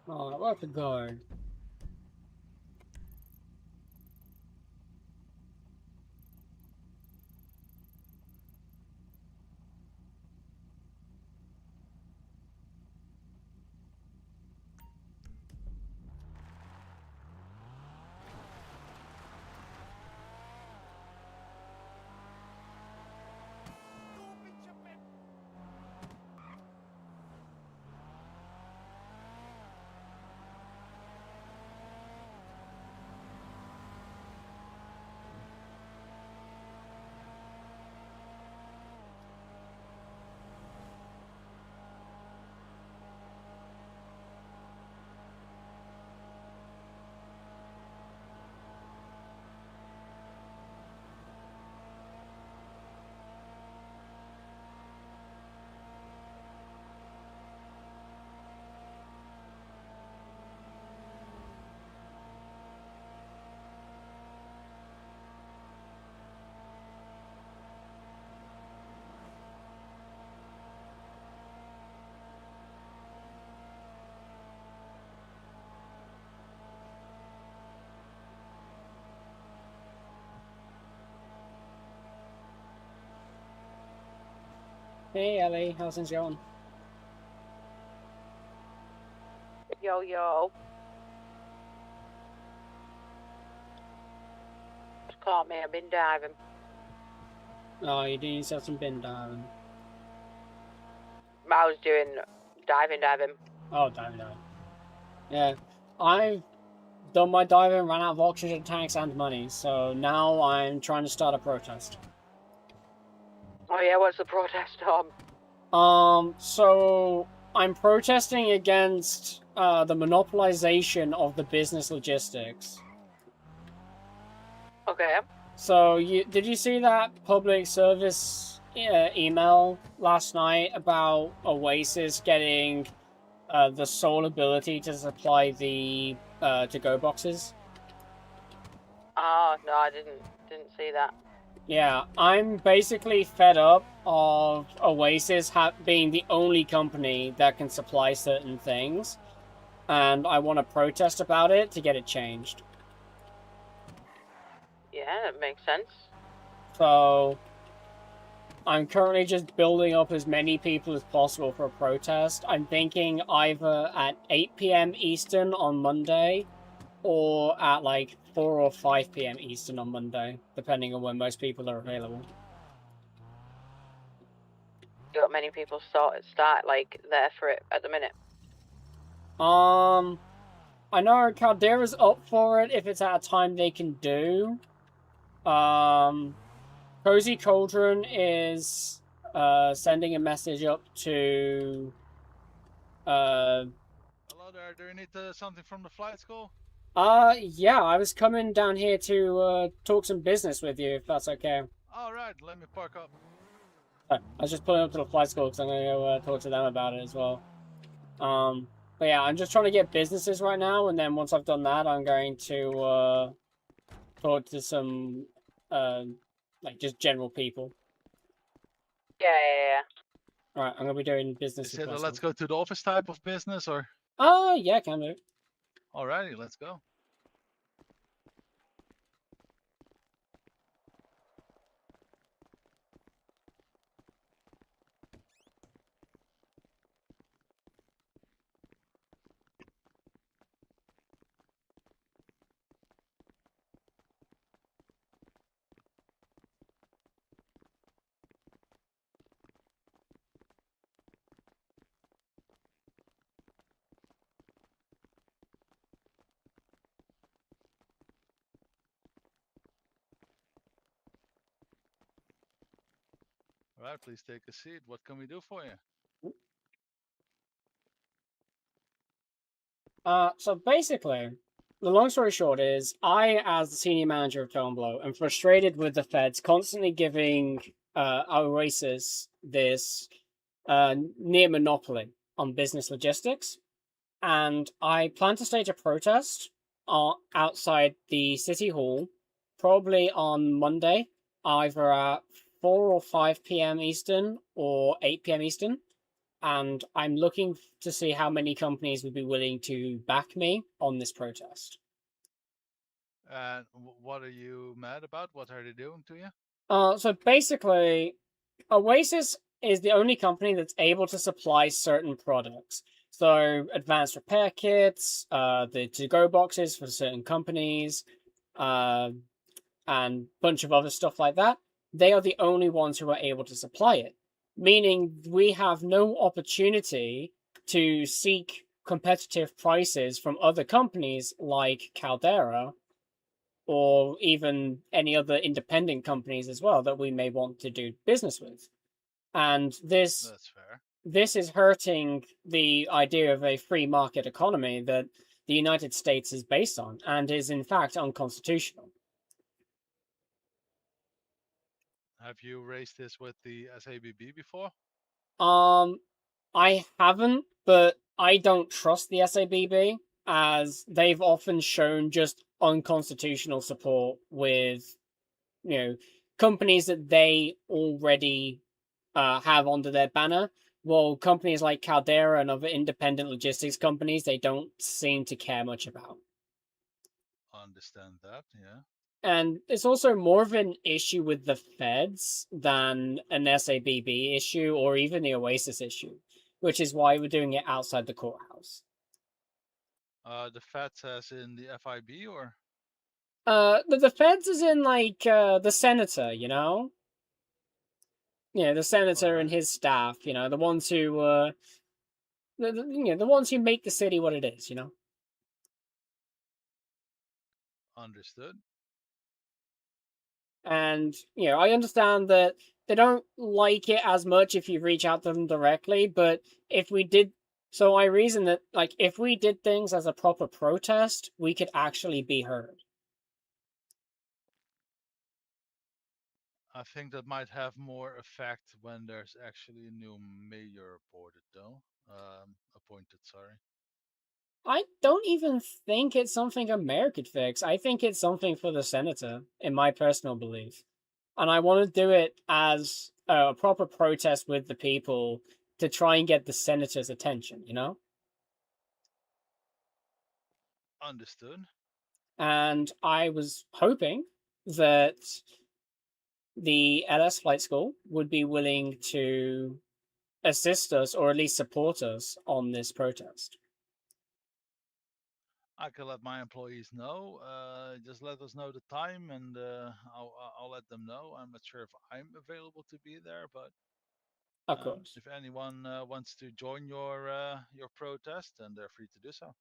Speaker 1: Oh, where to go? Hey Ellie, how's things going?
Speaker 12: Yo, yo. Just caught me. I've been diving.
Speaker 1: Oh, you doing yourself some bin diving.
Speaker 12: I was doing diving.
Speaker 1: Oh, diving. Yeah, I've done my diving, ran out of oxygen tanks and money, so now I'm trying to start a protest.
Speaker 12: Oh yeah, what's the protest, Tom?
Speaker 1: So I'm protesting against the monopolization of the business logistics.
Speaker 12: Okay.
Speaker 1: So did you see that public service email last night about Oasis getting the sole ability to supply the to-go boxes?
Speaker 12: Oh no, I didn't see that.
Speaker 1: Yeah, I'm basically fed up of Oasis being the only company that can supply certain things, and I want to protest about it to get it changed.
Speaker 12: Yeah, that makes sense.
Speaker 1: So, I'm currently just building up as many people as possible for a protest. I'm thinking either at 8 p.m. Eastern on Monday, or at like 4 or 5 p.m. Eastern on Monday, depending on when most people are available.
Speaker 12: You got many people start like there for it at the minute.
Speaker 1: I know Caldera's up for it if it's at a time they can do. Cozy Cauldron is sending a message up to
Speaker 10: Hello there. Do you need something from the flight school?
Speaker 1: yeah, I was coming down here to talk some business with you, if that's okay.
Speaker 10: All right, let me park up.
Speaker 1: I was just pulling up to the flight school because I'm gonna go talk to them about it as well. But yeah, I'm just trying to get businesses right now, and then once I've done that, I'm going to talk to some like just general people.
Speaker 12: Yeah.
Speaker 1: Alright, I'm gonna be doing business.
Speaker 10: Is it a let's go to the office type of business or?
Speaker 1: Yeah, can do.
Speaker 10: Alrighty, let's go. right, please take a seat. What can we do for you?
Speaker 1: So basically, the long story short is, I, as the senior manager of Toneblow, am frustrated with the feds constantly giving Oasis this near monopoly on business logistics, and I plan to stage a protest outside the city hall, probably on Monday, either at 4 or 5 p.m. Eastern or 8 p.m. Eastern. And I'm looking to see how many companies would be willing to back me on this protest.
Speaker 10: And what are you mad about? What are they doing to you?
Speaker 1: So basically, Oasis is the only company that's able to supply certain products. So advanced repair kits, the to-go boxes for certain companies, and a bunch of other stuff like that. They are the only ones who are able to supply it, meaning we have no opportunity to seek competitive prices from other companies like Caldera or even any other independent companies as well that we may want to do business with. And
Speaker 10: That's fair.
Speaker 1: this is hurting the idea of a free market economy that the United States is based on and is in fact unconstitutional.
Speaker 10: Have you raised this with the SABB before?
Speaker 1: I haven't, but I don't trust the SABB, as they've often shown just unconstitutional support with, companies that they already have under their banner. Well, companies like Caldera and other independent logistics companies, they don't seem to care much about.
Speaker 10: Understand that, yeah.
Speaker 1: And it's also more of an issue with the feds than an SABB issue or even the Oasis issue, which is why we're doing it outside the courthouse.
Speaker 10: The feds as in the FIB or?
Speaker 1: The feds is in like the senator, the senator and his staff, the ones who the ones who make the city what it is,
Speaker 10: Understood.
Speaker 1: And I understand that they don't like it as much if you reach out to them directly, but if we did, so I reason that like if we did things as a proper protest, we could actually be heard.
Speaker 10: I think that might have more effect when there's actually a new mayor appointed, though. Appointed, sorry.
Speaker 1: I don't even think it's something a mayor could fix. I think it's something for the senator, in my personal belief. And I want to do it as a proper protest with the people to try and get the senator's attention,
Speaker 10: Understood.
Speaker 1: And I was hoping that the LS Flight School would be willing to assist us or at least support us on this protest.
Speaker 10: I can let my employees know. Just let us know the time, and I'll let them know. I'm not sure if I'm available to be there, but
Speaker 1: of course,
Speaker 10: if anyone wants to join your protest, then they're free to do so.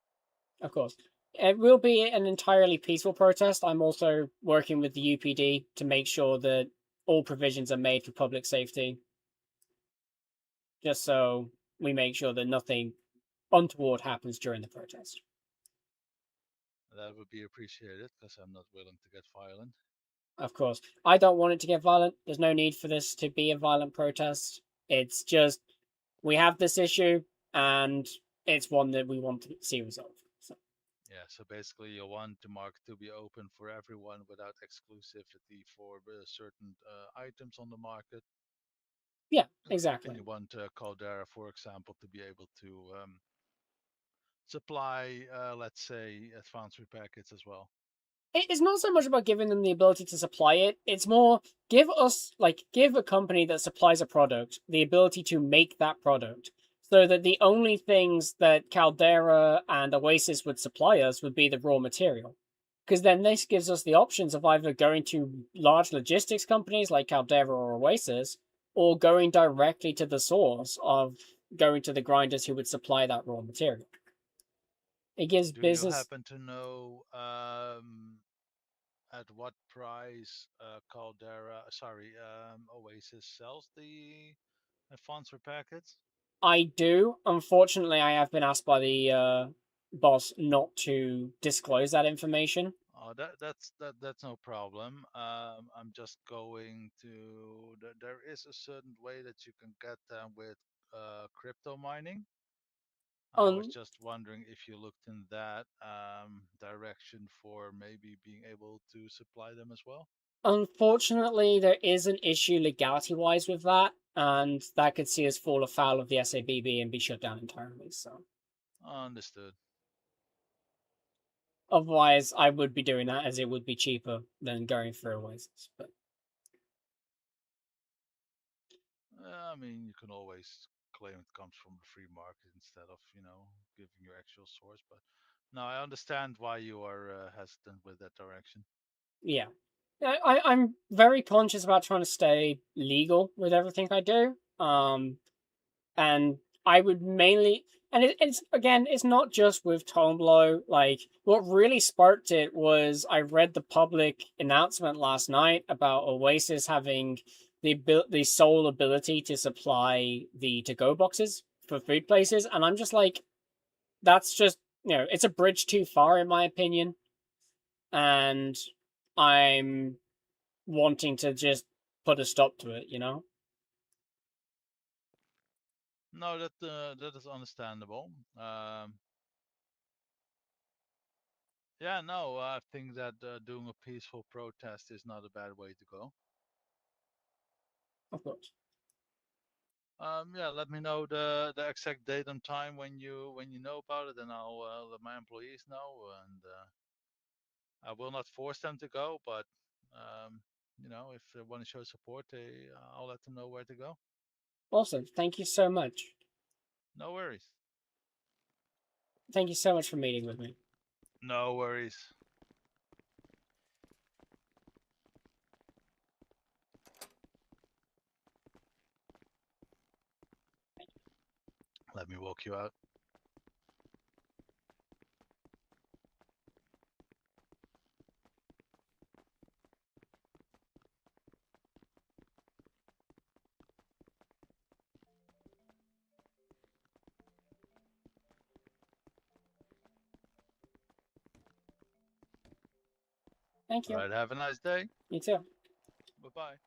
Speaker 1: Of course, it will be an entirely peaceful protest. I'm also working with the UPD to make sure that all provisions are made for public safety, just so we make sure that nothing untoward happens during the protest.
Speaker 10: That would be appreciated, because I'm not willing to get violent.
Speaker 1: Of course. I don't want it to get violent. There's no need for this to be a violent protest. It's just, we have this issue, and it's one that we want to see resolved. So.
Speaker 10: Yeah, so basically you want the market to be open for everyone without exclusivity for certain items on the market.
Speaker 1: Yeah, exactly.
Speaker 10: And you want Caldera, for example, to be able to supply, let's say, advanced repair kits as well.
Speaker 1: It's not so much about giving them the ability to supply it. It's more give a company that supplies a product the ability to make that product, so that the only things that Caldera and Oasis would supply us would be the raw material. Because then this gives us the options of either going to large logistics companies like Caldera or Oasis, or going directly to the source of going to the grinders who would supply that raw material. It gives business.
Speaker 10: Do you happen to know at what price Oasis sells the funds for packets?
Speaker 1: I do. Unfortunately, I have been asked by the boss not to disclose that information.
Speaker 10: Oh, that's no problem. I'm just going to. There is a certain way that you can get them with crypto mining. I was just wondering if you looked in that direction for maybe being able to supply them as well.
Speaker 1: Unfortunately, there is an issue legality-wise with that, and that could see us fall afoul of the SABB and be shut down entirely. So,
Speaker 10: Understood.
Speaker 1: otherwise, I would be doing that as it would be cheaper than going through Oasis. But
Speaker 10: I mean, you can always claim it comes from the free market instead of, giving your actual source. But no, I understand why you are hesitant with that direction.
Speaker 1: yeah, I'm very conscious about trying to stay legal with everything I do. And I would mainly, and it's not just with Tone Blow. Like, what really sparked it was I read the public announcement last night about Oasis having the sole ability to supply the to-go boxes for food places, and I'm just like, that's just, it's a bridge too far in my opinion, and I'm wanting to just put a stop to it,
Speaker 10: No, that is understandable. Yeah, no, I think that doing a peaceful protest is not a bad way to go.
Speaker 1: Of course.
Speaker 10: Yeah, let me know the exact date and time when you know about it, and I'll let my employees know, and I will not force them to go, but if they want to show support, I'll let them know where to go.
Speaker 1: Awesome. Thank you so much.
Speaker 10: No worries.
Speaker 1: Thank you so much for meeting with me.
Speaker 10: No worries. Let me walk you out.
Speaker 1: Thank you.
Speaker 10: All right, have a nice day.
Speaker 1: You too.
Speaker 10: Bye-bye.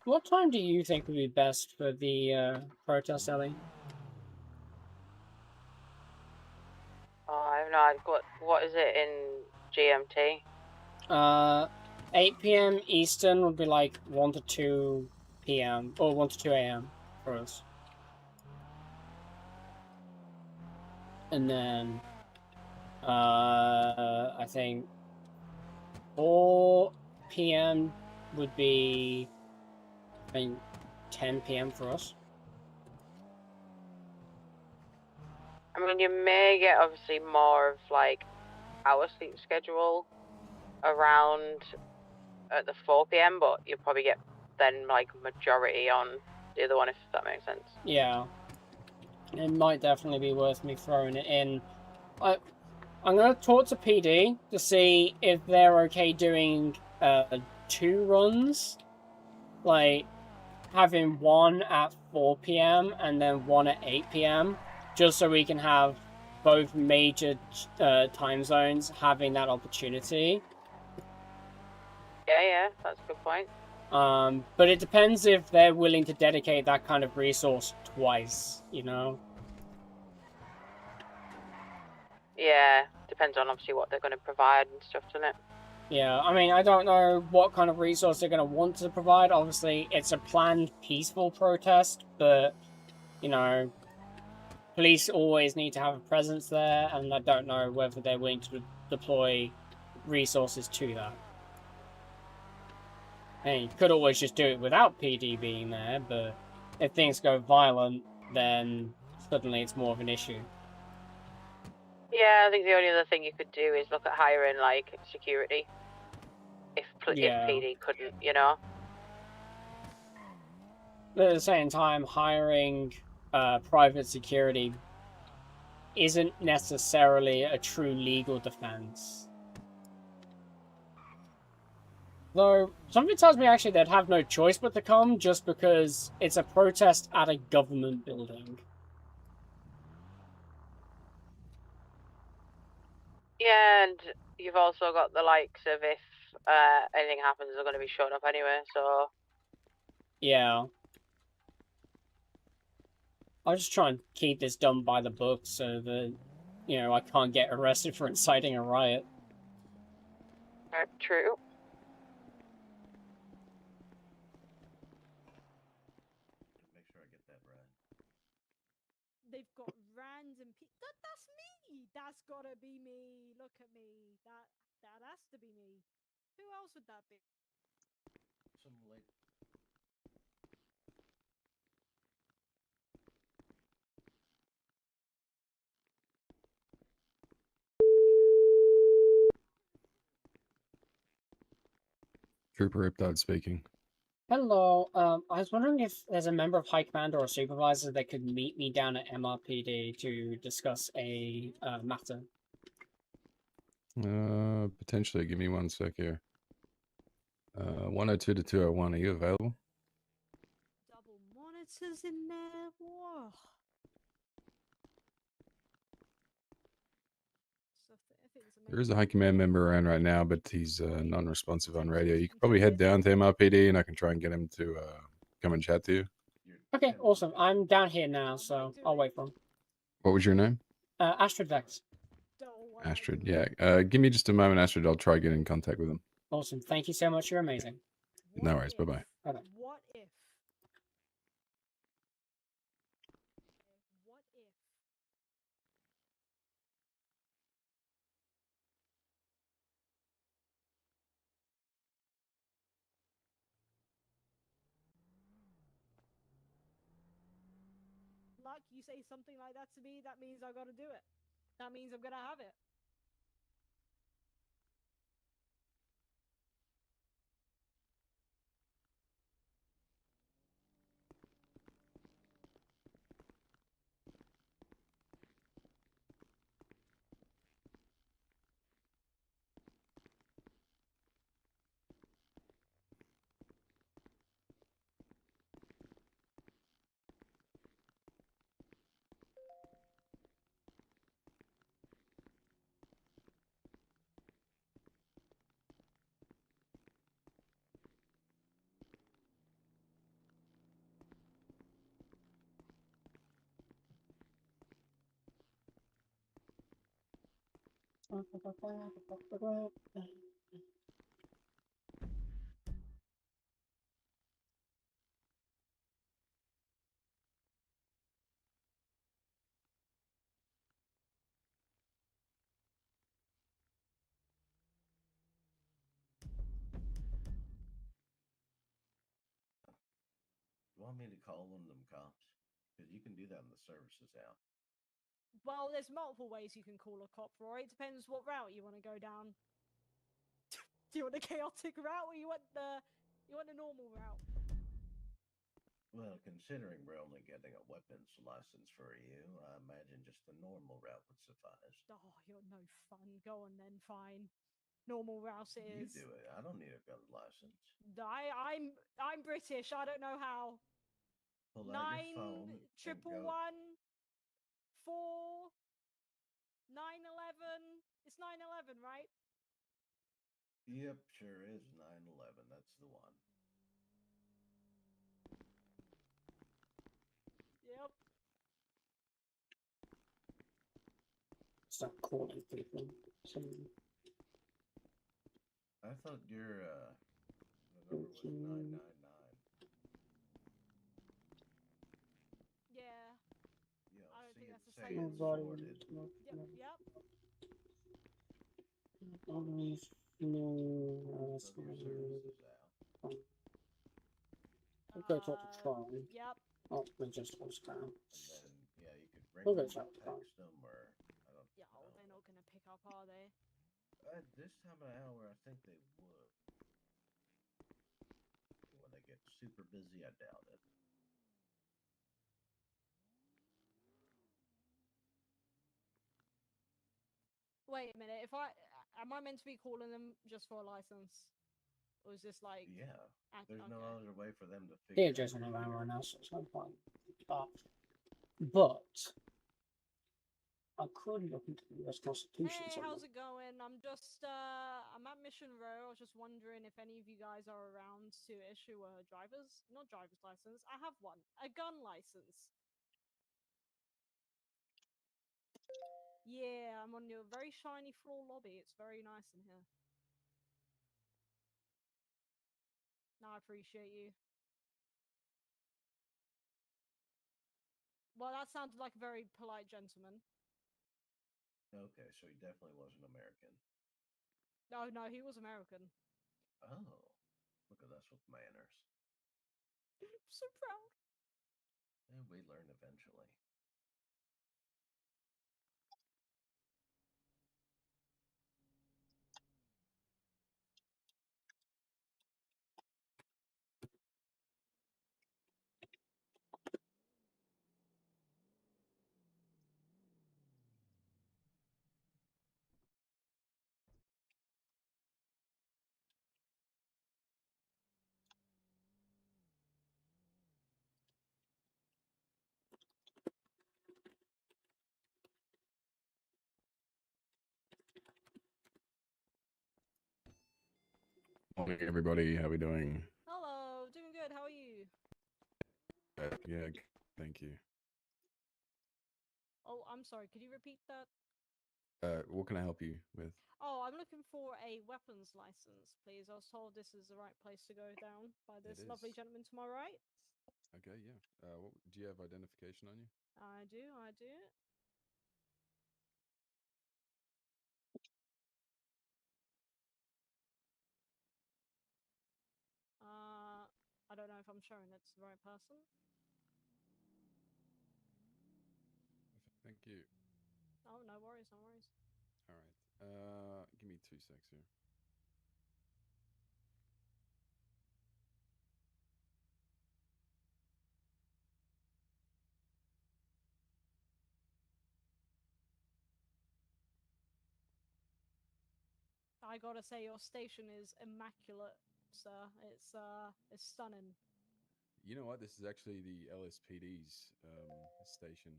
Speaker 1: What time do you think would be best for the protest, Ellie?
Speaker 12: Oh, I have no idea. What is it in GMT?
Speaker 1: 8 p.m. Eastern would be like 1 to 2 p.m. or 1 to 2 a.m. for us. And then, I think 4 p.m. would be, I think, 10 p.m. for us.
Speaker 12: I mean, you may get obviously more of like our sleep schedule around at the 4 p.m., but you'll probably get then like majority on the other one, if that makes sense.
Speaker 1: Yeah. It might definitely be worth me throwing it in. I'm gonna talk to PD to see if they're okay doing 2 runs, like having one at 4 p.m. and then one at 8 p.m. just so we can have both major time zones having that opportunity.
Speaker 12: Yeah, that's a good point.
Speaker 1: But it depends if they're willing to dedicate that kind of resource twice,
Speaker 12: Yeah, depends on obviously what they're going to provide and stuff, doesn't it?
Speaker 1: Yeah, I mean, I don't know what kind of resource they're going to want to provide. Obviously, it's a planned peaceful protest, but, police always need to have a presence there, and I don't know whether they're willing to deploy resources to that. And you could always just do it without PD being there, but if things go violent, then suddenly it's more of an issue.
Speaker 12: Yeah, I think the only other thing you could do is look at hiring like security.
Speaker 1: Yeah.
Speaker 12: PD couldn't, you know.
Speaker 1: But at the same time, hiring private security isn't necessarily a true legal defense. Though, something tells me actually they'd have no choice but to come just because it's a protest at a government building.
Speaker 12: Yeah, and you've also got the likes of if anything happens, they're going to be showing up anyway, so...
Speaker 1: Yeah. I'll just try and keep this done by the book so that, you know, I can't get arrested for inciting a riot.
Speaker 12: True.
Speaker 13: Make sure I get that right.
Speaker 14: They've got random people. That's me. That's gotta be me. Look at me. That has to be me. Who else would that be?
Speaker 13: Some late.
Speaker 15: Trooper Riptide speaking.
Speaker 1: Hello, I was wondering if there's a member of High Command or a supervisor that could meet me down at MRPD to discuss a matter.
Speaker 15: Potentially. Give me 1 sec here. 102 to 201. Are you available?
Speaker 14: Double monitors in there. Whoa.
Speaker 15: There is a High Command member around right now, but he's non-responsive on radio. You could probably head down to MRPD, and I can try and get him to come and chat to you.
Speaker 1: Okay, awesome. I'm down here now, so I'll wait for him.
Speaker 15: What was your name?
Speaker 1: Astrid Vex.
Speaker 15: Astrid. Yeah. Give me just a moment, Astrid. I'll try to get in contact with him.
Speaker 1: Awesome. Thank you so much. You're amazing.
Speaker 15: No worries. Bye-bye.
Speaker 1: Bye-bye.
Speaker 14: What if? What if? Luck, you say something like that to me, that means I gotta do it. That means I'm gonna have it.
Speaker 13: You want me to call one of them cops? Because you can do that in the services app.
Speaker 14: Well, there's multiple ways you can call a cop, Roy. It depends what route you want to go down. Do you want the chaotic route or you want the normal route?
Speaker 13: Well, considering we're only getting a weapons license for you, I imagine just the normal route would suffice.
Speaker 14: Oh, you're no fun. Go on then, fine. Normal route it
Speaker 13: You
Speaker 14: is.
Speaker 13: do it. I don't need a gun license.
Speaker 14: I'm British. I don't know how.
Speaker 13: Pull out your
Speaker 14: 9
Speaker 13: phone and
Speaker 14: triple
Speaker 13: go.
Speaker 14: 1 4 911. It's 911, right?
Speaker 13: Yep, sure is 911. That's the one.
Speaker 14: Yep.
Speaker 1: Stop calling people.
Speaker 13: I thought your the number was 999.
Speaker 14: Yeah.
Speaker 13: Yeah,
Speaker 14: I don't
Speaker 13: see,
Speaker 14: think that's the
Speaker 13: say
Speaker 14: same.
Speaker 13: it's sorted.
Speaker 14: Yep.
Speaker 13: So your services out.
Speaker 1: We'll go talk to Tron.
Speaker 14: Yep.
Speaker 1: Oh, we just lost down.
Speaker 13: And then, yeah, you could ring
Speaker 1: We'll go
Speaker 13: them or
Speaker 1: talk to Tron.
Speaker 13: text them or, I don't
Speaker 14: Yeah,
Speaker 13: know.
Speaker 14: they're not gonna pick up, are they?
Speaker 13: At this time of hour, I think they would. super busy, I doubt it.
Speaker 14: Wait a minute. If I am I meant to be calling them just for a license, or is this like?
Speaker 13: Yeah, there's no
Speaker 14: okay.
Speaker 13: other way for them to
Speaker 1: They're
Speaker 13: figure
Speaker 1: just
Speaker 13: out.
Speaker 1: an around now, so it's no point. But I could look into the U.S. Constitution.
Speaker 14: Hey, how's
Speaker 1: somewhere.
Speaker 14: it going? I'm at Mission Row. I was just wondering if any of you guys are around to issue a not driver's license. I have one, a gun license. Yeah, I'm on your very shiny floor lobby. It's very nice in here. No, I appreciate you. Well, that sounded like a very polite gentleman.
Speaker 13: Okay, so he definitely wasn't American.
Speaker 14: No, no, he was American.
Speaker 13: Oh, look at us with manners.
Speaker 14: I'm so proud.
Speaker 13: And we learn eventually.
Speaker 15: Morning, everybody. How we doing?
Speaker 14: Hello, doing good. How are you?
Speaker 15: Yeah, thank you.
Speaker 14: Oh, I'm sorry. Could you repeat that?
Speaker 15: What can I help you with?
Speaker 14: Oh, I'm looking for a weapons license, please. I was told this is the right place to go down by this lovely
Speaker 15: is.
Speaker 14: gentleman to my right.
Speaker 15: Okay, yeah. Do you have identification on you?
Speaker 14: I do, I do. I don't know if I'm showing it to the right person.
Speaker 15: Thank you.
Speaker 14: Oh, no worries, no worries.
Speaker 15: All right. Give me 2 secs here.
Speaker 14: I gotta say, your station is immaculate, sir. It's stunning.
Speaker 15: You know what? This is actually the LSPD's station.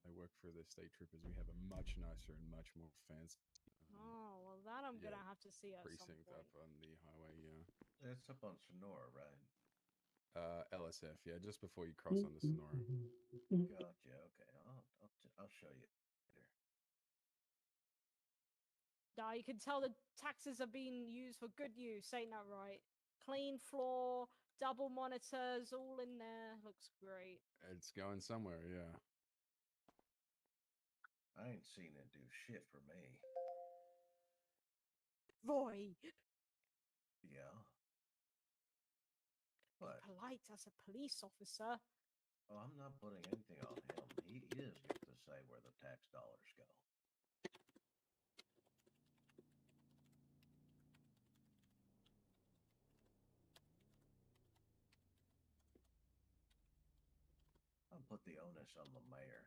Speaker 15: I work for the state troopers. We have a much nicer and much more fancy
Speaker 14: Oh, well, that I'm
Speaker 15: yeah,
Speaker 14: gonna have to see at some
Speaker 15: precinct
Speaker 14: point.
Speaker 15: up on the highway. Yeah.
Speaker 13: It's up on Sonora, right?
Speaker 15: LSF. Yeah, just before you cross onto Sonora.
Speaker 13: Gotcha. Okay, I'll show you later.
Speaker 14: Now you can tell the taxes are being used for good use, ain't that right? Clean floor, double monitors, all in there. Looks great.
Speaker 15: It's going somewhere. Yeah.
Speaker 13: I ain't seen it do shit for me.
Speaker 14: Roy,
Speaker 13: Yeah.
Speaker 14: be
Speaker 13: What?
Speaker 14: polite as a police officer.
Speaker 13: Oh, I'm not putting anything on him. He just gets to say where the tax dollars go. I'll put the onus on the mayor.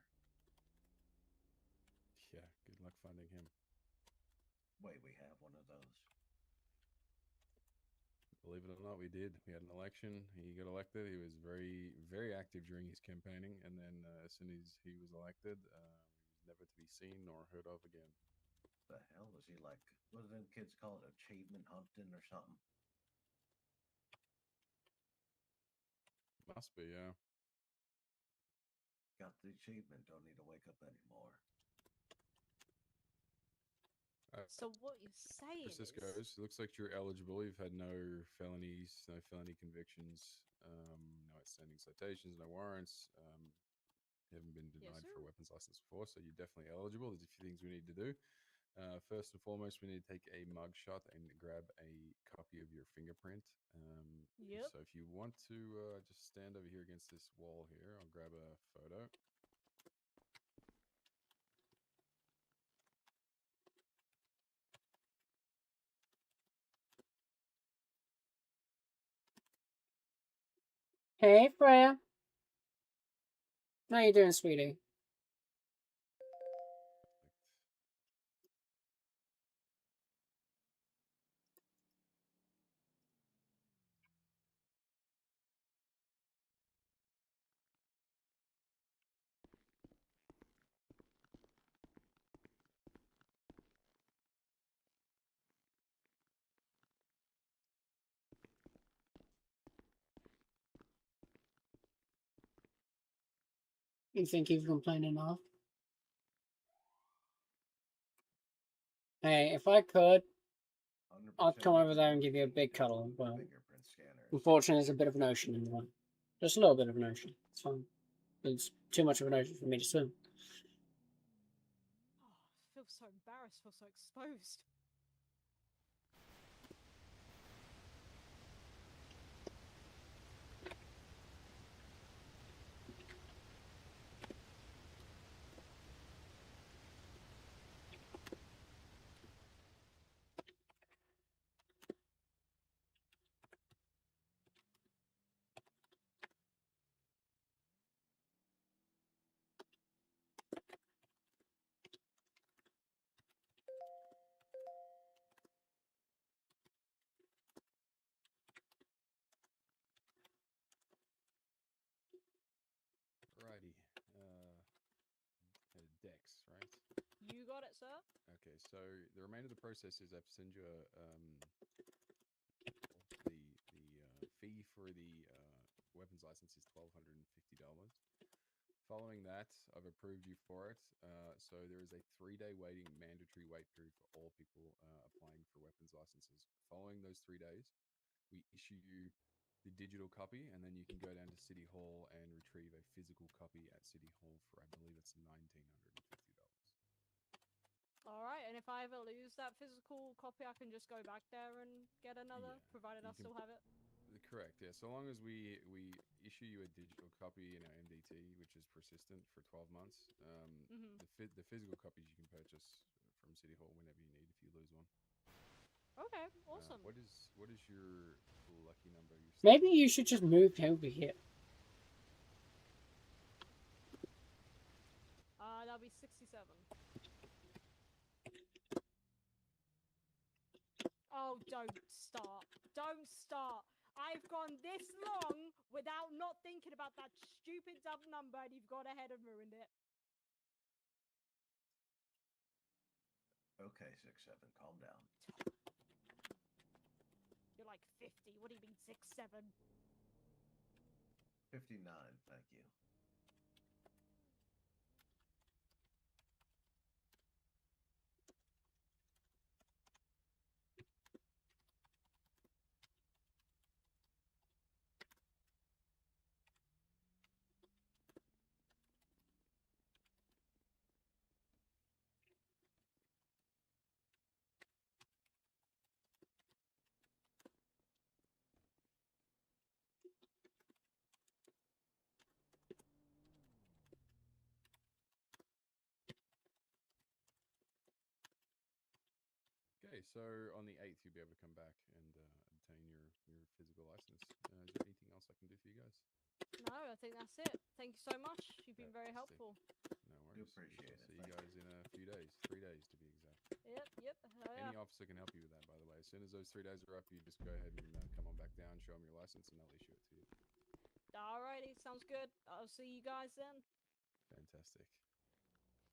Speaker 15: Yeah. Good luck finding him.
Speaker 13: Wait, we have one of those?
Speaker 15: Believe it or not, we did. We had an election. He got elected. He was very, very active during his campaigning, and then as soon as he was elected, he was never to be seen nor heard of again.
Speaker 13: The hell was he like? What do them kids call it? Achievement hunting or something?
Speaker 15: Must be, yeah.
Speaker 13: Got the achievement. Don't need to wake up anymore.
Speaker 14: So what you're saying
Speaker 15: This
Speaker 14: is,
Speaker 15: goes. Looks like you're eligible. You've had no felonies, no felony convictions, no outstanding citations, no warrants. You haven't been denied for a weapons license before, so you're definitely eligible. There's a few things we need to do. First and foremost, we need to take a mug shot and grab a copy of your fingerprint.
Speaker 14: Yep.
Speaker 15: So if you want to just stand over here against this wall here, I'll grab a photo.
Speaker 1: Hey, Freya. How you doing, sweetie? You think you've complained enough? Hey, if I could, I'd come over there and give you a big cuddle, but unfortunately there's a bit of an ocean in the way. Just a little bit of an ocean. It's fine. It's too much of an ocean for me to swim.
Speaker 14: Oh, I feel so embarrassed, feel so exposed.
Speaker 15: Alrighty. Dex, right?
Speaker 14: You got it, sir.
Speaker 15: Okay, so the remainder of the process is I have to send you a, the fee for the weapons license is $1,250. Following that, I've approved you for it. So there is a 3-day mandatory wait period for all people applying for weapons licenses. Following those 3 days, we issue you the digital copy, and then you can go down to City Hall and retrieve a physical copy at City Hall for, I believe it's $1,950.
Speaker 14: All right, and if I ever lose that physical copy, I can just go back there and get another, provided I still have it.
Speaker 15: Correct. Yeah. So long as we issue you a digital copy in our MDT, which is persistent for 12 months, the physical copies you can purchase from City Hall whenever you need if you lose one.
Speaker 14: Okay, awesome.
Speaker 15: What is your lucky number?
Speaker 1: Maybe you should just move over here.
Speaker 14: That'll be 67. Oh, don't start. Don't start. I've gone this long without not thinking about that stupid dumb number, and you've gone ahead and ruined it.
Speaker 13: Okay, 6-7, calm down.
Speaker 14: You're like 50. What do you mean 6-7?
Speaker 13: 59, thank you.
Speaker 15: Okay, so on the 8th, you'll be able to come back and obtain your physical license. Is there anything else I can do for you guys?
Speaker 14: No, I think that's it. Thank you so much. You've been very helpful.
Speaker 15: No worries.
Speaker 13: Appreciate it.
Speaker 15: See you guys in a few days. 3 days to be exact.
Speaker 14: Yep.
Speaker 15: Any officer can help you with that, by the way. As soon as those 3 days are up, you just go ahead and come on back down, show them your license, and they'll issue it to you.
Speaker 14: Alrighty, sounds good. I'll see you guys then.
Speaker 15: Fantastic.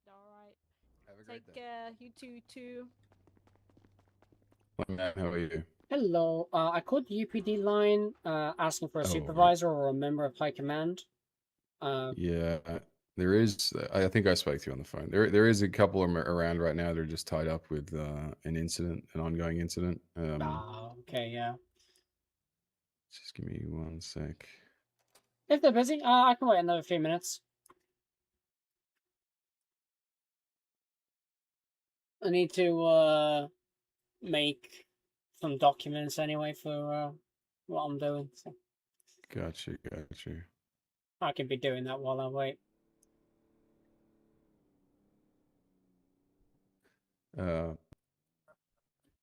Speaker 14: Alright.
Speaker 15: Have a great
Speaker 14: Take
Speaker 15: day.
Speaker 14: care. You too.
Speaker 15: Man, how are you?
Speaker 1: Hello. I called the UPD line asking for a
Speaker 15: Oh,
Speaker 1: supervisor or a member of high command.
Speaker 15: Yeah, there is. I think I spoke to you on the phone. There is a couple around right now. They're just tied up with an ongoing incident.
Speaker 1: Okay, yeah.
Speaker 15: Just give me 1 sec.
Speaker 1: If they're busy, I can wait another few minutes. I need to make some documents anyway for what I'm doing. So
Speaker 15: Got you.
Speaker 1: I can be doing that while I wait.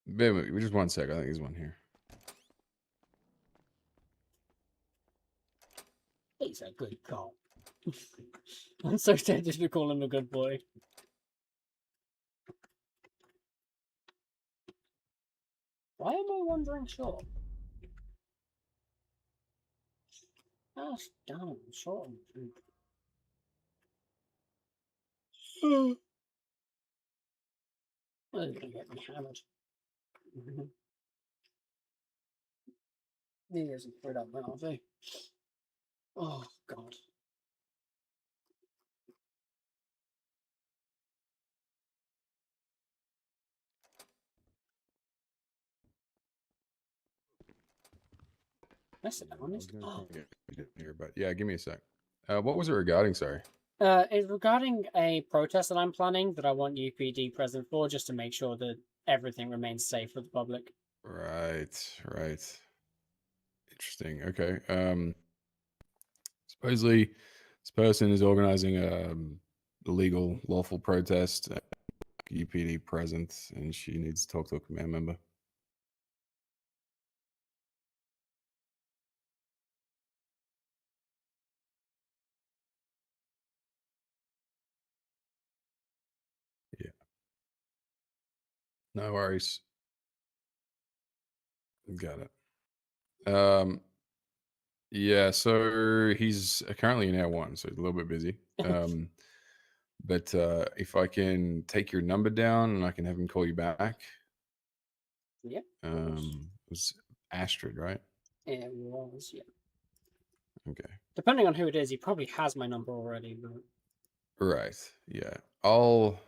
Speaker 15: Wait, just 1 sec. I think there's one here.
Speaker 1: He's a good cop. I'm so tempted to call him a good boy. Why am I wandering short? Gosh damn, short. I'm gonna get me hammered. He isn't put up now, have they? Oh god. That's
Speaker 15: Yeah, I was
Speaker 1: honest.
Speaker 15: gonna
Speaker 1: Oh.
Speaker 15: try to get it here, but yeah, give me a sec. What was it regarding? Sorry.
Speaker 1: It's regarding a protest that I'm planning that I want UPD present for, just to make sure that everything remains safe for the public.
Speaker 15: Right, right. Interesting. Okay. Supposedly, this person is organizing a illegal, lawful protest. UPD present, and she needs to talk to a command member. Yeah. No worries. Got it. Yeah, so he's currently in Air 1, so he's a little bit busy. But if I can take your number down and I can have him call you back.
Speaker 1: Yep.
Speaker 15: It was Astrid, right?
Speaker 1: It was, yeah.
Speaker 15: Okay.
Speaker 1: Depending on who it is, he probably has my number already, but
Speaker 15: Right. Yeah. I'll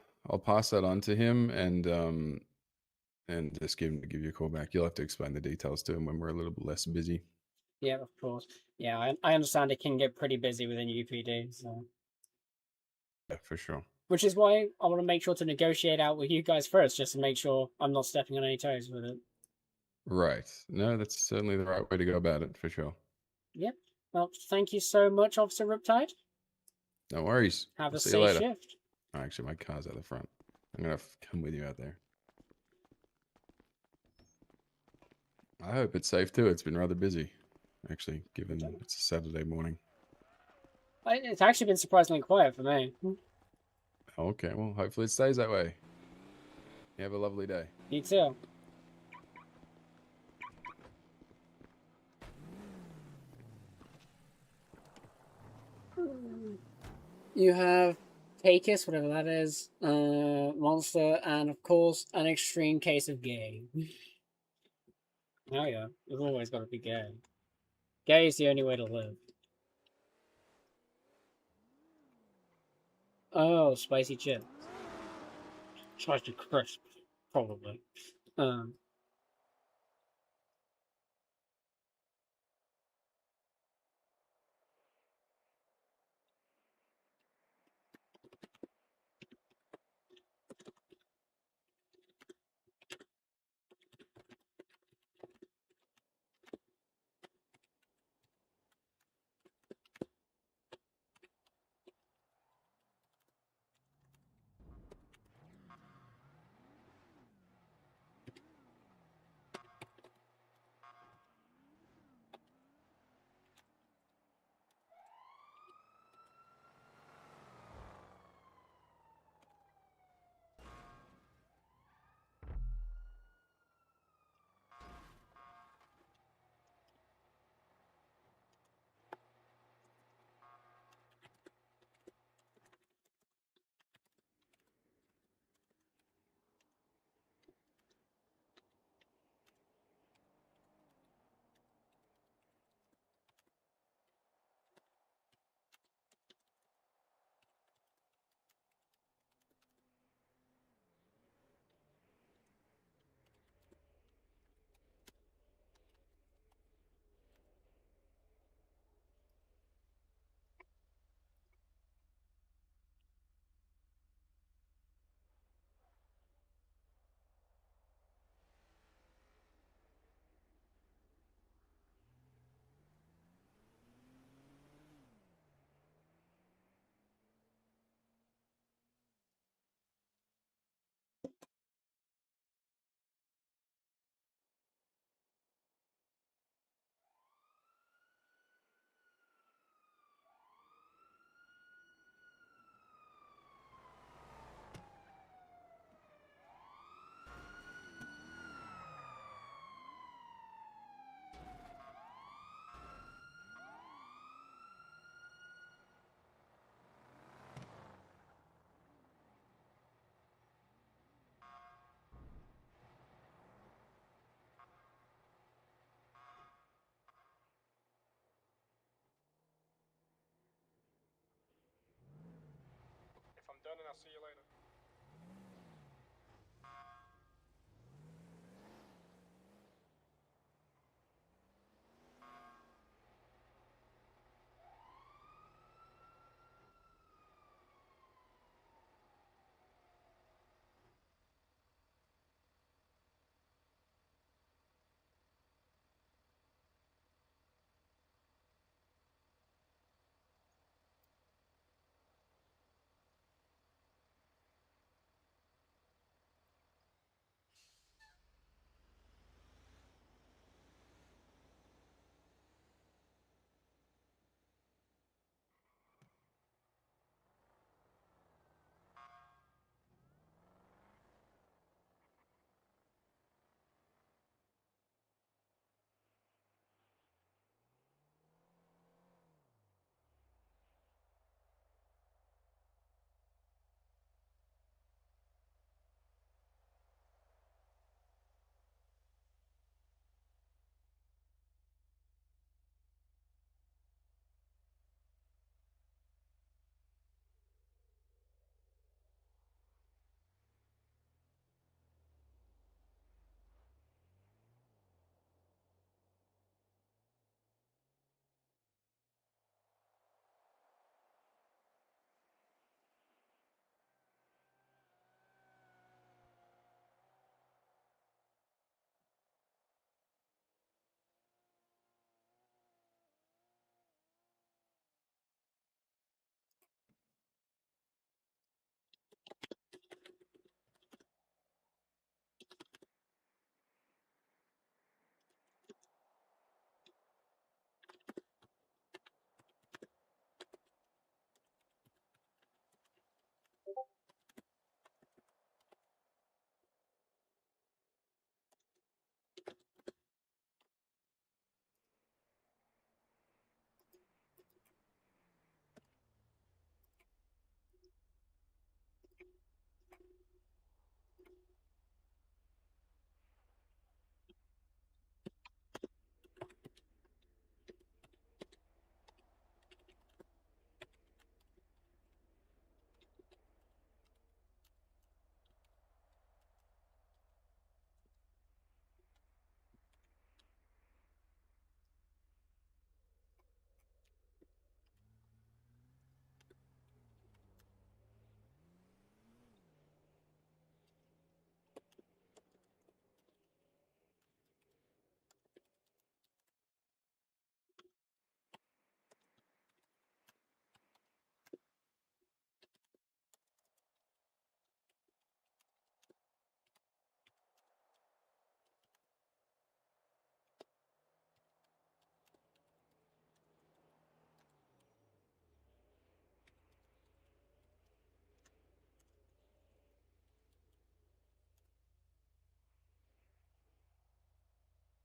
Speaker 15: pass that on to him and just give him to give you a call back. You'll have to explain the details to him when we're a little bit less busy.
Speaker 1: yeah, of course. Yeah, I understand it can get pretty busy within UPD, so.
Speaker 15: Yeah, for sure.
Speaker 1: Which is why I want to make sure to negotiate out with you guys first, just to make sure I'm not stepping on any toes with it.
Speaker 15: Right. No, that's certainly the right way to go about it, for sure.
Speaker 1: Yep. Well, thank you so much, Officer Riptide.
Speaker 15: No worries.
Speaker 1: Have
Speaker 15: I'll
Speaker 1: a
Speaker 15: see
Speaker 1: safe
Speaker 15: you later.
Speaker 1: shift.
Speaker 15: Oh, actually, my car's out the front. I'm going to come with you out there. I hope it's safe too. It's been rather busy, actually, given it's a Saturday morning.
Speaker 1: It's actually been surprisingly quiet for me.
Speaker 15: Okay, well, hopefully it stays that way. You have a lovely day.
Speaker 1: You too. You have Takis, whatever that is, Monster, and of course, an extreme case of gay. Oh yeah, you've always got to be gay. Gay is the only way to live. Oh, spicy chips. Spicy crisp, probably.
Speaker 16: done, and I'll see you later.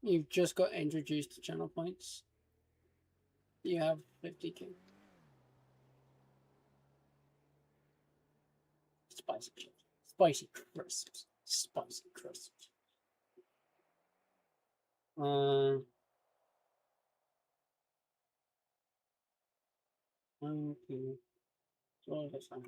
Speaker 1: You've just got introduced to channel points. You have 50k. Spicy chips. Spicy crisps. Spicy crisps. Okay. So that's fine.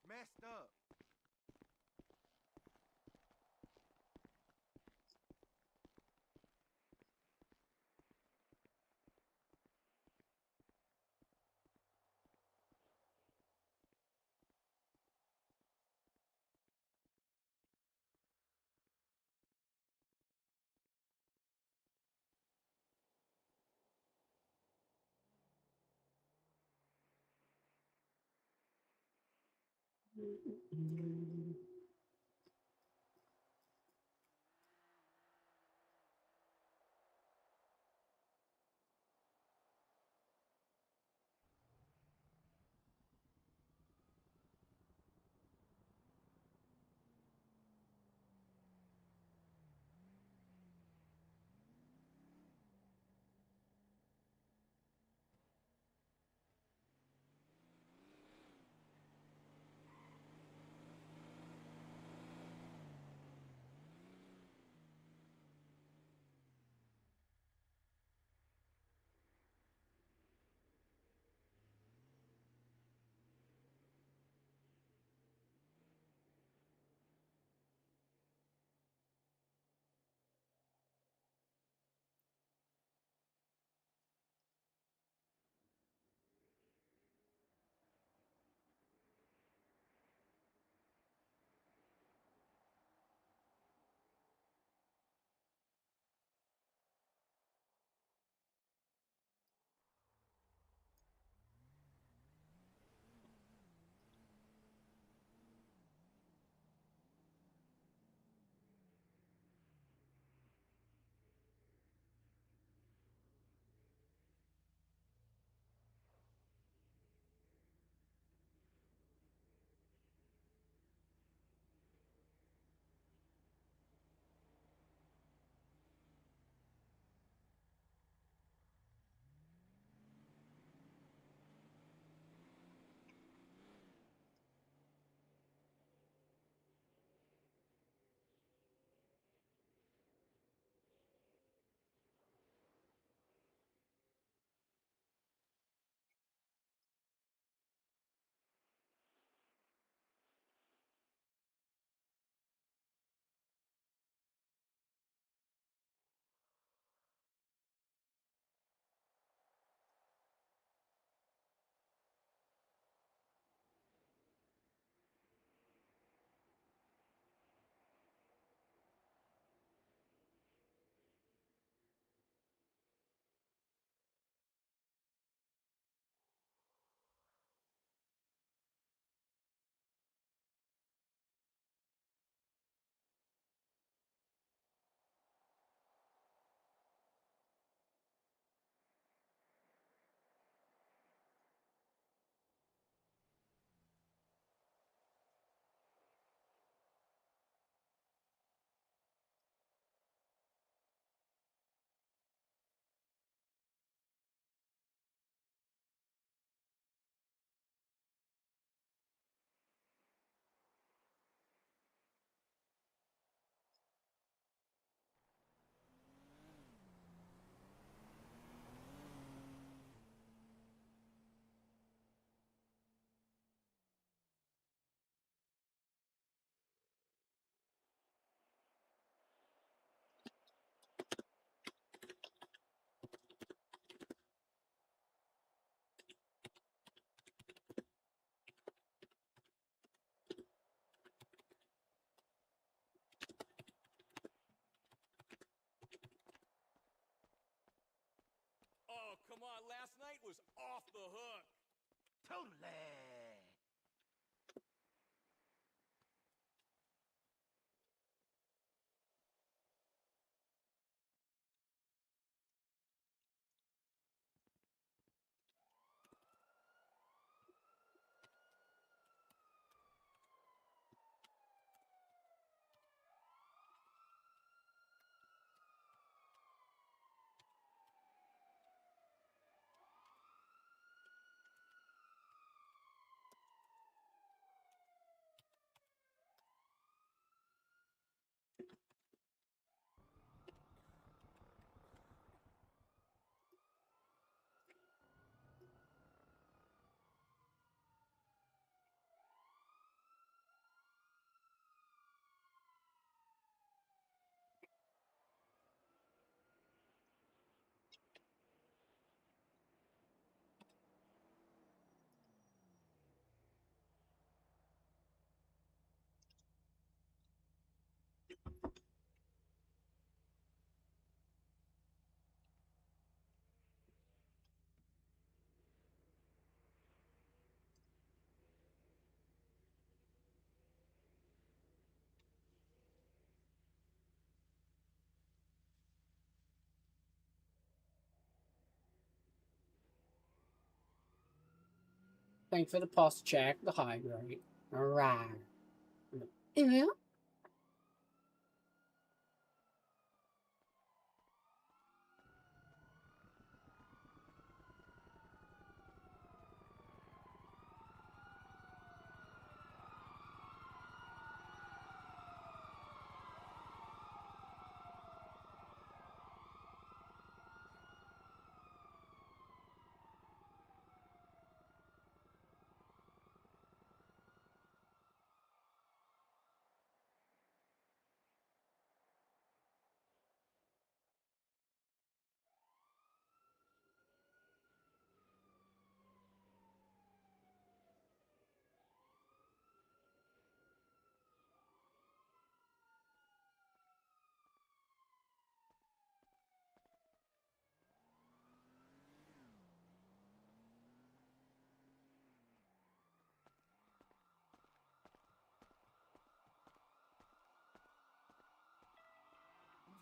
Speaker 16: Messed up.
Speaker 17: Oh, come on. Last night was off the hook.
Speaker 16: Totally.
Speaker 1: Thanks for the pulse check, the hydrate. Alright. Yeah.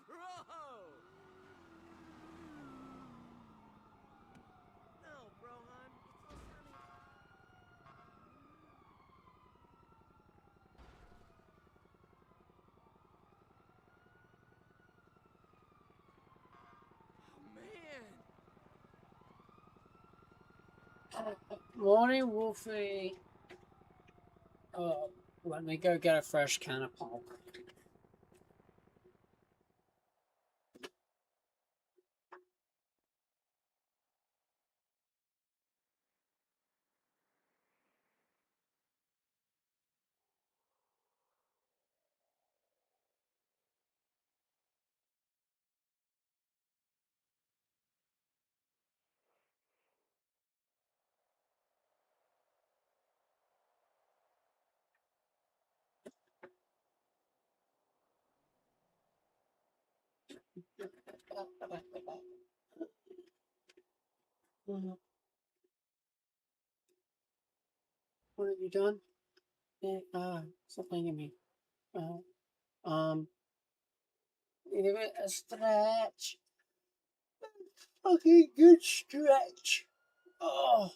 Speaker 17: Bro! No, bro, hon. It's all sunny. Oh, man.
Speaker 1: Morning, Wolfie. Let me go get a fresh can of pulp. What have you done? Stop playing at me. Give it a stretch. Okay, good stretch. Oh.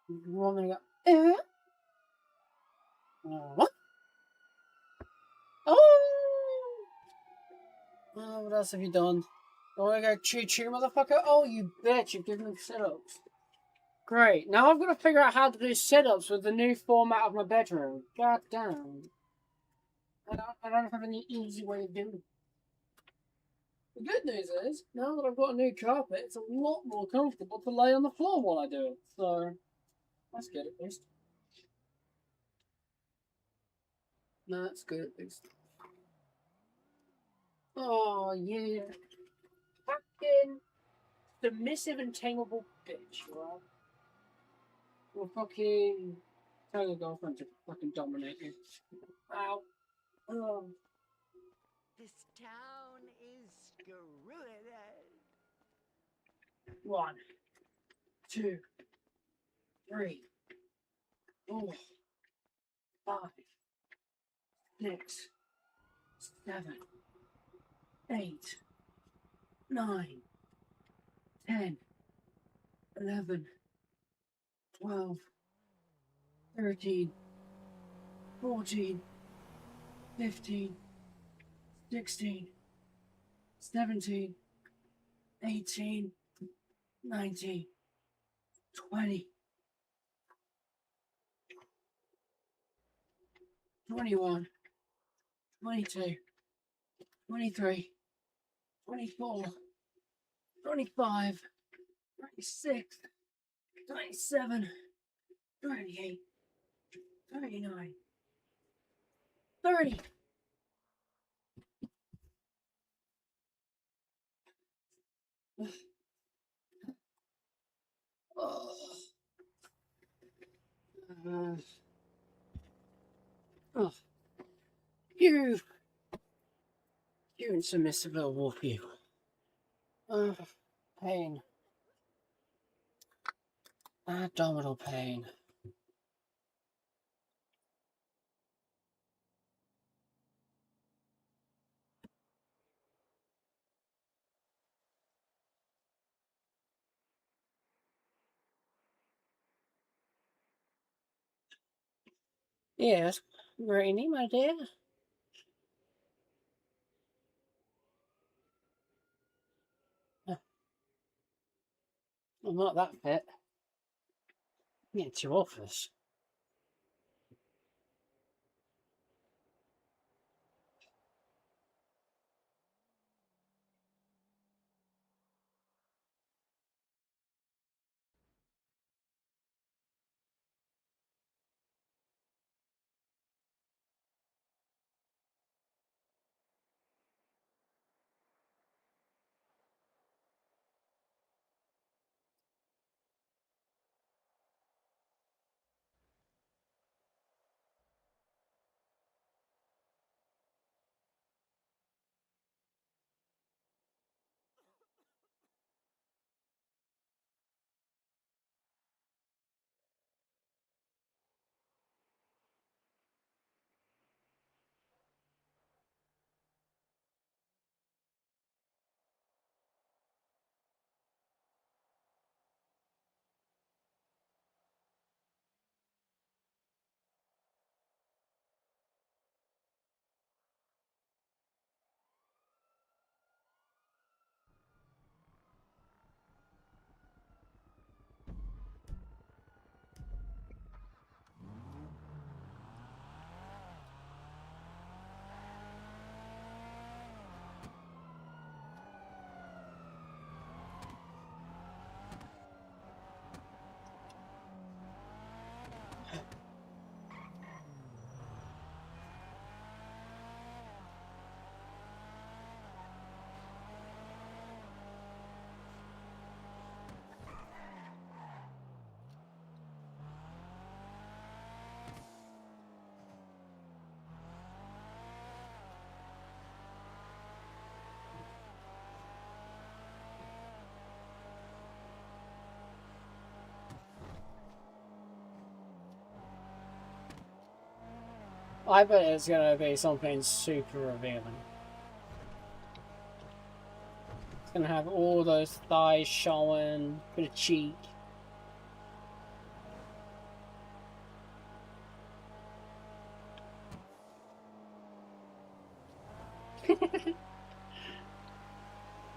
Speaker 1: You want me to go? What? Oh, what else have you done? You want to go choo-choo, motherfucker? Oh, you bitch, you've given me sit-ups. Great. Now I've got to figure out how to do sit-ups with the new format of my bedroom. God damn. I don't have any easy way of doing it. The good news is, now that I've got a new carpet, it's a lot more comfortable to lay on the floor while I do it. So, that's good at least. That's good at least. Oh, yeah. Fucking submissive and tameable bitch, you are. Well, fucking tell your girlfriend to fucking dominate you. Ow. Oh.
Speaker 17: This town is screwed.
Speaker 1: 1, 2, 3, 4, 5, 6, 7, 8, 9, 10, 11, 12, 13, 14, 15, 16, 17, 18, 19, 20, 21, 22, 23, 24, 25, 26, 27, 28, 29, 30. Oh. Oh. You insubmissive little wolf, you. Pain. Abdominal pain. Yes, Rainy, my dear. I'm not that fit. Get to your office. I bet it's gonna be something super revealing. It's gonna have all those thighs showing, bit of cheek.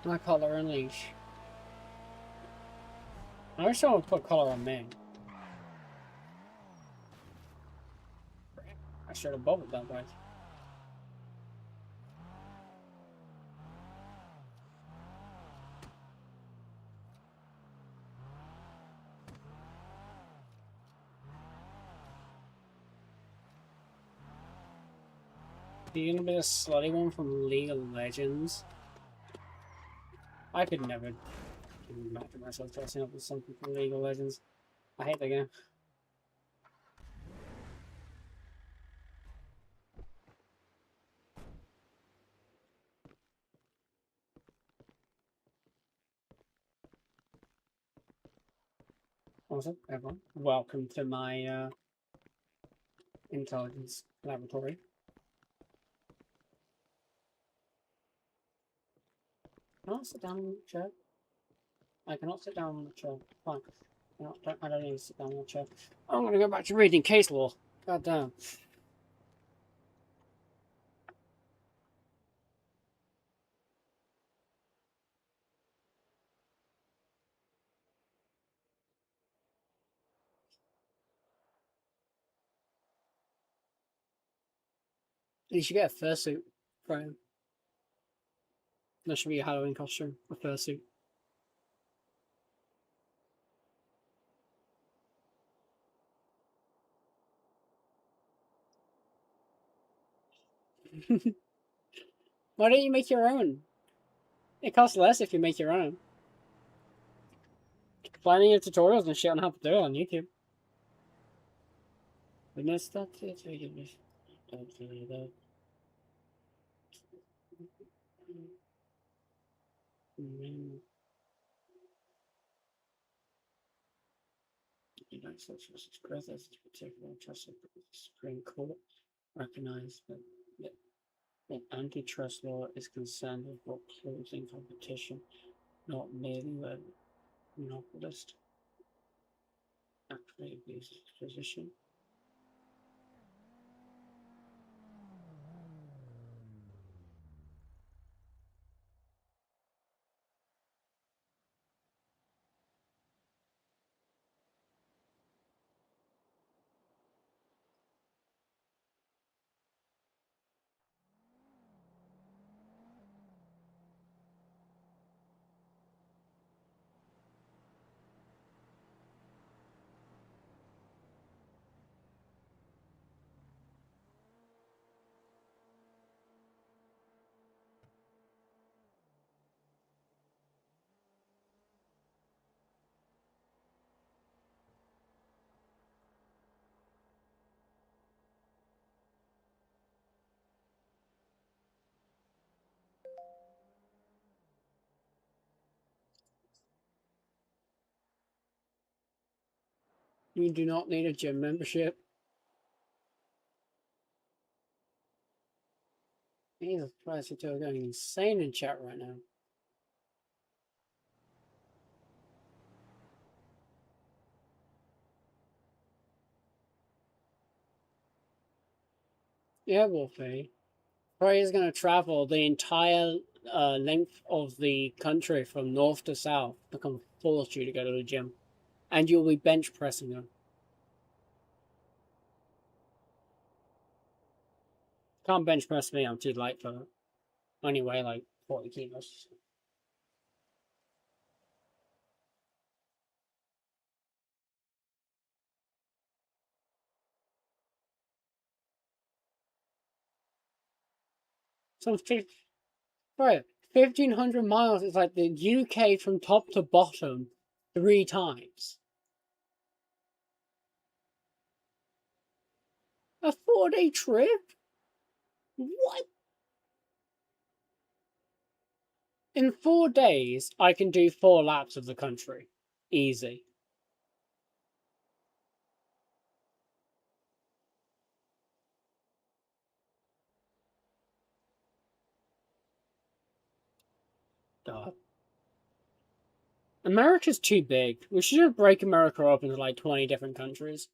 Speaker 1: My collar and leash. I wish someone would put collar on me. I should have bubbled that way. Are you gonna be a slutty one from League of Legends? I could never imagine myself dressing up as something from League of Legends. I hate the game. Also, everyone, welcome to my intelligence laboratory. Can I sit down in the chair? I cannot sit down in the chair. Fine. I don't need to sit down in the chair. I'm gonna go back to reading case law. God damn. You should get a fursuit for him. That should be a Halloween costume, a fursuit. Why don't you make your own? It costs less if you make your own. Finding your tutorials and shit on how to do it on YouTube. We messed up it. United States versus Growth as particular trusted Supreme Court recognized that antitrust law is concerned with what closing competition, not merely where monopolist actually abuses position. You do not need a gym membership. Jesus Christ, you two are going insane in chat right now. Yeah, Wolfie. Prey is going to travel the entire length of the country from north to south to come force you to go to the gym. And you'll be bench pressing them. Can't bench press me, I'm too light for it. Only weigh like 40 kilos. So, bro, 1,500 miles is like the UK from top to bottom 3 times. A 4-day trip? What? In 4 days, I can do 4 laps of the country. Easy. God. America's too big. We should just break America up into like 20 different countries.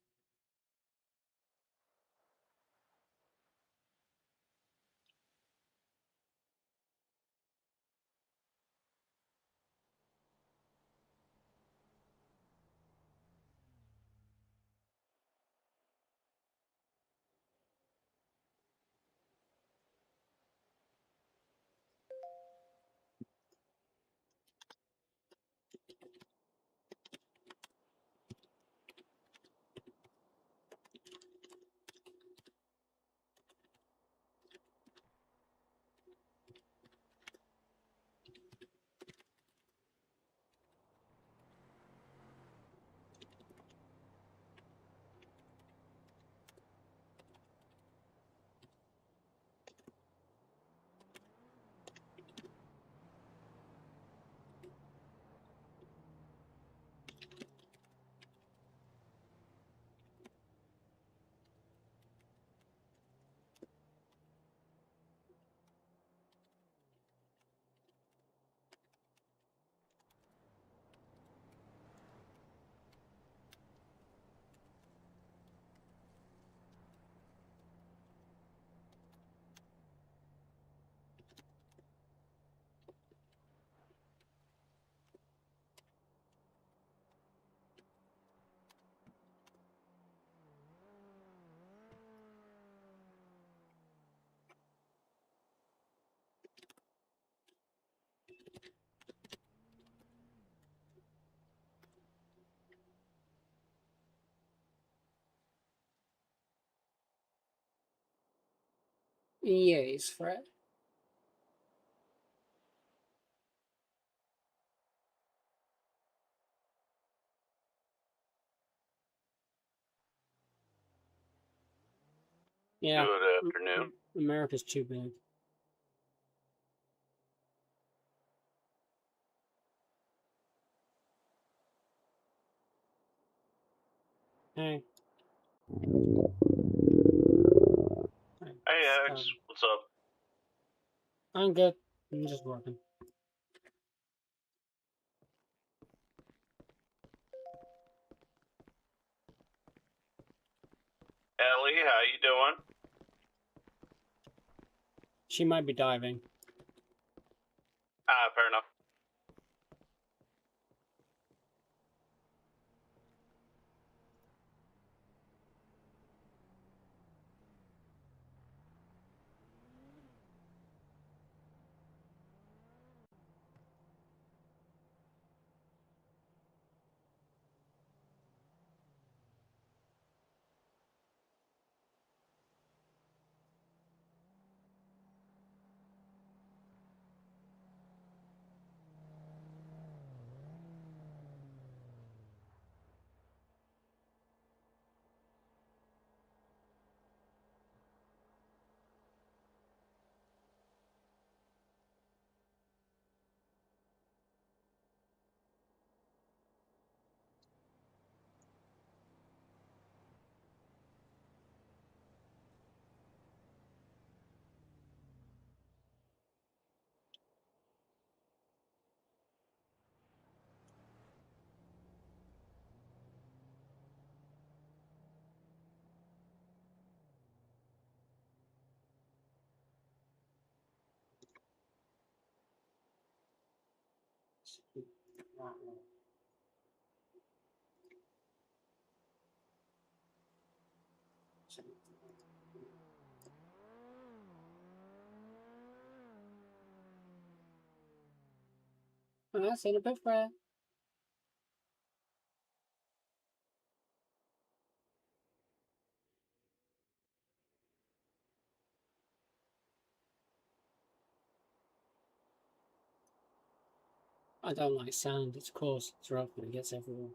Speaker 1: Yes, Fred. Yeah.
Speaker 16: Good afternoon.
Speaker 1: America's too big. Hey.
Speaker 16: Hey, Axe, what's up?
Speaker 1: I'm good. I'm just working.
Speaker 16: Ellie, how you doing?
Speaker 1: She might be diving.
Speaker 16: Ah, fair enough.
Speaker 1: I've seen a bit, Fred. I don't like sand. It's coarse. It's rough and it gets everywhere.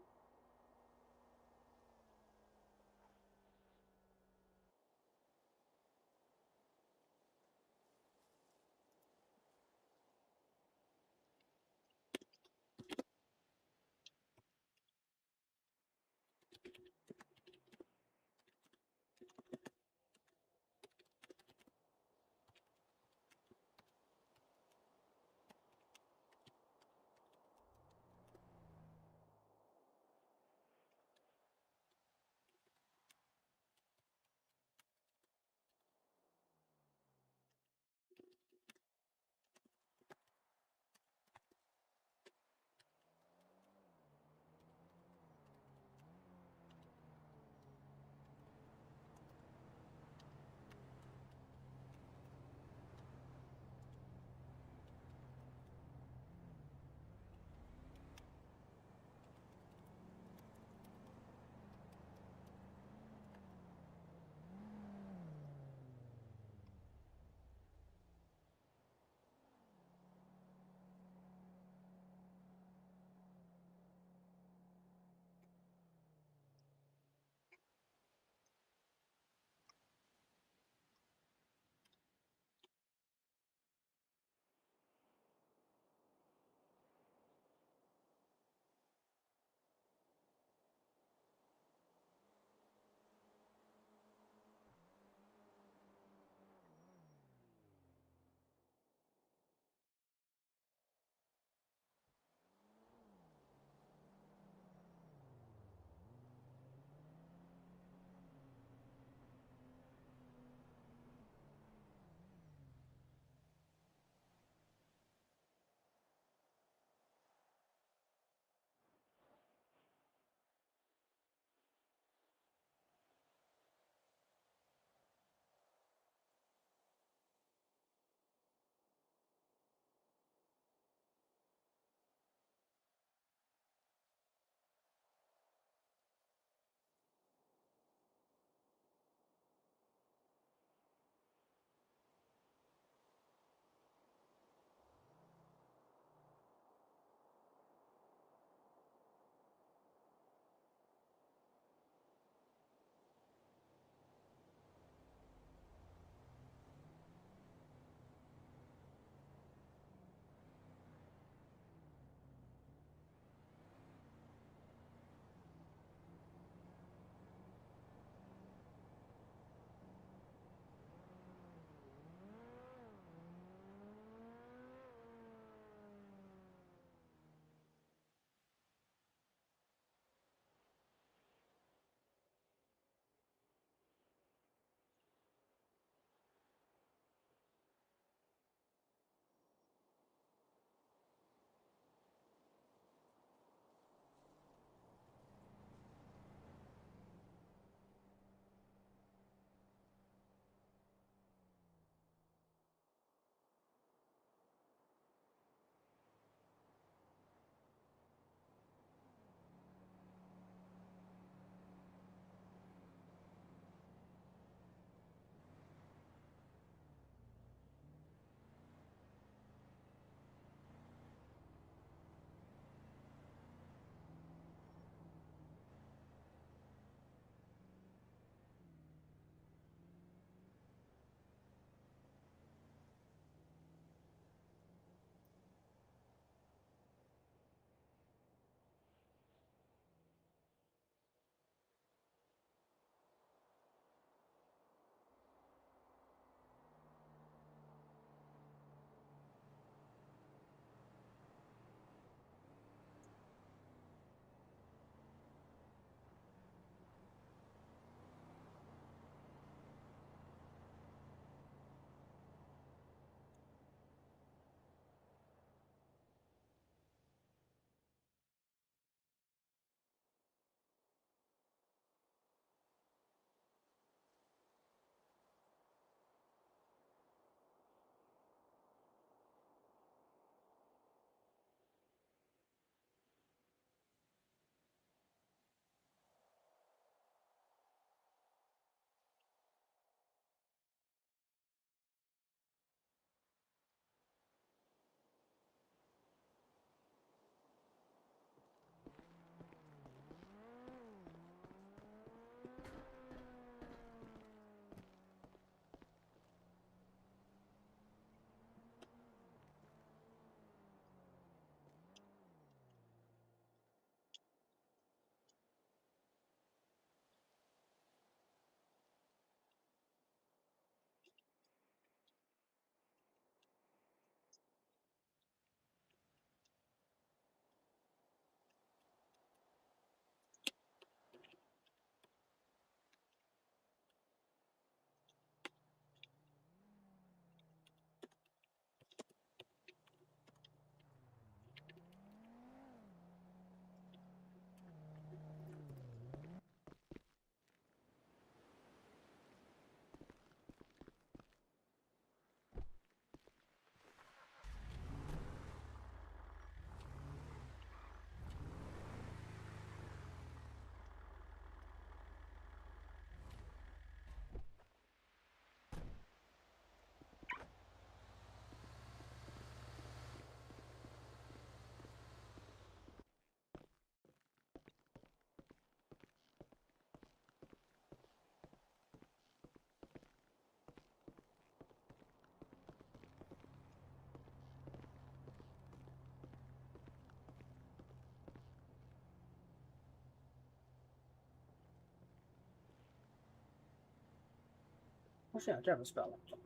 Speaker 1: Actually, I do have a spell laptop,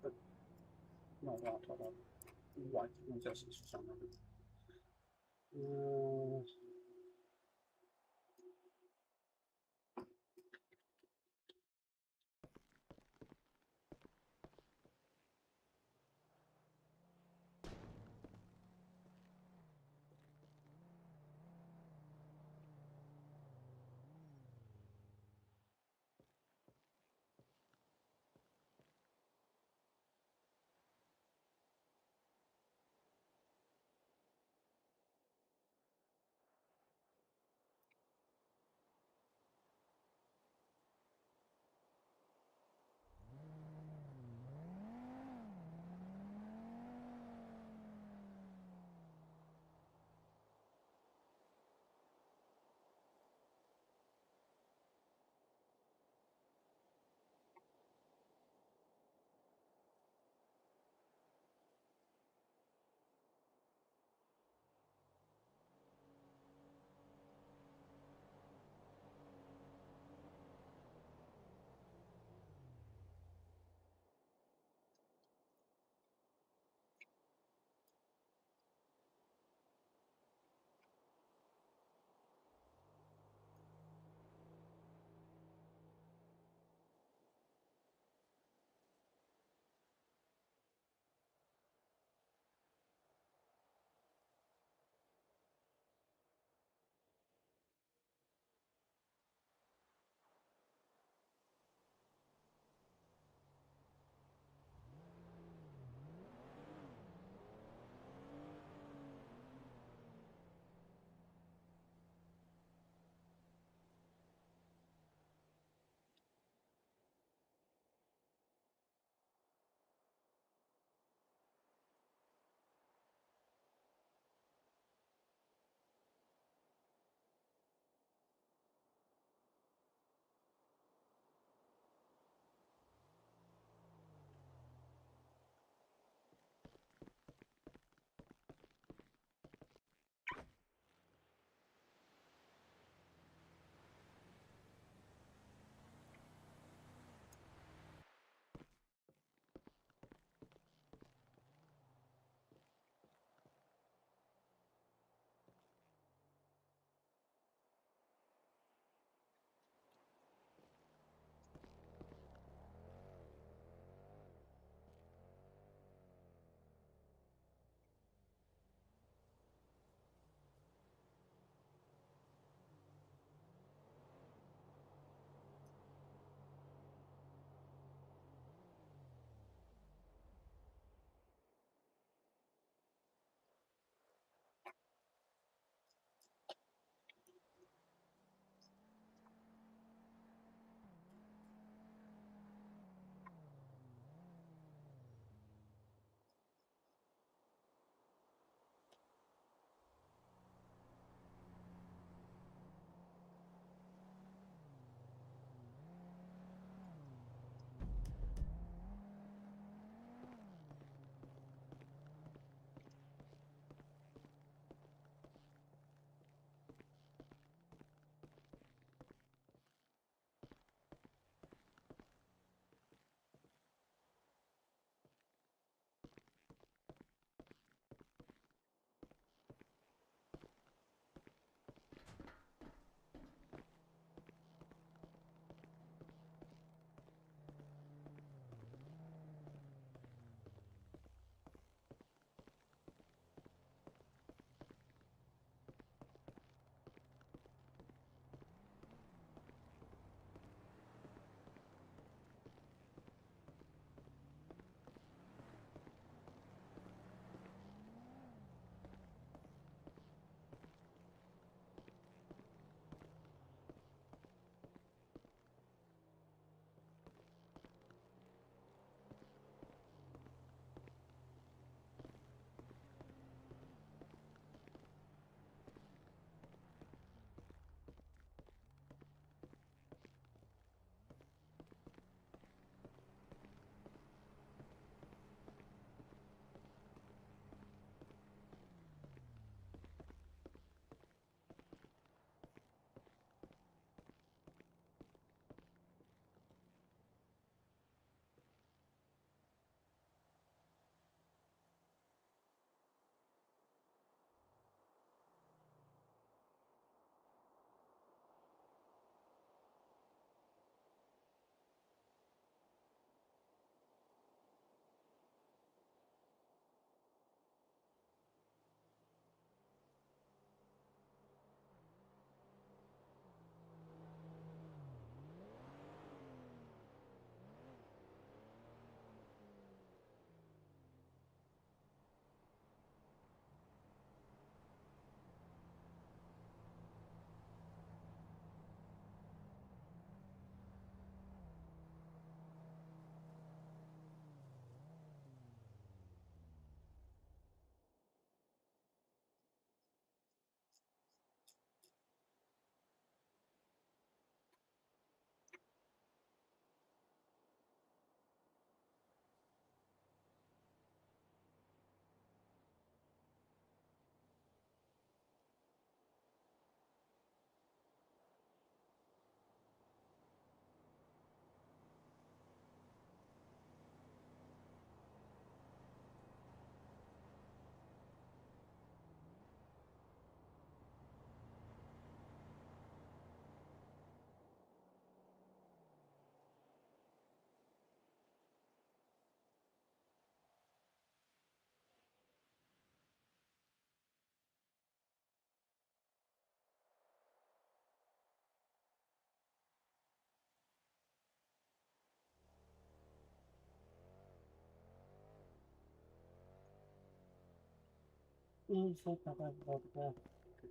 Speaker 1: but not a laptop. White existence for some reason.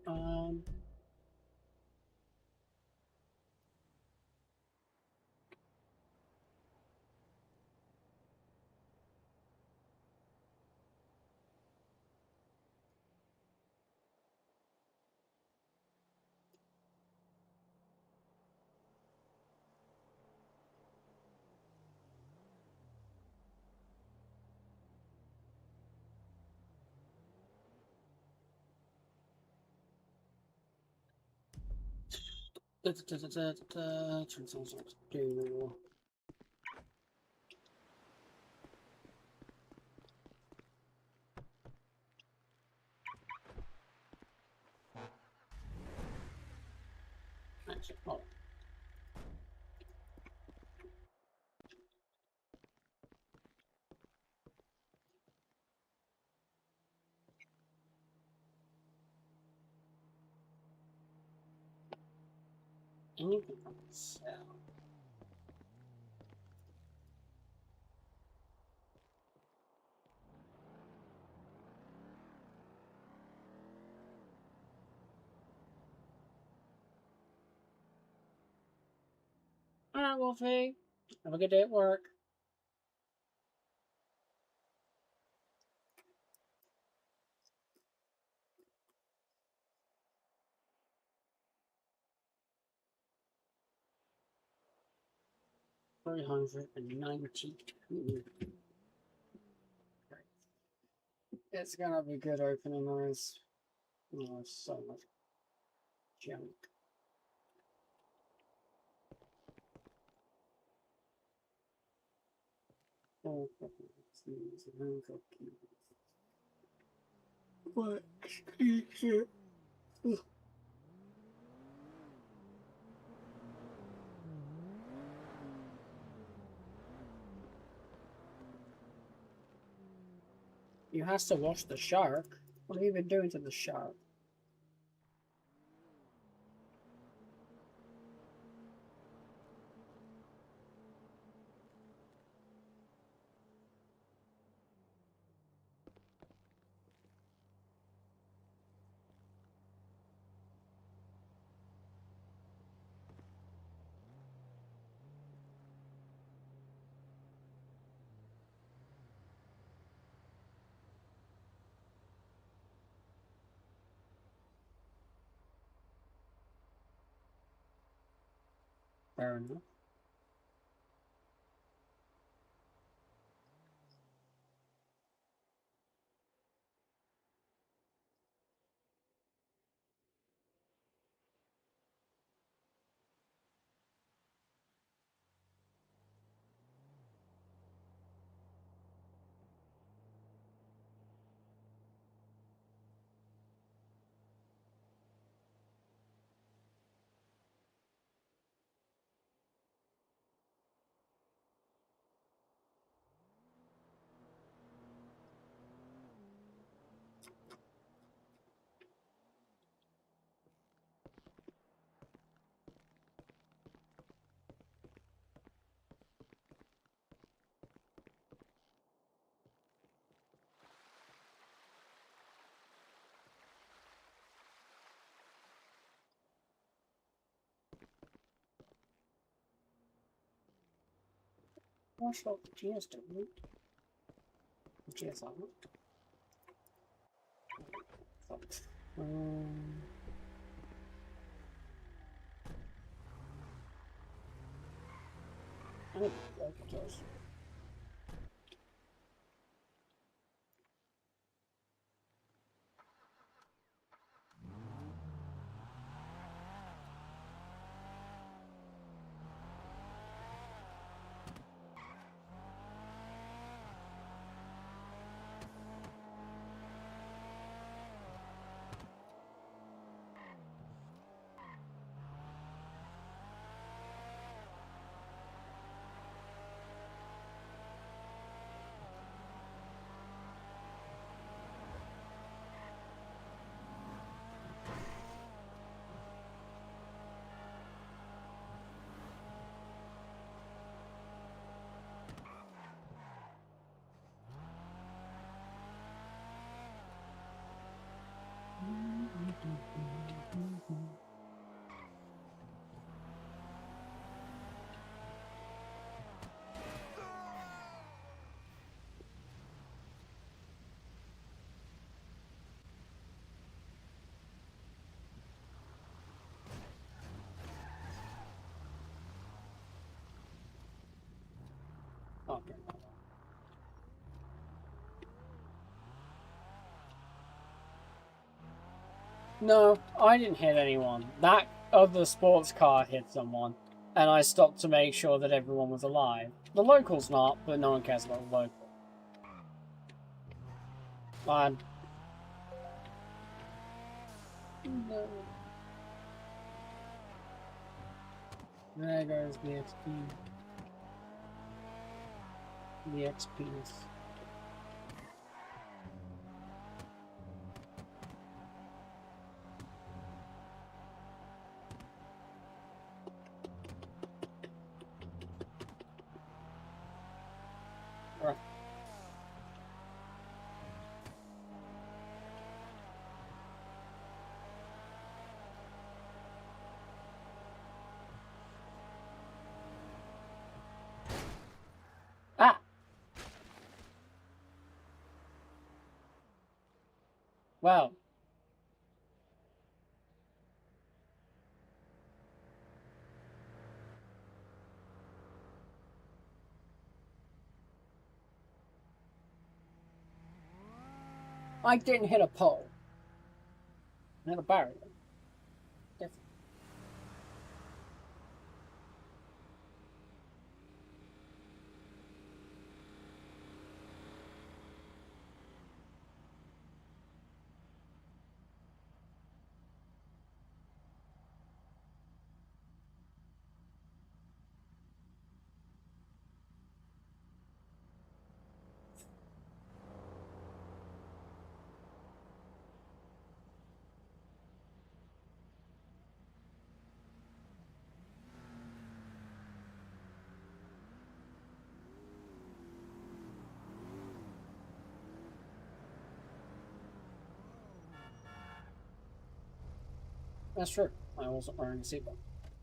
Speaker 1: Um. Do. Oh. Anything I can sell. Alright, Wolfie. Have a good day at work. $392. It's gonna be good opening noise. Oh, so much junk. Oh, what? You has to wash the shark. What have you been doing to the shark? Fair enough. Wash out the chairs, don't you? The chairs are I don't like the chairs. Okay. No, I didn't hit anyone. That other sports car hit someone, and I stopped to make sure that everyone was alive. The local's not, but no one cares about the local. Fine. No. There goes the XP. The XPs. Right. Ah! Well. I didn't hit a pole. I hit a barrier. Different. That's true. I wasn't wearing a seatbelt.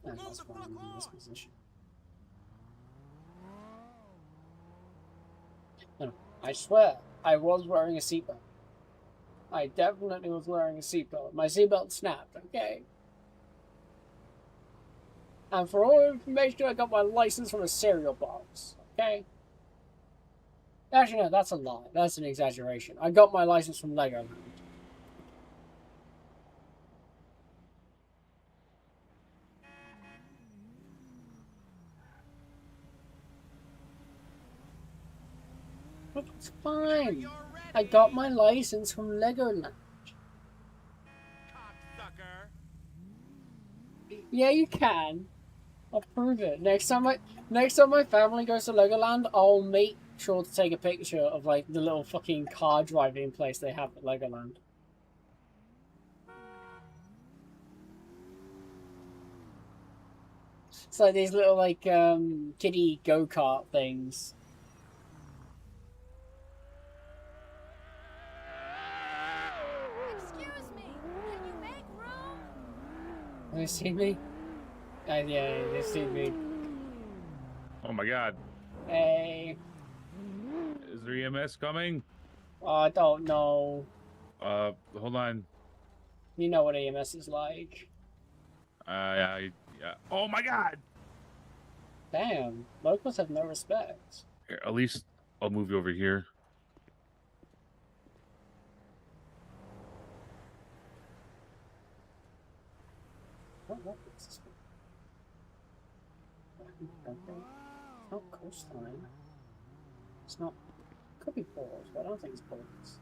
Speaker 1: And that's why I'm in this position. No, I swear, I was wearing a seatbelt. I definitely was wearing a seatbelt. My seatbelt snapped, okay? And for all information, I got my license from a cereal box, okay? Actually, no, that's a lie. That's an exaggeration. I got my license from Legoland. It's fine. I got my license from Legoland. Yeah, you can. I'll prove it. Next time my family goes to Legoland, I'll make sure to take a picture of like the little fucking car driving place they have at Legoland. It's like these little like kiddie go-kart things.
Speaker 17: Excuse me, can you make room?
Speaker 1: Have they seen me? Yeah, they've seen me.
Speaker 18: Oh my god.
Speaker 1: Hey.
Speaker 18: Is there EMS coming?
Speaker 1: I don't know.
Speaker 18: Hold on.
Speaker 1: You know what EMS is like.
Speaker 18: Yeah. Oh my god!
Speaker 1: Damn, locals have no respect.
Speaker 18: Here, at least I'll move you over here.
Speaker 1: What is this? It's not coastline. It's not. Could be balls, but I don't think it's balls.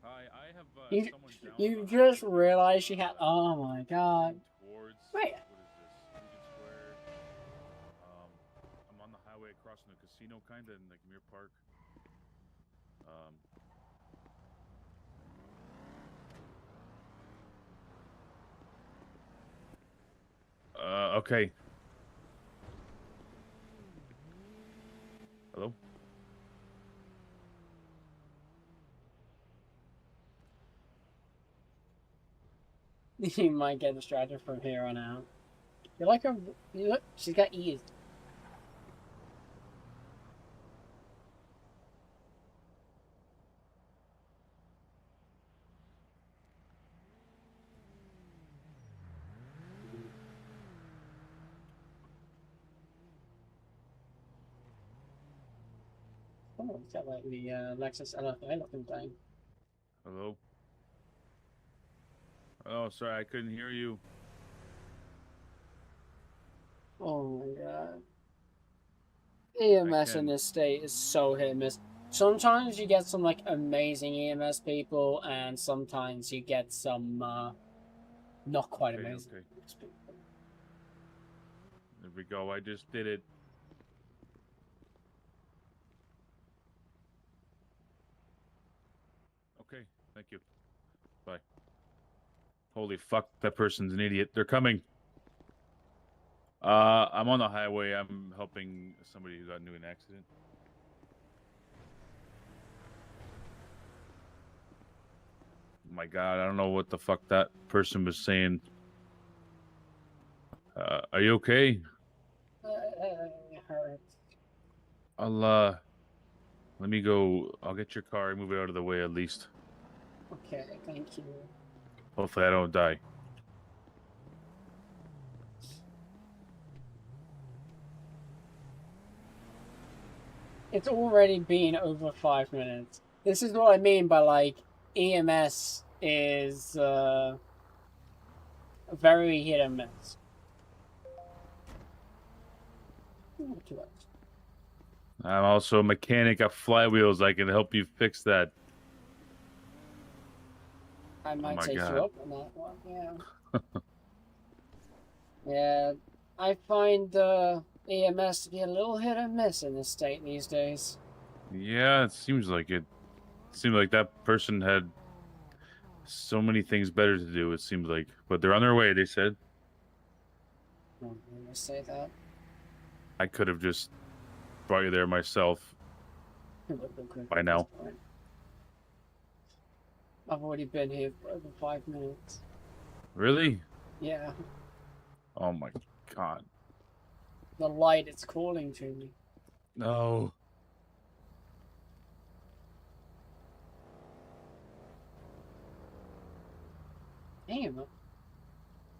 Speaker 18: Hi, I have someone down.
Speaker 1: You just realized she had. Oh my god.
Speaker 18: Towards
Speaker 1: Wait.
Speaker 18: What is this? Union Square. I'm on the highway across from the casino, kinda in like Muir Park. Okay. Hello?
Speaker 1: You might get distracted from here on out. You're like a. Look, she's got ears. Oh, it's got like the Lexus LFA looking thing.
Speaker 18: Hello? Oh, sorry, I couldn't hear you.
Speaker 1: Oh my god. EMS in this state is so hit and miss. Sometimes you get some like amazing EMS people, and sometimes you get some not quite amazing.
Speaker 18: Okay. There we go. I just did it. Okay, thank you. Bye. Holy fuck, that person's an idiot. They're coming. I'm on the highway. I'm helping somebody who got into an accident. Oh my god, I don't know what the fuck that person was saying. Are you okay?
Speaker 1: It hurts.
Speaker 18: Let me go. I'll get your car and move it out of the way at least.
Speaker 1: Okay, thank you.
Speaker 18: Hopefully I don't die.
Speaker 1: It's already been over 5 minutes. This is what I mean by like EMS is very hit and miss. Not too much.
Speaker 18: I'm also a mechanic of flywheels. I can help you fix that.
Speaker 1: I might
Speaker 18: my
Speaker 1: take
Speaker 18: God.
Speaker 1: you up on that one, yeah. Yeah, I find EMS to be a little hit and miss in this state these days.
Speaker 18: Yeah, it seems like it. It seemed like that person had so many things better to do, it seems like. But they're on their way, they said.
Speaker 1: I'm gonna say that.
Speaker 18: I could have just brought you there myself
Speaker 1: It would've been quick
Speaker 18: by
Speaker 1: at
Speaker 18: now.
Speaker 1: this point. I've already been here for over 5 minutes.
Speaker 18: Really?
Speaker 1: Yeah,
Speaker 18: Oh my god.
Speaker 1: the light is calling to me.
Speaker 18: No.
Speaker 1: Damn.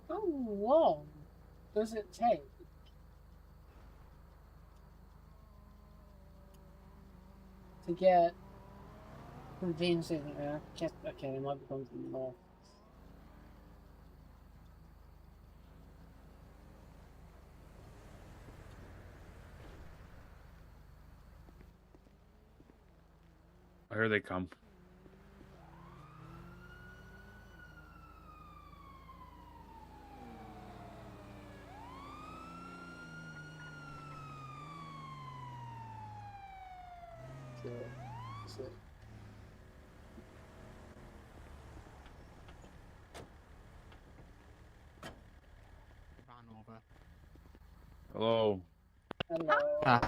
Speaker 1: How long does it take? To get from Venus, okay, there might be something more.
Speaker 18: Here they come.
Speaker 1: So.
Speaker 6: Ran over.
Speaker 18: Hello.
Speaker 1: Hello.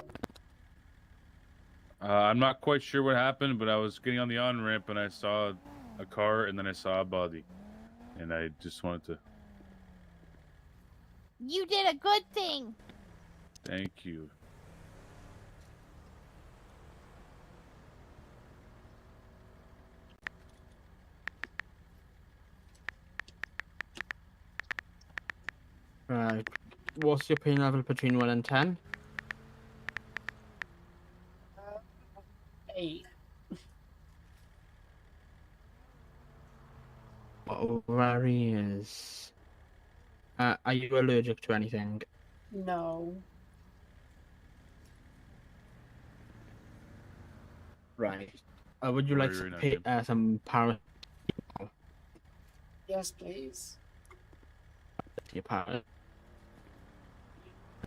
Speaker 18: I'm not quite sure what happened, but I was getting on the on-ramp and I saw a car and then I saw a body. And I just wanted to
Speaker 17: You did a good thing.
Speaker 18: thank you.
Speaker 6: Right. What's your pain level between 1 and 10?
Speaker 1: 8.
Speaker 6: Ovaries. Are you allergic to anything?
Speaker 1: No.
Speaker 6: Right. Would you
Speaker 18: Or
Speaker 6: like
Speaker 18: you're
Speaker 6: some,
Speaker 18: not good.
Speaker 6: some paracetamol?
Speaker 1: Yes, please.
Speaker 6: Your para-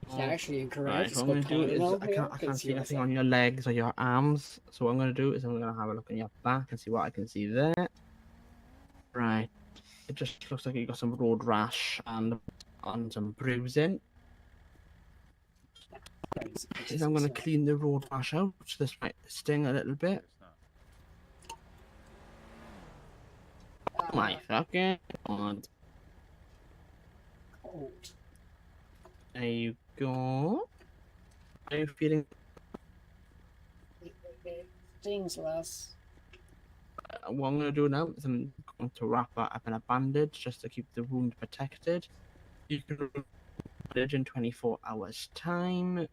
Speaker 1: It's actually incorrect.
Speaker 6: Right,
Speaker 1: It's
Speaker 6: what I'm
Speaker 1: got
Speaker 6: going to do is
Speaker 1: Tylenol
Speaker 6: I
Speaker 1: here.
Speaker 6: can't see
Speaker 1: what's
Speaker 6: anything
Speaker 1: up.
Speaker 6: on your legs or your arms. So what I'm going to do is I'm going to have a look on your back and see what I can see there. Right. It just looks like you got some road rash and some bruising. If I'm going to clean the road rash out, this might sting a little bit. Oh my fucking god.
Speaker 1: Cold.
Speaker 6: There you go. Are you feeling?
Speaker 1: It stings less.
Speaker 6: What I'm going to do now is I'm going to wrap that up in a bandage just to keep the wound protected. You can remove the bandage in 24 hours time.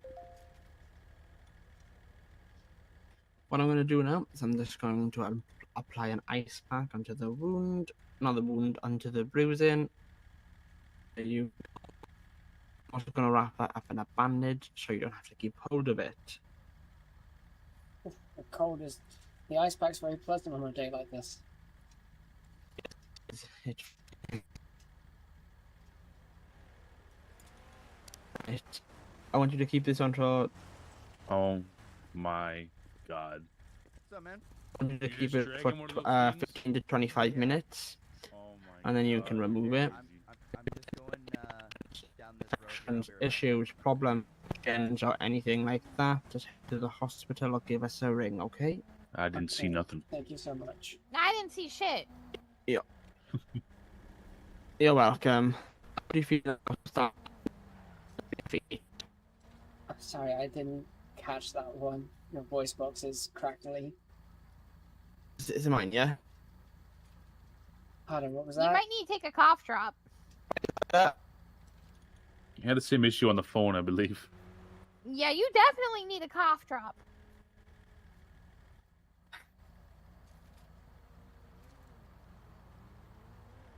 Speaker 6: what I'm going to do now is I'm just going to apply an ice pack onto the wound, not the wound, onto the bruising. I'm also going to wrap that up in a bandage so you don't have to keep hold of it.
Speaker 1: The cold is. The ice pack's very pleasant on a day like this.
Speaker 6: I want you to keep this on for.
Speaker 18: Oh my god.
Speaker 2: What's up, man?
Speaker 6: I want you to
Speaker 18: You
Speaker 6: keep
Speaker 18: just
Speaker 6: it for
Speaker 18: dragging one of those things?
Speaker 6: 15 to 25 minutes.
Speaker 18: Oh my
Speaker 6: And then you can remove it.
Speaker 2: I'm just going down this road. Here. I'll be right back.
Speaker 6: Issues, problems, or anything like that, just head to the hospital or give us a ring, okay?
Speaker 18: I didn't see nothing.
Speaker 1: Thank you so much.
Speaker 17: I didn't see shit.
Speaker 6: Yeah. You're welcome. How do you feel about that?
Speaker 1: I'm sorry, I didn't catch that one. Your voice box is crackly.
Speaker 6: Is it mine, yeah?
Speaker 1: Pardon, what was
Speaker 17: You
Speaker 1: that?
Speaker 17: might need to take a cough drop.
Speaker 18: You had the same issue on the phone, I believe.
Speaker 17: Yeah, you definitely need a cough drop.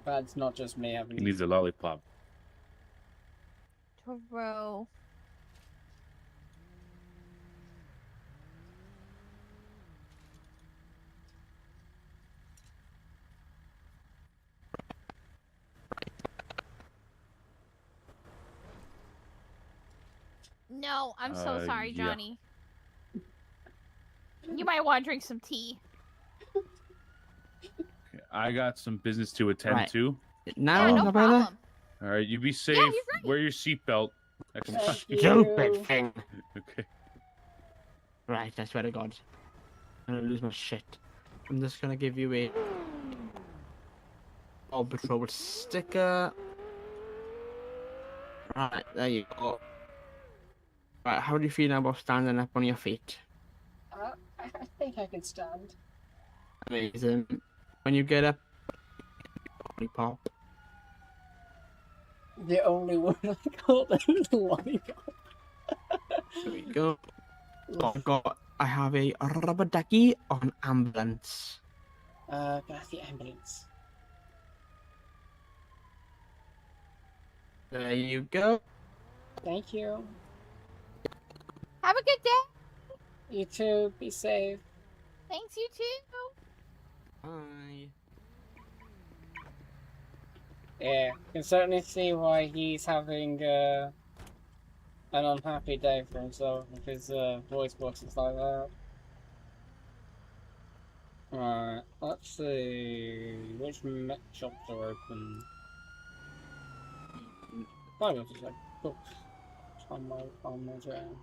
Speaker 1: That's not just me having.
Speaker 18: He needs a lollipop.
Speaker 17: True. No, I'm so sorry,
Speaker 18: yeah.
Speaker 17: Johnny. You might want to drink some tea.
Speaker 18: I got some business to attend
Speaker 6: Right.
Speaker 18: to.
Speaker 6: Now,
Speaker 17: Yeah, no problem.
Speaker 18: All right, you be safe.
Speaker 17: he's right.
Speaker 18: Wear your seatbelt.
Speaker 6: Stupid thing.
Speaker 18: Okay.
Speaker 6: Right, I swear to God. I'm gonna lose my shit. I'm just gonna give you a Paw Patrol sticker. Right, there you go. Right, how do you feel now about standing up on your feet?
Speaker 1: I think I can stand.
Speaker 6: Amazing. When you get up, lollipop.
Speaker 1: The only one I called is lollipop.
Speaker 6: There we go. I have a rubber ducky on ambulance.
Speaker 1: Got the ambulance.
Speaker 6: There you go.
Speaker 1: Thank you.
Speaker 17: Have a good day.
Speaker 1: You too. Be safe.
Speaker 17: Thanks, you too.
Speaker 6: Bye.
Speaker 1: Yeah, can certainly see why he's having an unhappy day for himself if his voice box is like that. Alright, let's see which mech shops are open. Probably just like books on my jam.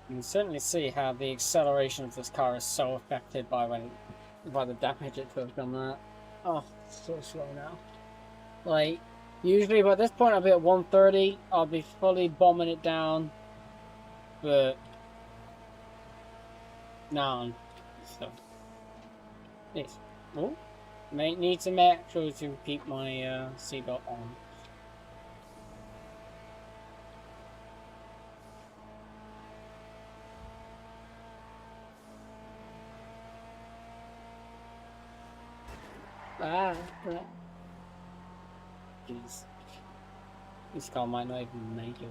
Speaker 1: You can certainly see how the acceleration of this car is so affected by the damage it took on that. Oh, it's so slow now. Like, usually by this point I'll be at 130, I'll be fully bombing it down, but no, so yes. Oh, need to make sure to keep my seatbelt on. Right. Jeez. This car might not even make it.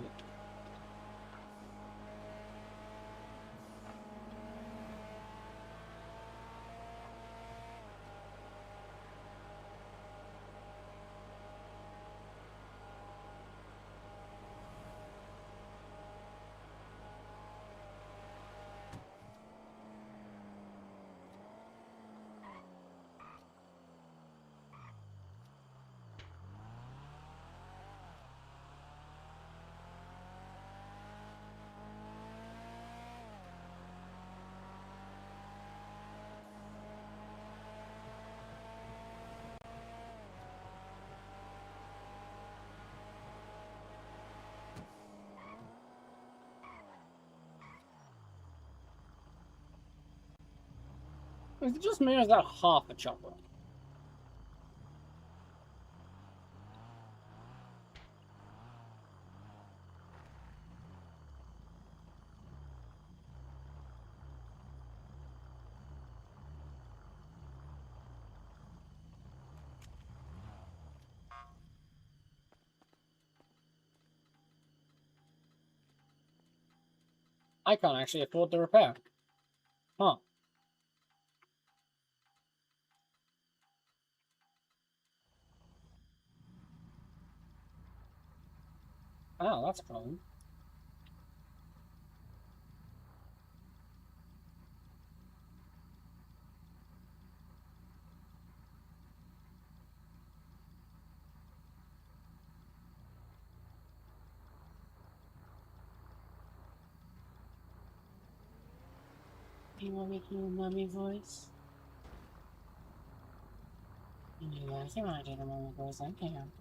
Speaker 1: Is it just me or is that half a chopper? I can't actually afford the repair. Huh. Oh, that's cool. You want me to do a mummy voice? Yeah, if you want to do the mummy voice, I can.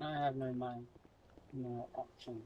Speaker 1: I have no mind, no option.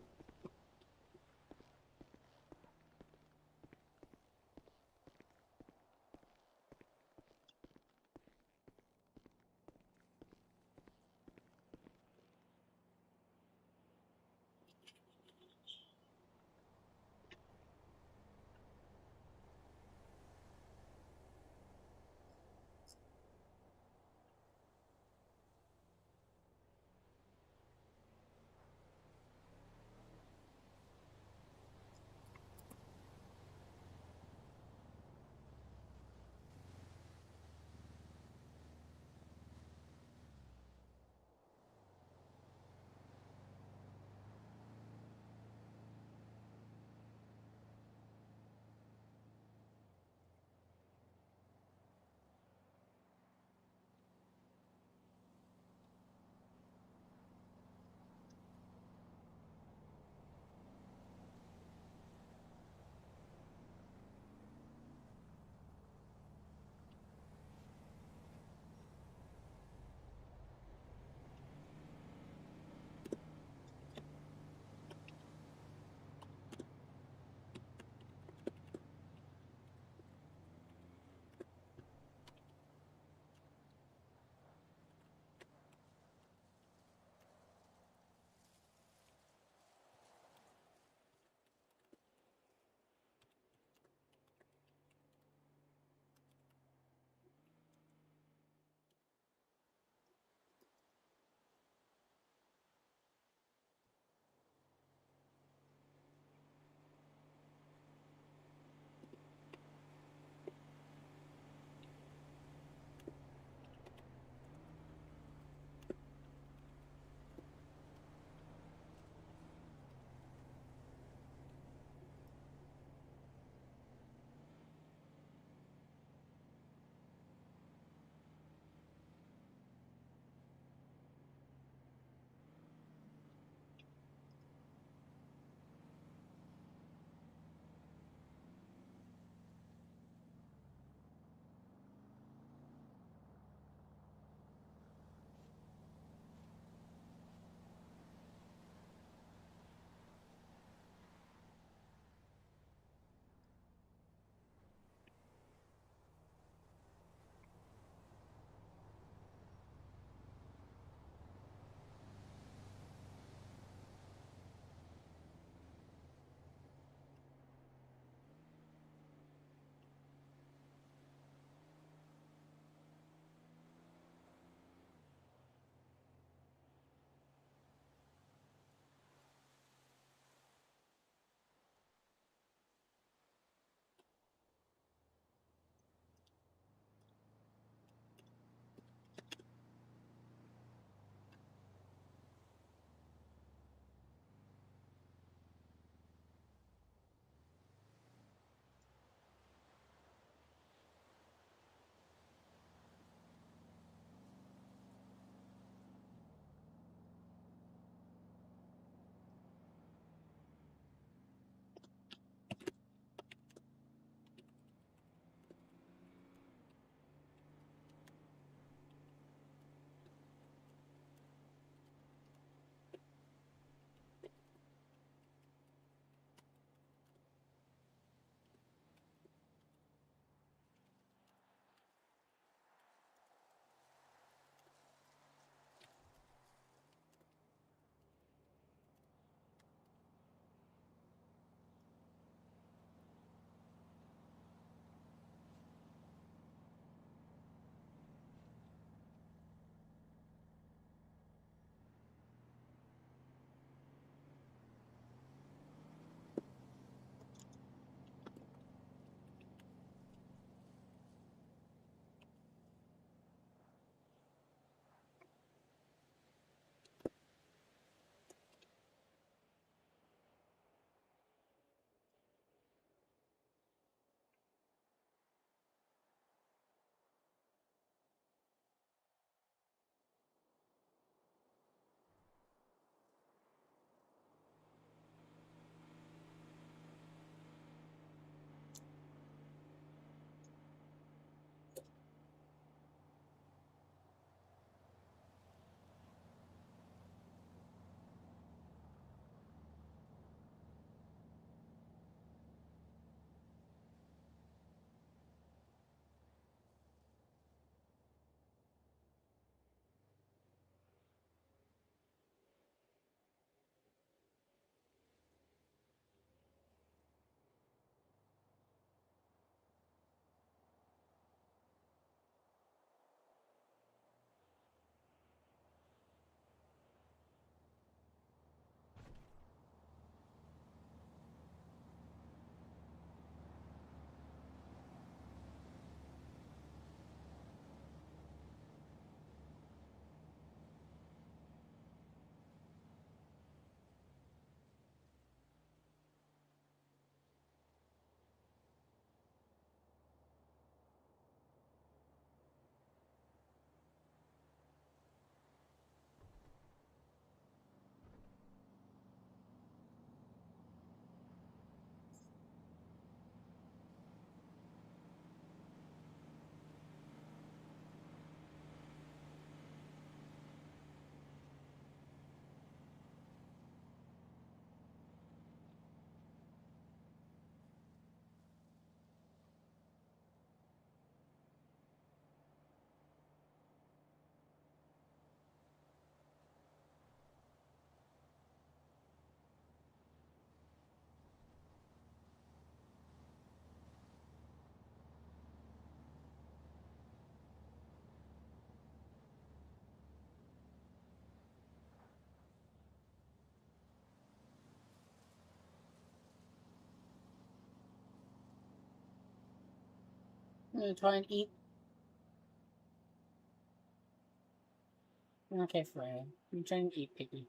Speaker 1: I'm gonna try and eat. Okay, Freya. I'm trying to eat piggy.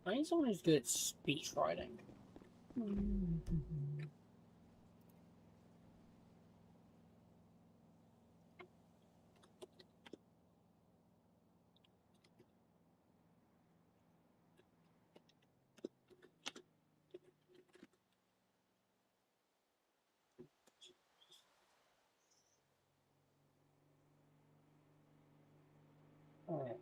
Speaker 1: I need someone who's good at speech writing. Alright.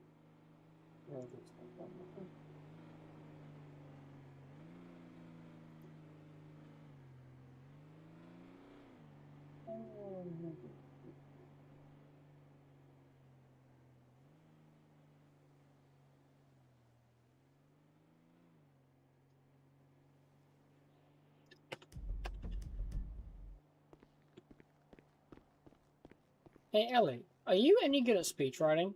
Speaker 1: Hey Ellie, are you any good at speech writing?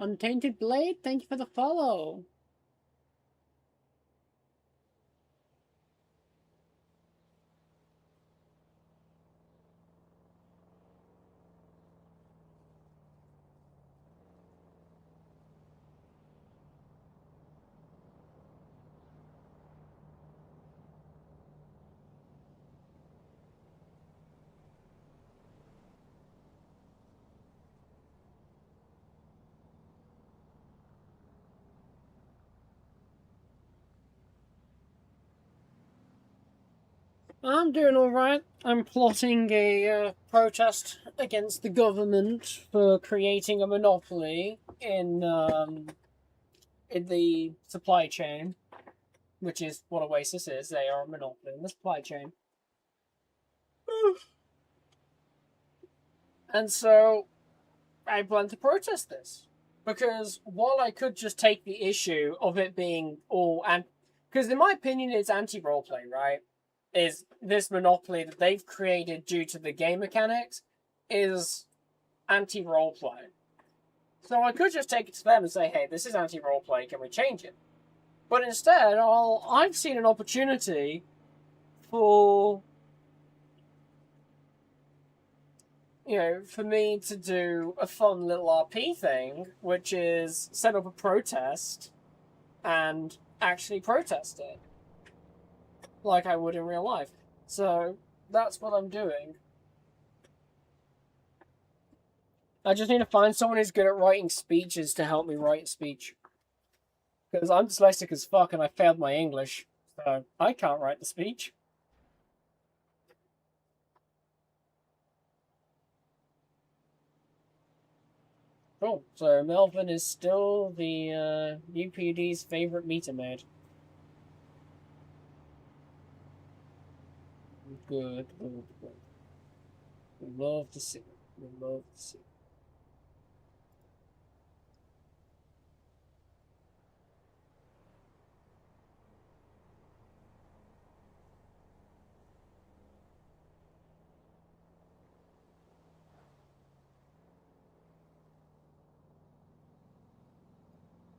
Speaker 1: Untainted Blade, thank you for the follow. I'm doing alright. I'm plotting a protest against the government for creating a monopoly in the supply chain, which is what Oasis is. They are a monopoly in the supply chain. And so I plan to protest this. Because while I could just take the issue of it being all because in my opinion it's anti-roleplay, right? Is this monopoly that they've created due to the game mechanics is anti-roleplay. So I could just take it to them and say, hey, this is anti-roleplay, can we change it? But instead, I've seen an opportunity for for me to do a fun little RP thing, which is set up a protest and actually protest it. Like I would in real life. So, that's what I'm doing. I just need to find someone who's good at writing speeches to help me write a speech. Because I'm dyslexic as fuck and I failed my English. So, I can't write the speech. Cool. So Melvin is still the UPD's favorite meter maid. Good, good, good. We love to see it. We love to see it.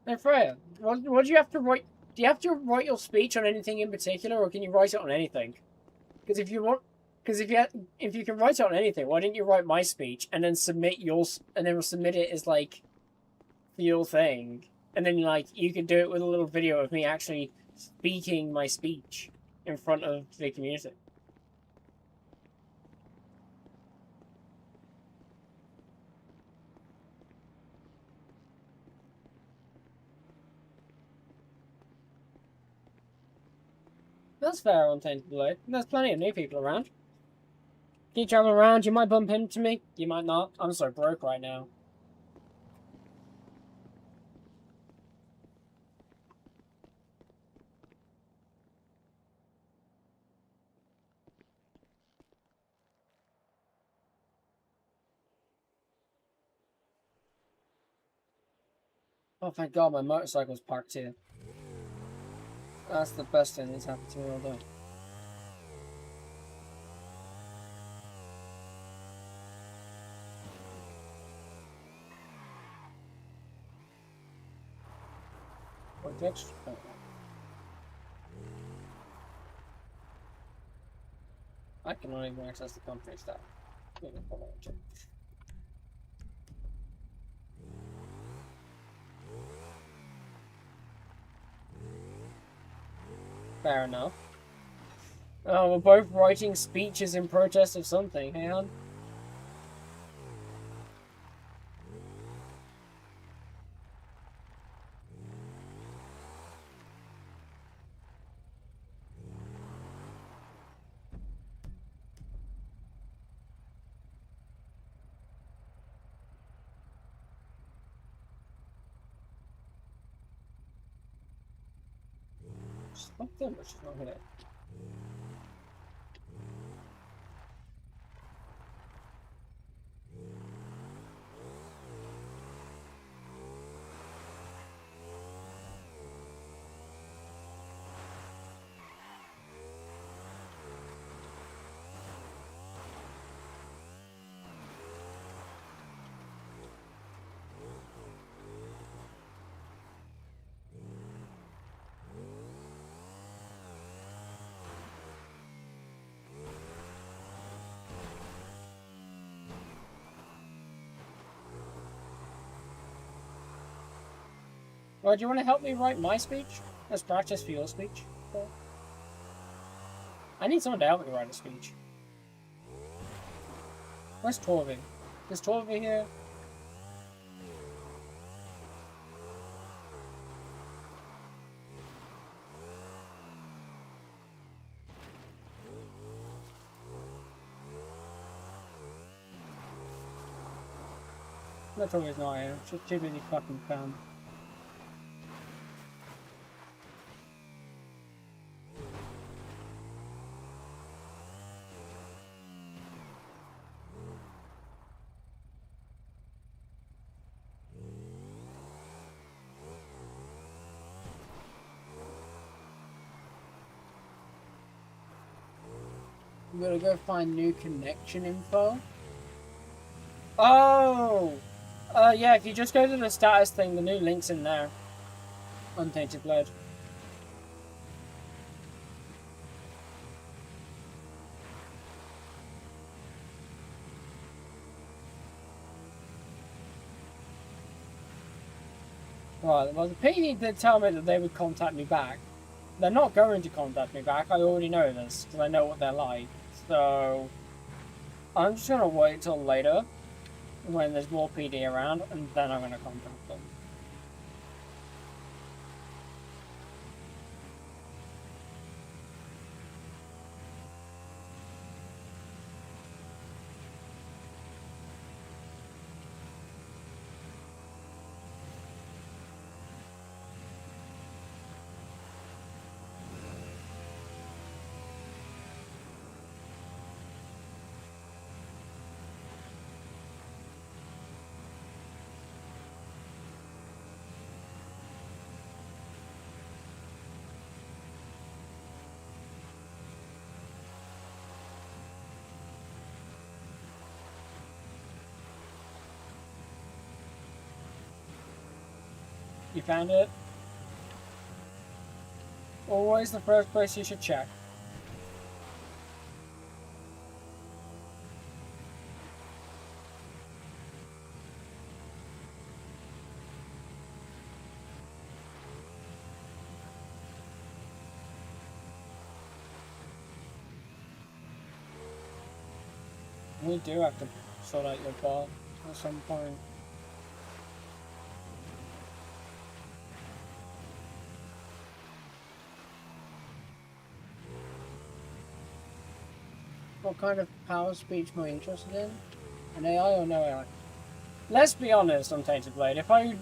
Speaker 1: Hey Freya, what do you have to write? Do you have to write your speech on anything in particular, or can you write it on anything? Because if you can write it on anything, why didn't you write my speech and then submit yours, and then submit it as like your thing, and then like you could do it with a little video of me actually speaking my speech in front of the community. That's fair on Tainted Blade. There's plenty of new people around. Keep traveling around, you might bump into me, you might not. I'm so broke right now. Oh, thank God, my motorcycle's parked here. That's the best thing that's happened to me all day. What next? Oh. I cannot even access the company stuff. Fair enough. Oh, we're both writing speeches in protest of something. Hang on. Stop them, but she's not here. Well, do you want to help me write my speech? Let's practice for your speech. I need someone to help me write a speech. Where's Torvi? Is Torvi here? That's always not here. Just too busy fucking fun. I'm gonna go find new connection info. Oh! Yeah, if you just go to the status thing, the new link's in there. Untainted Blood. Right, well the PD did tell me that they would contact me back. They're not going to contact me back, I already know this, because I know what they're like. So, I'm just gonna wait till later, when there's more PD around, and then I'm gonna contact them. You found it? Always the first place you should check. We do have to sort out your ball at some point. What kind of power speech am I interested in? An AI or no AI? Let's be honest, Untainted Blade. If I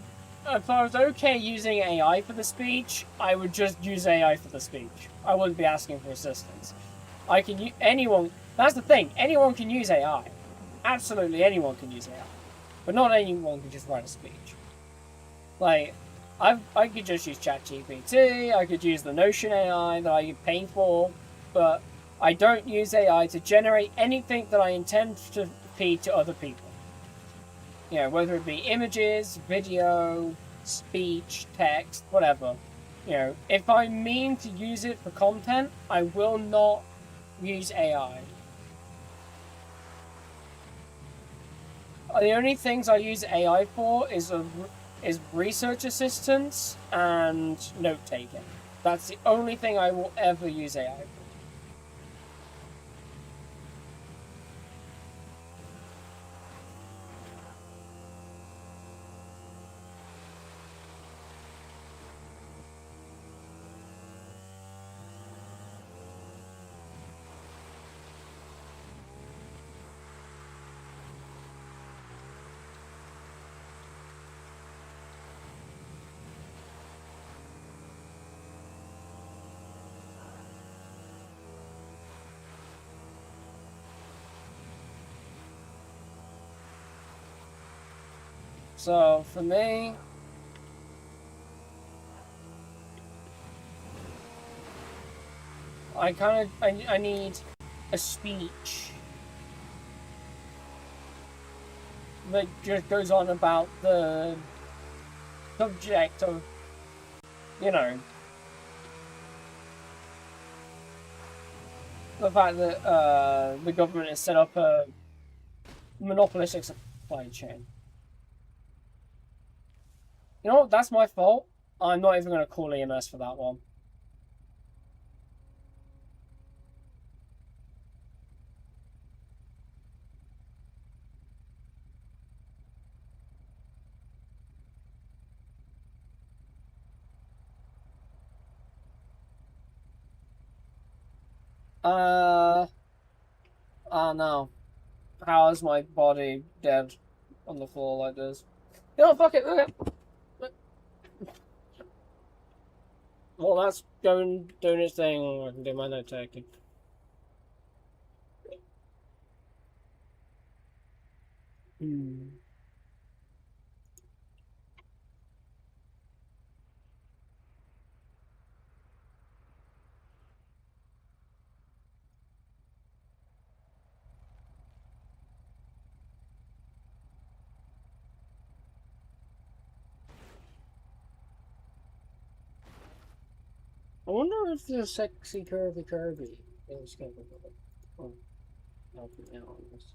Speaker 1: was okay using AI for the speech, I would just use AI for the speech. I wouldn't be asking for assistance. I can use anyone. That's the thing. Anyone can use AI. Absolutely anyone can use AI, but not anyone can just write a speech. Like, I could just use ChatGPT. I could use the Notion AI that I pay for, but I don't use AI to generate anything that I intend to feed to other people. You know, whether it be images, video, speech, text, whatever. You know, if I mean to use it for content, I will not use AI. The only things I use AI for is research assistance and note taking. That's the only thing I will ever use AI for. So for me, I need a speech that just goes on about the subject of, you know, the fact that the government has set up a monopolistic supply chain. You know what? That's my fault. I'm not even going to call EMS for that one. Oh no. How is my body dead? on the floor like this. No, fuck it. Well, that's going doing its thing. I can do my note taking. I wonder if the sexy curvy is going to help me out on this.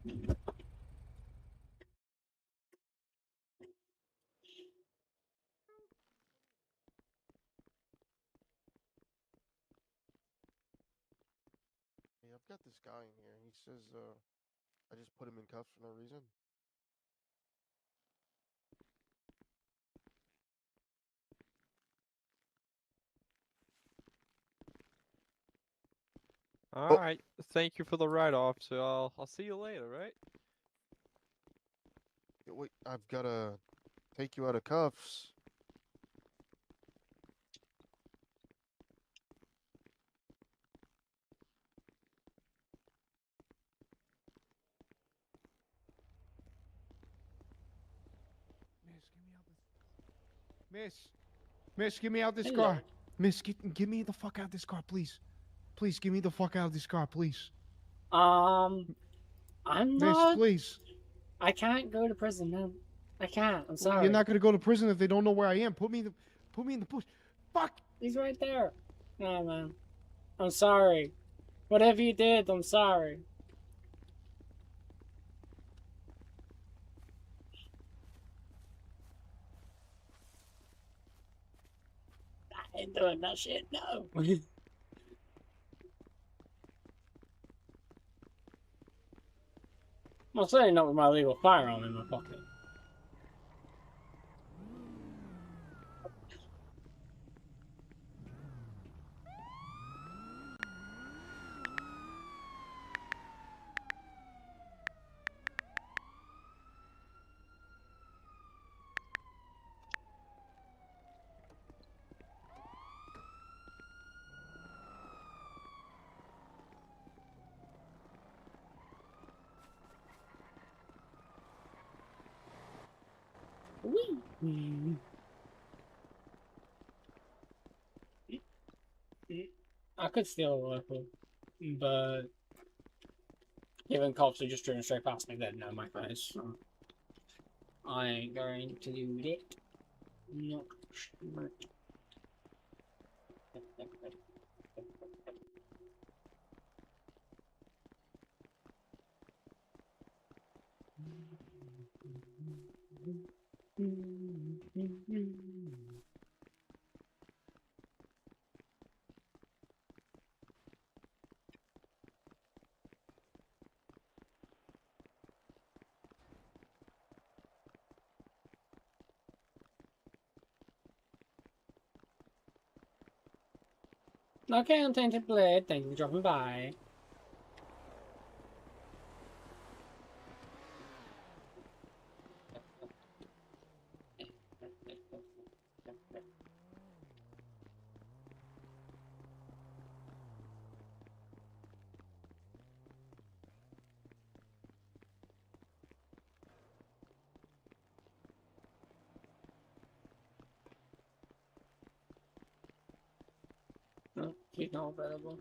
Speaker 19: Hey, I've got this guy in here. He says I just put him in cuffs for no reason.
Speaker 20: All right. Thank you for the write-off. So I'll see you later, right?
Speaker 19: Wait, I've gotta take you out of cuffs.
Speaker 11: Miss, get me out this
Speaker 1: Hello.
Speaker 11: car. Miss, get me the fuck out this car, please. Please, get me the fuck out of this car, please.
Speaker 1: I'm
Speaker 11: Miss,
Speaker 1: not.
Speaker 11: please.
Speaker 1: I can't go to prison, man. I can't. I'm
Speaker 11: Well,
Speaker 1: sorry.
Speaker 11: you're not gonna go to prison if they don't know where I am. Put me in the bush. Fuck.
Speaker 1: He's right there. No, man. I'm sorry. Whatever you did, I'm sorry. I ain't doing that shit, no. I'm certainly not with my legal firearm in my pocket. Whee! I could steal a rifle, but given cops are just driven straight past me, then no, my face. So I ain't going to do it. Not smart. Okay, Untainted Blade, thank you for dropping by. No, he's not available.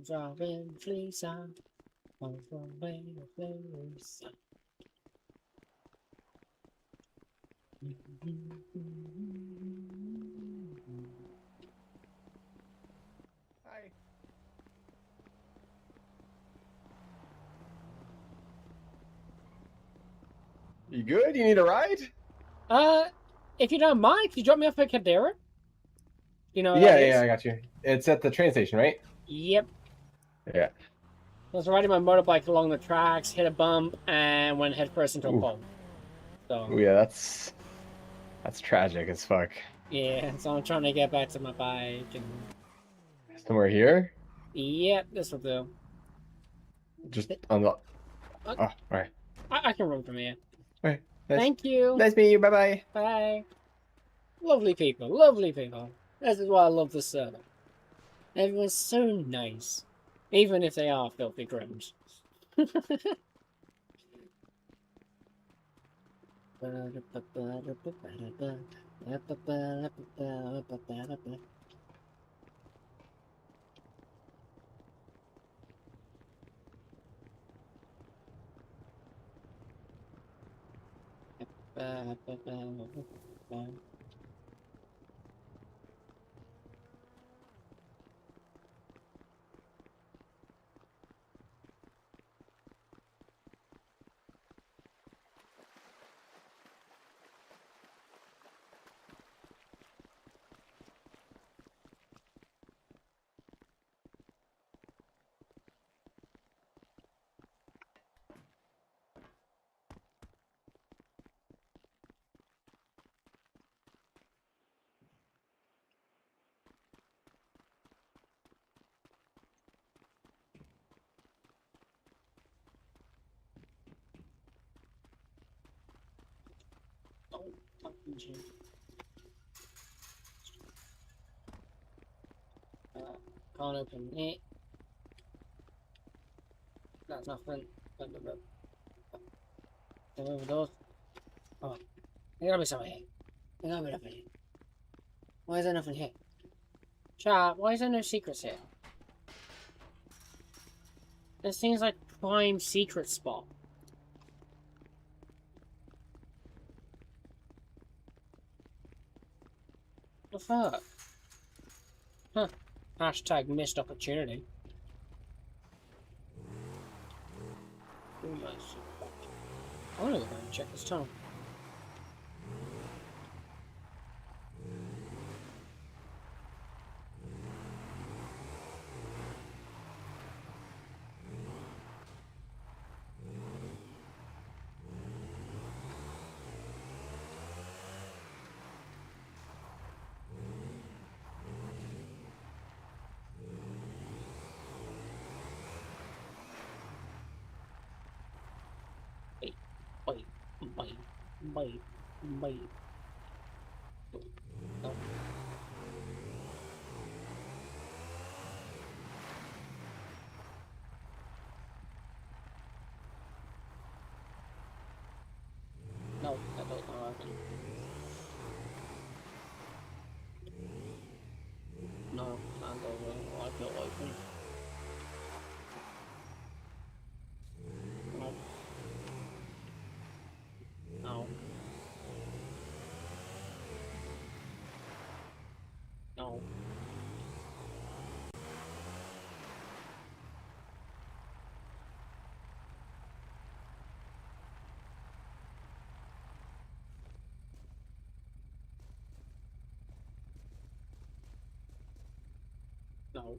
Speaker 1: Robin fleece out. Away the fleece.
Speaker 21: Hi. You good? You need a ride?
Speaker 1: If you don't mind, could you drop me off at Cadera? You know where
Speaker 21: Yeah,
Speaker 1: that
Speaker 21: yeah,
Speaker 1: is?
Speaker 21: I got you. It's at the train station, right?
Speaker 1: Yep.
Speaker 21: Yeah.
Speaker 1: I was riding my motorbike along the tracks, hit a bump, and went headfirst into a
Speaker 21: Ooh.
Speaker 1: pole. So
Speaker 21: Oh yeah, that's tragic as fuck.
Speaker 1: yeah, so I'm trying to get back to my bike and.
Speaker 21: Somewhere here?
Speaker 1: Yep, this will do.
Speaker 21: Just on the.
Speaker 1: Uh,
Speaker 21: Oh, all right.
Speaker 1: I can run from here.
Speaker 21: All right. Nice.
Speaker 1: Thank you.
Speaker 21: Nice meeting you. Bye bye.
Speaker 1: Bye. Lovely people, lovely people. This is why I love this server. Everyone's so nice, even if they are filthy grunts. Can't open it. That's nothing. Can open the doors. Oh, there gotta be something here. There gotta be nothing here. Why is there nothing here? Chat, why is there no secrets here? This seems like prime secret spot. The fuck? Huh. Hashtag missed opportunity. Almost. I wanna go and check this tunnel. Wait, wait. No. No, that doesn't work. No, that doesn't like it open. No. No. No. No.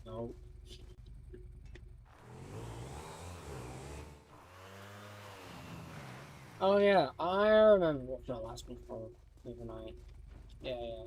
Speaker 1: No. Oh yeah, I remember what Phil asked me for the other night. Yeah, yeah.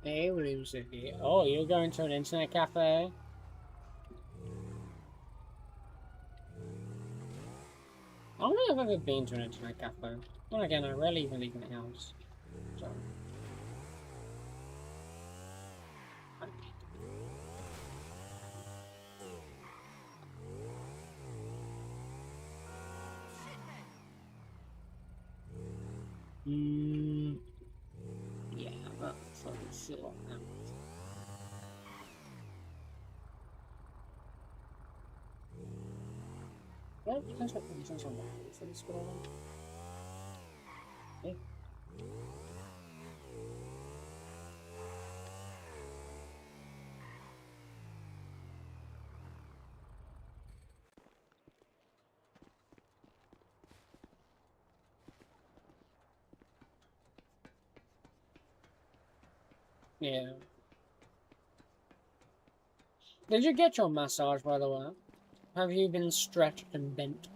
Speaker 1: Hey, Lucy. Oh, you're going to an internet cafe? I don't know if I've ever been to an internet cafe. Then again, I rarely even leave my house. So. Yeah, that's what it's still on now. Well, potential reasons on that for this one. Okay. Yeah. Did you get your massage, by the way? Have you been stretched and bent?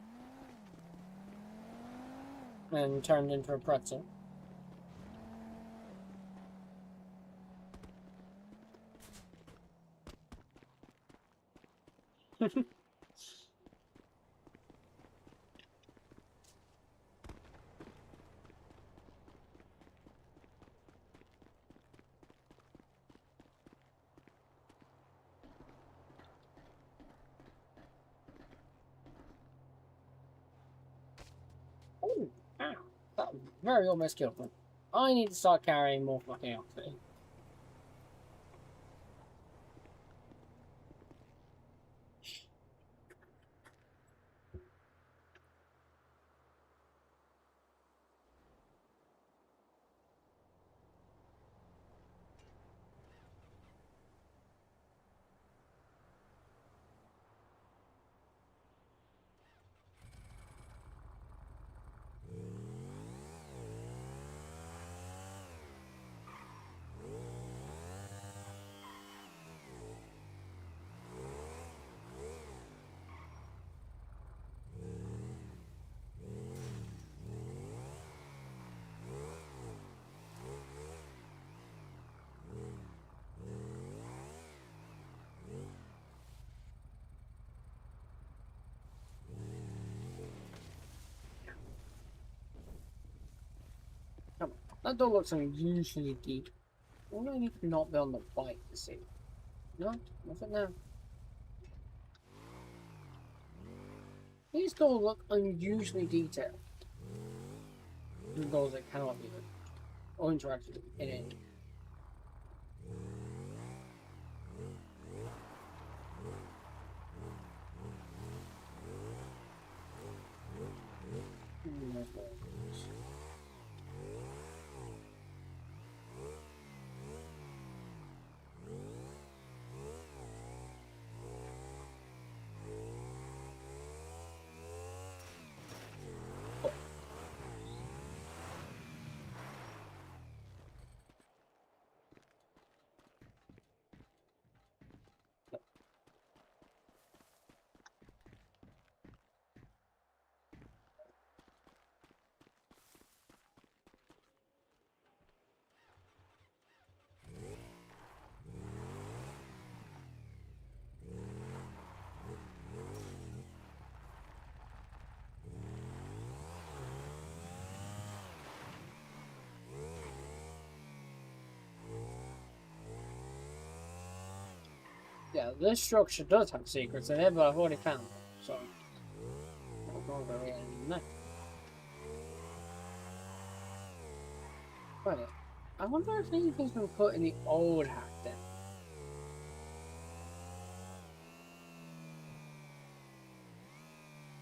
Speaker 1: And turned into a pretzel? Ooh, ow. That very almost killed me. I need to start carrying more fucking oxygen. Come on. That door looks unusually deep. Why do I need to not be on the bike to see? No? Nothing there. These doors look unusually detailed. The doors that cannot be or interacted in any. Yeah, this structure does have secrets in it, but I've already found them, so I'm not really in there. Wait, I wonder if anything's been put in the old hack then.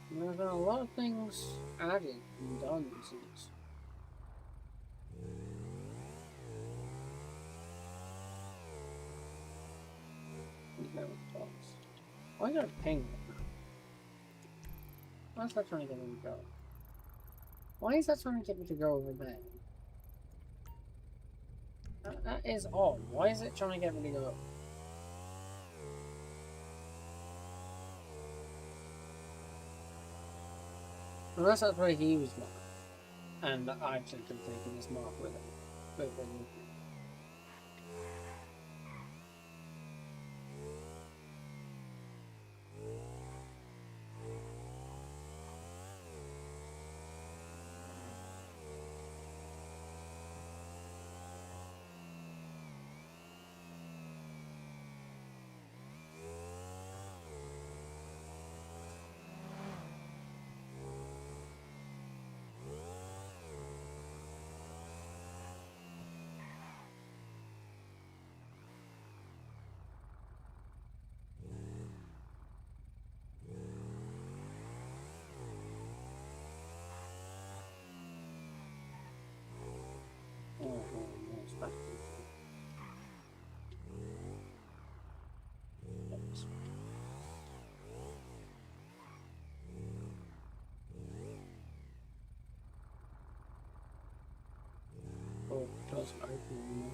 Speaker 1: There's been a lot of things added and done since. Why is there a penguin? Why is that trying to get me to go? Why is that trying to get me to go over there? That is odd. Why is it trying to get me to go? Unless that's where he was marked. And I've simply taken this mark with him. wasn't open anymore.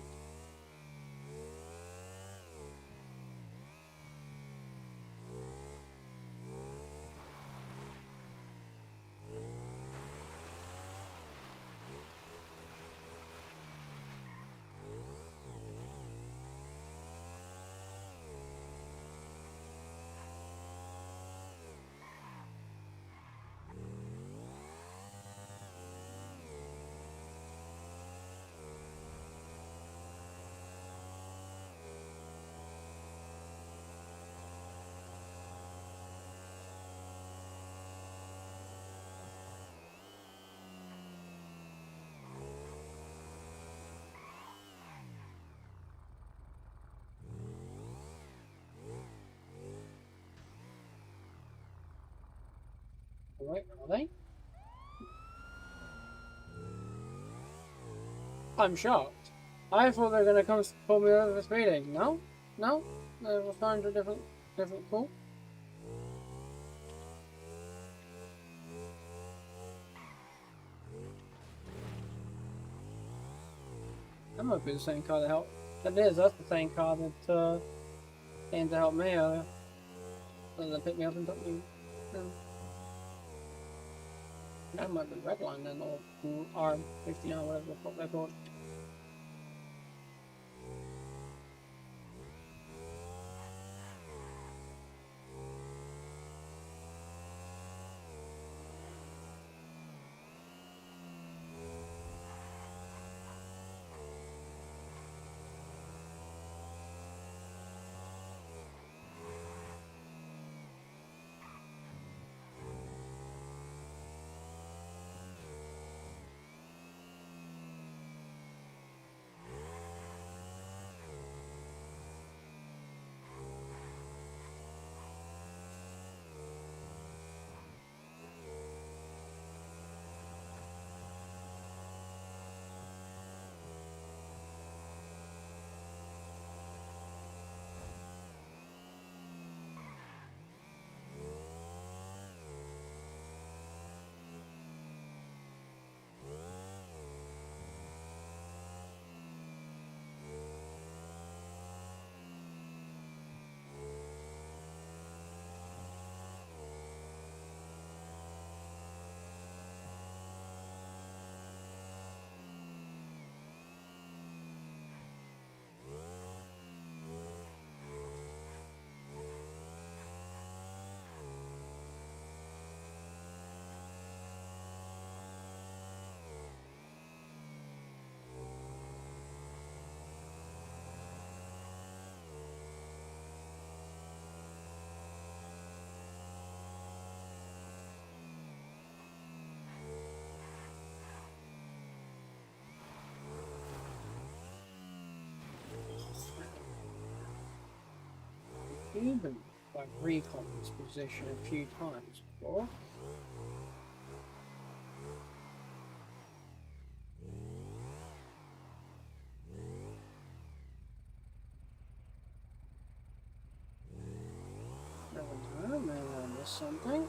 Speaker 1: Wait, are they? I'm shocked. I thought they were gonna come pull me over for speeding. No? No? They were fine to different call? That might be the same car that helped. That is, that's the same car that came to help me earlier. So they picked me up and took me. That might be Redline then, or R59, whatever the fuck they're called. Even by recon this position a few times before. Never know, maybe I missed something.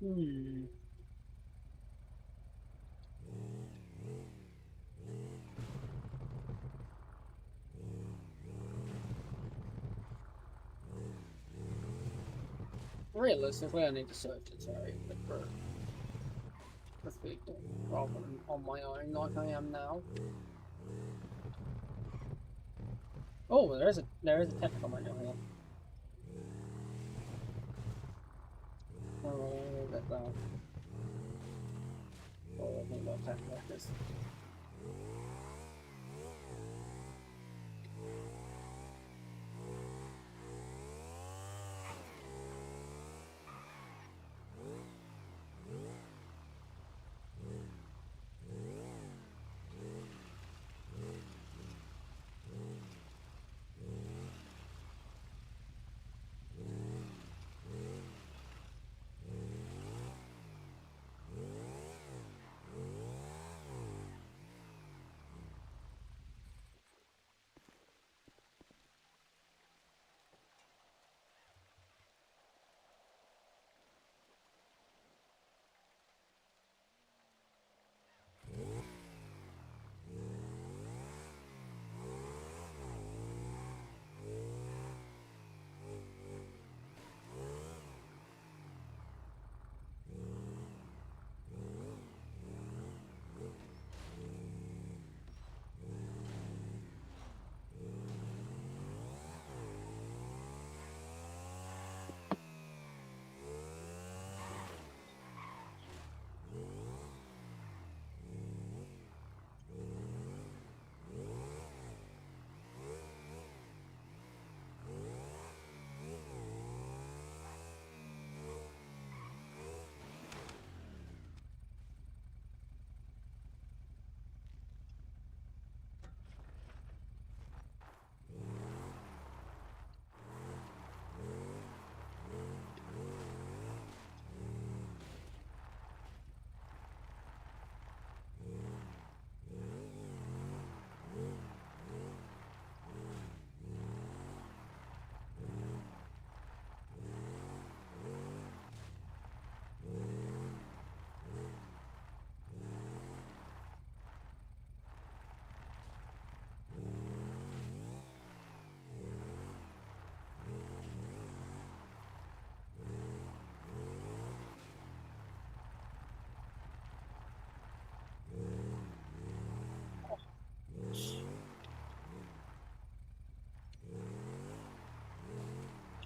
Speaker 1: Hmm. Realistically, I need to search this area for people rather than on my own like I am now. Oh, there is a technical manual here. Oh, get that. Oh, I think about technical like this.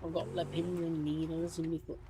Speaker 1: I've got the pins and needles in my foot.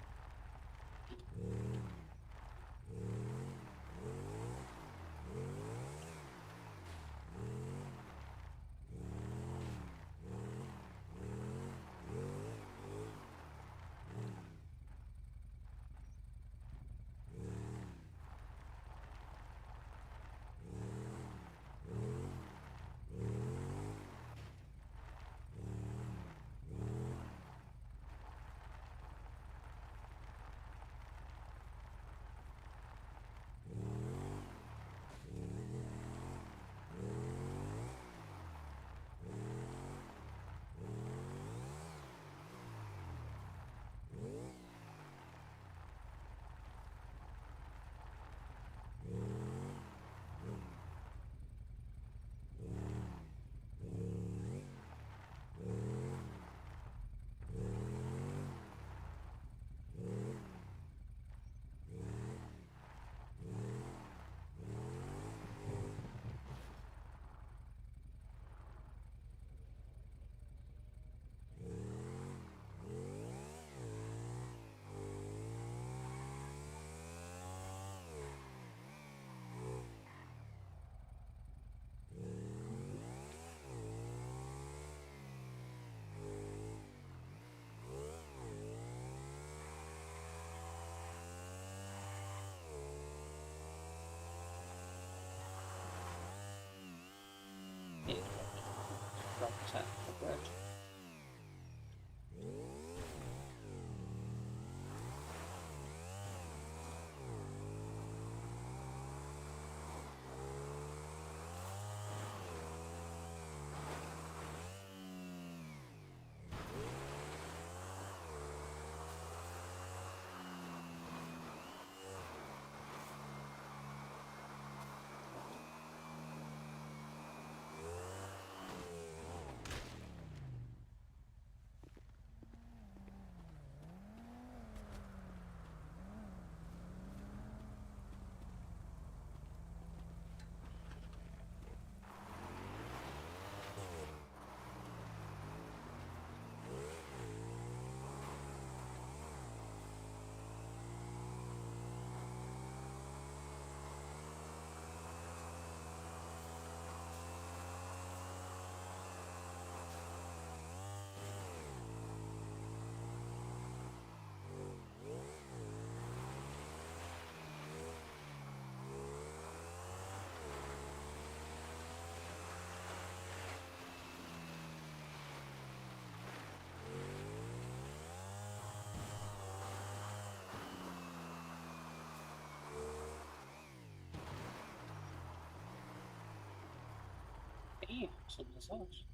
Speaker 1: me. Something else.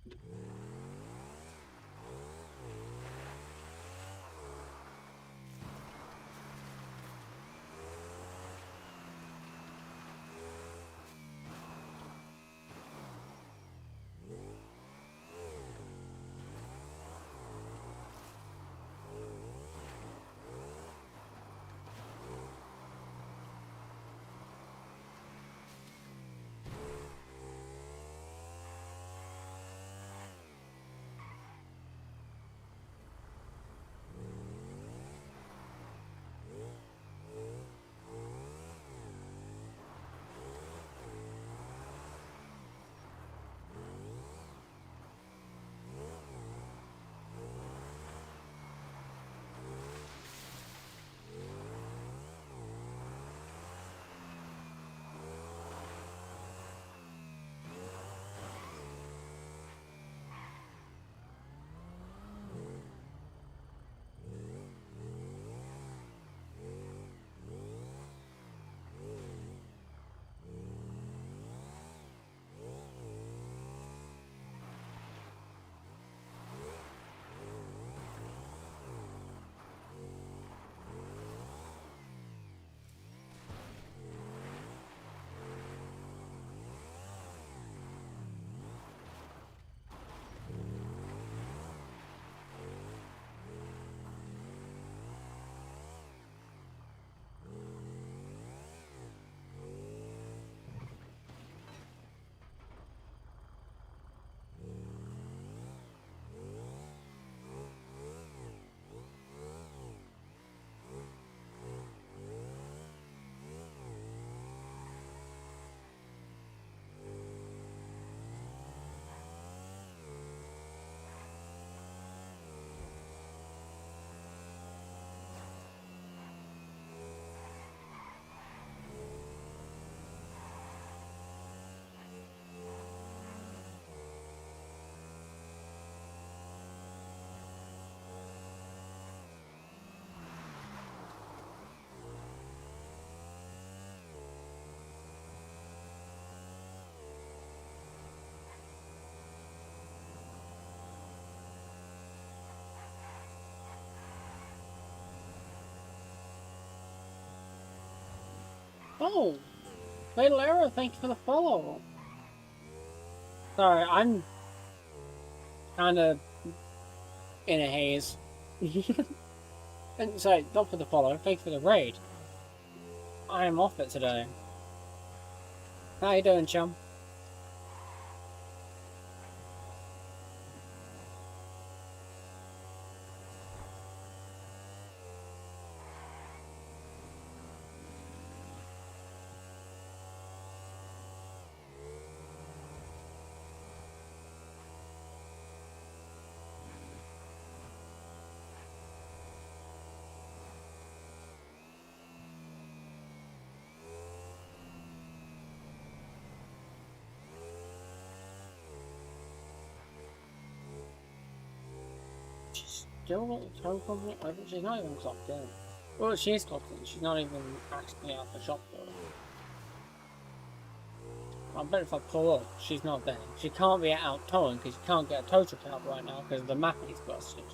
Speaker 1: Oh, Fatal Arrow, thank you for the follow. Sorry, I'm kind of in a haze. And sorry, not for the follow, thank you for the raid. I am off it today. How you doing, chum? Still at the tow company? She's not even clocked in. Well, she is clocked in. She's not even actually out the shop though. I bet if I pull up, she's not there. She can't be out towing because you can't get a tow truck out right now because the map is busted.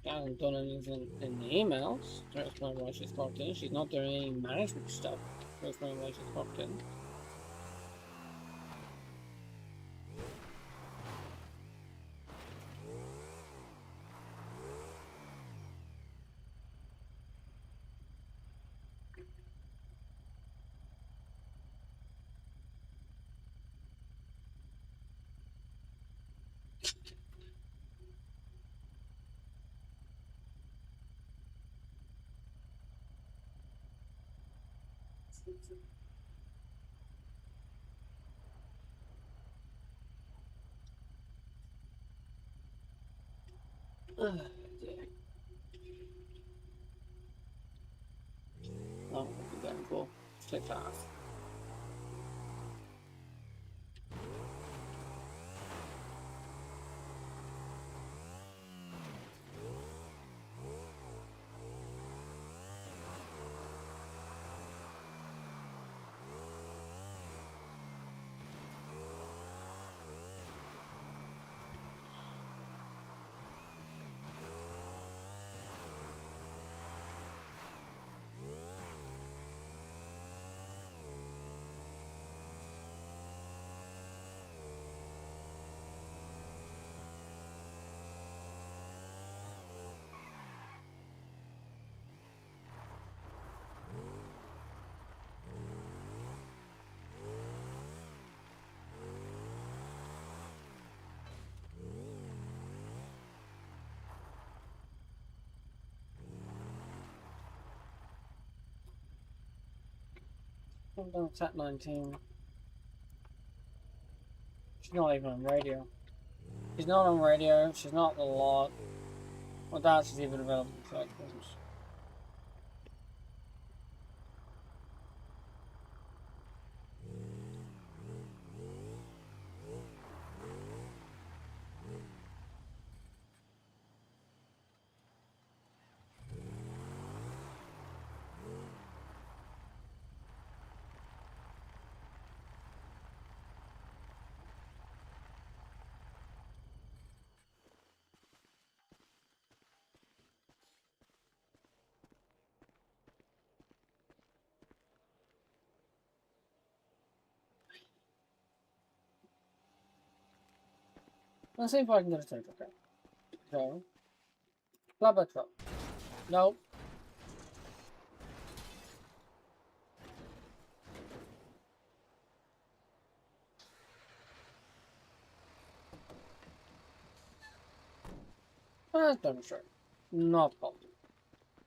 Speaker 1: She hasn't done anything in the emails to explain why she's clocked in. She's not doing any management stuff to explain why she's clocked in. Oh, dear. Oh, what are we going for? Click that. I'm done at 19. She's not even on radio. She's not on radio. She's not the lot. I doubt she's even available for search business. Let's see if I can get a tape. Okay. So, club truck. Nope. Let's demonstrate. Not pumping.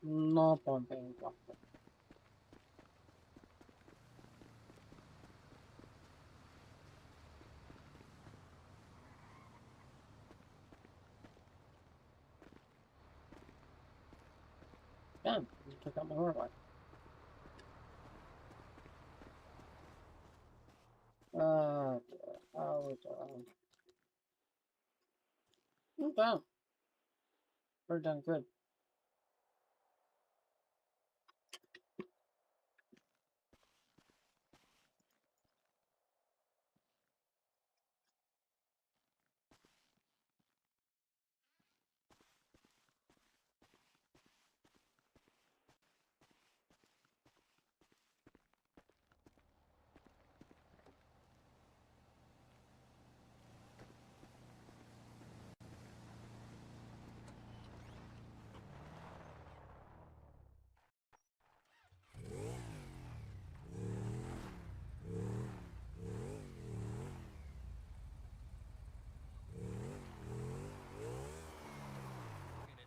Speaker 1: Not pumping. Damn, you took out my horror light. Not bad. We're done good.
Speaker 4: I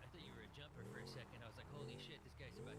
Speaker 4: thought you were a jumper for a second. I was like, holy shit, this guy's about.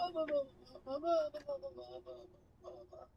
Speaker 22: Oh no, I was just sitting on the roof.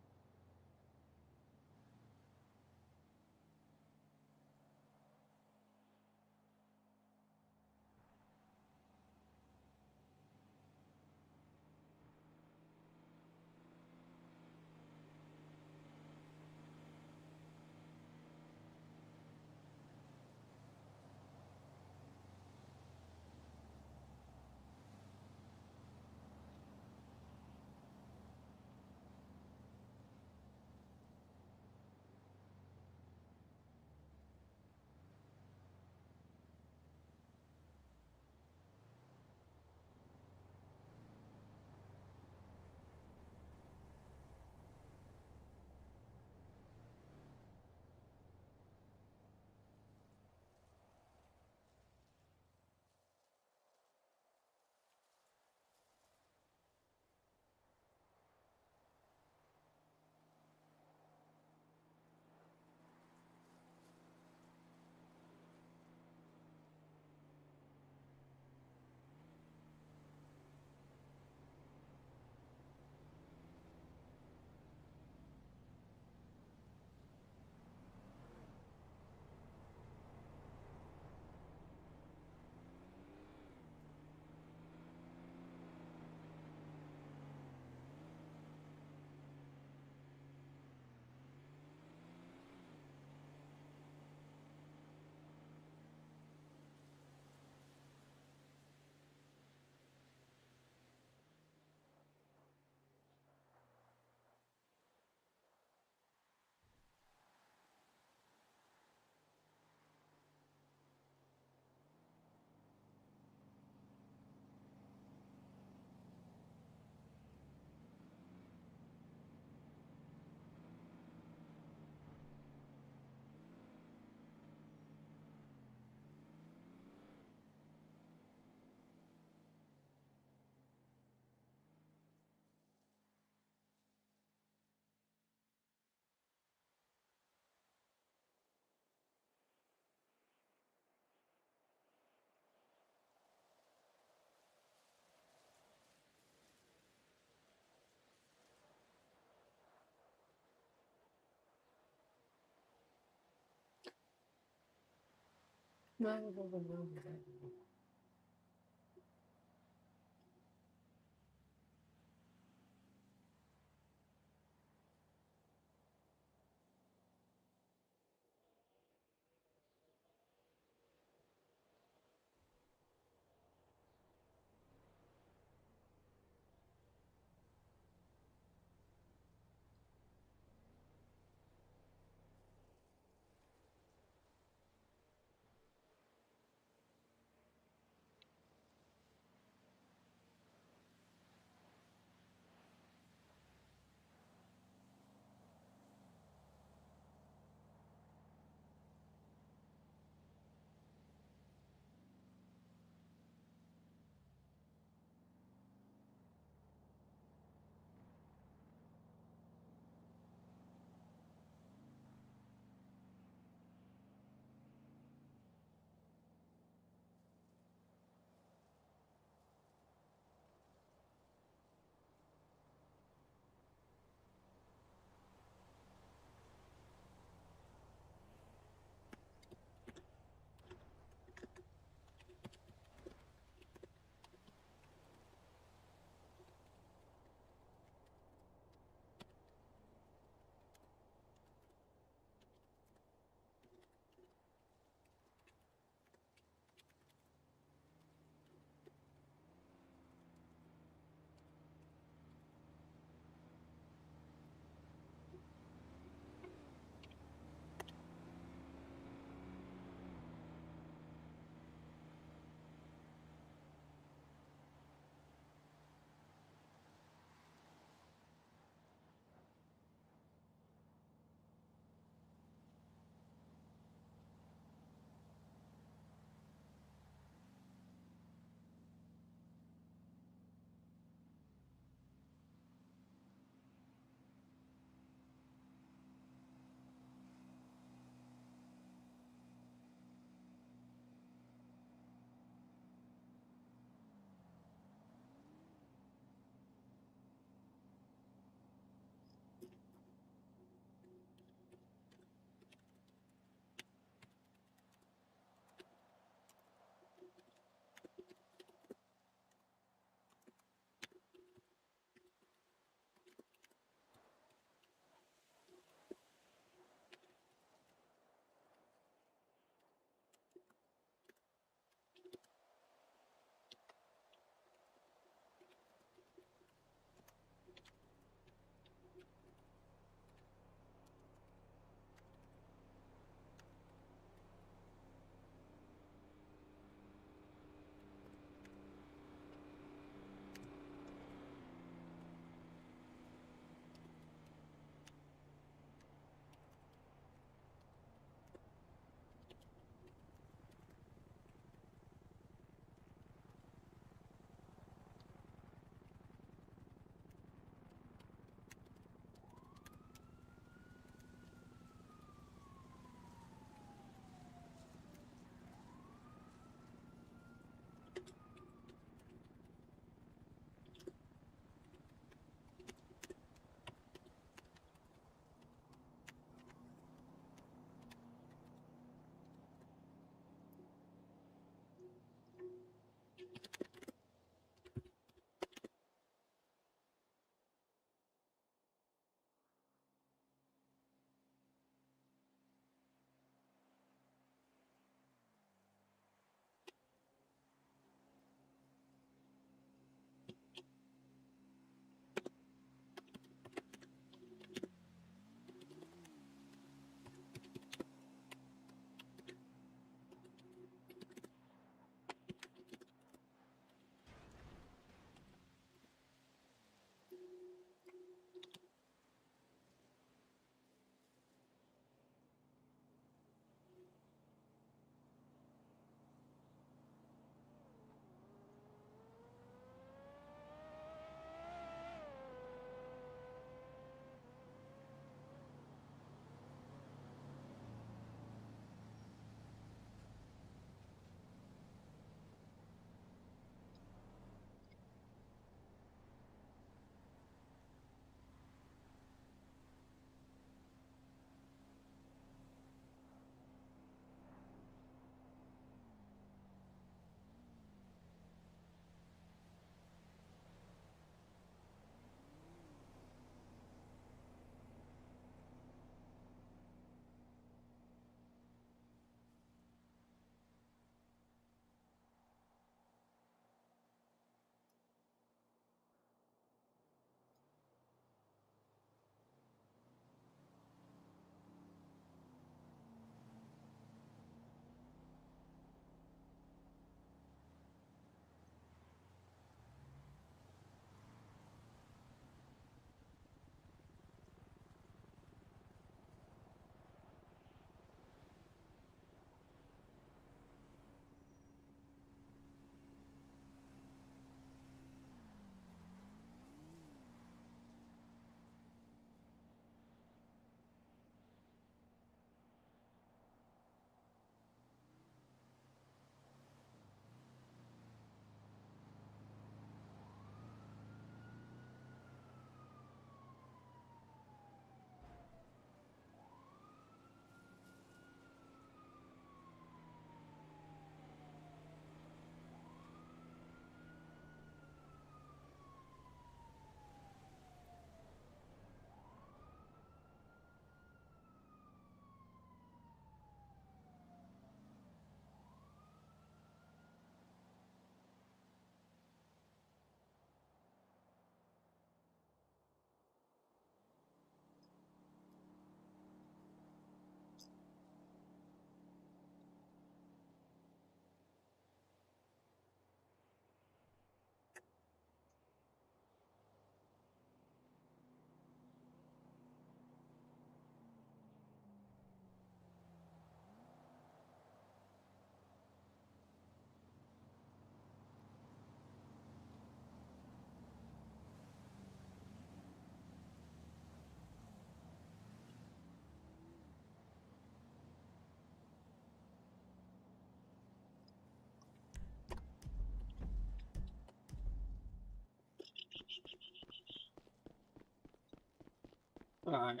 Speaker 1: Alright.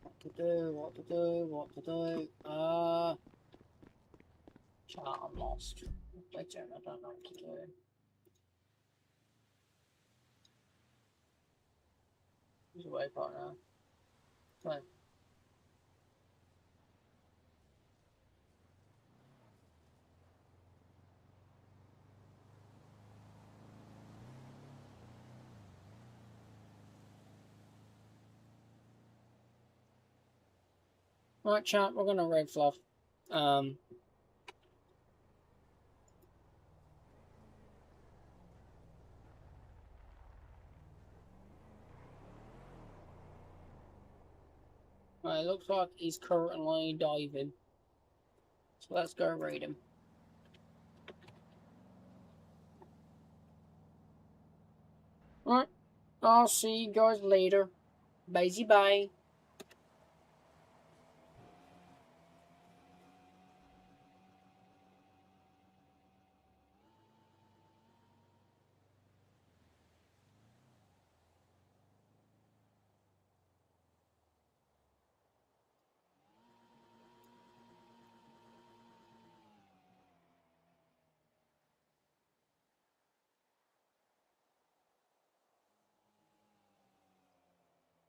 Speaker 1: What to do? Chat, I'm lost. I don't know what to do. There's a way part now. Fine. Right, chat, we're gonna red fluff. Right, looks like he's currently diving. So let's go raid him. Alright, I'll see you guys later. Bye bye.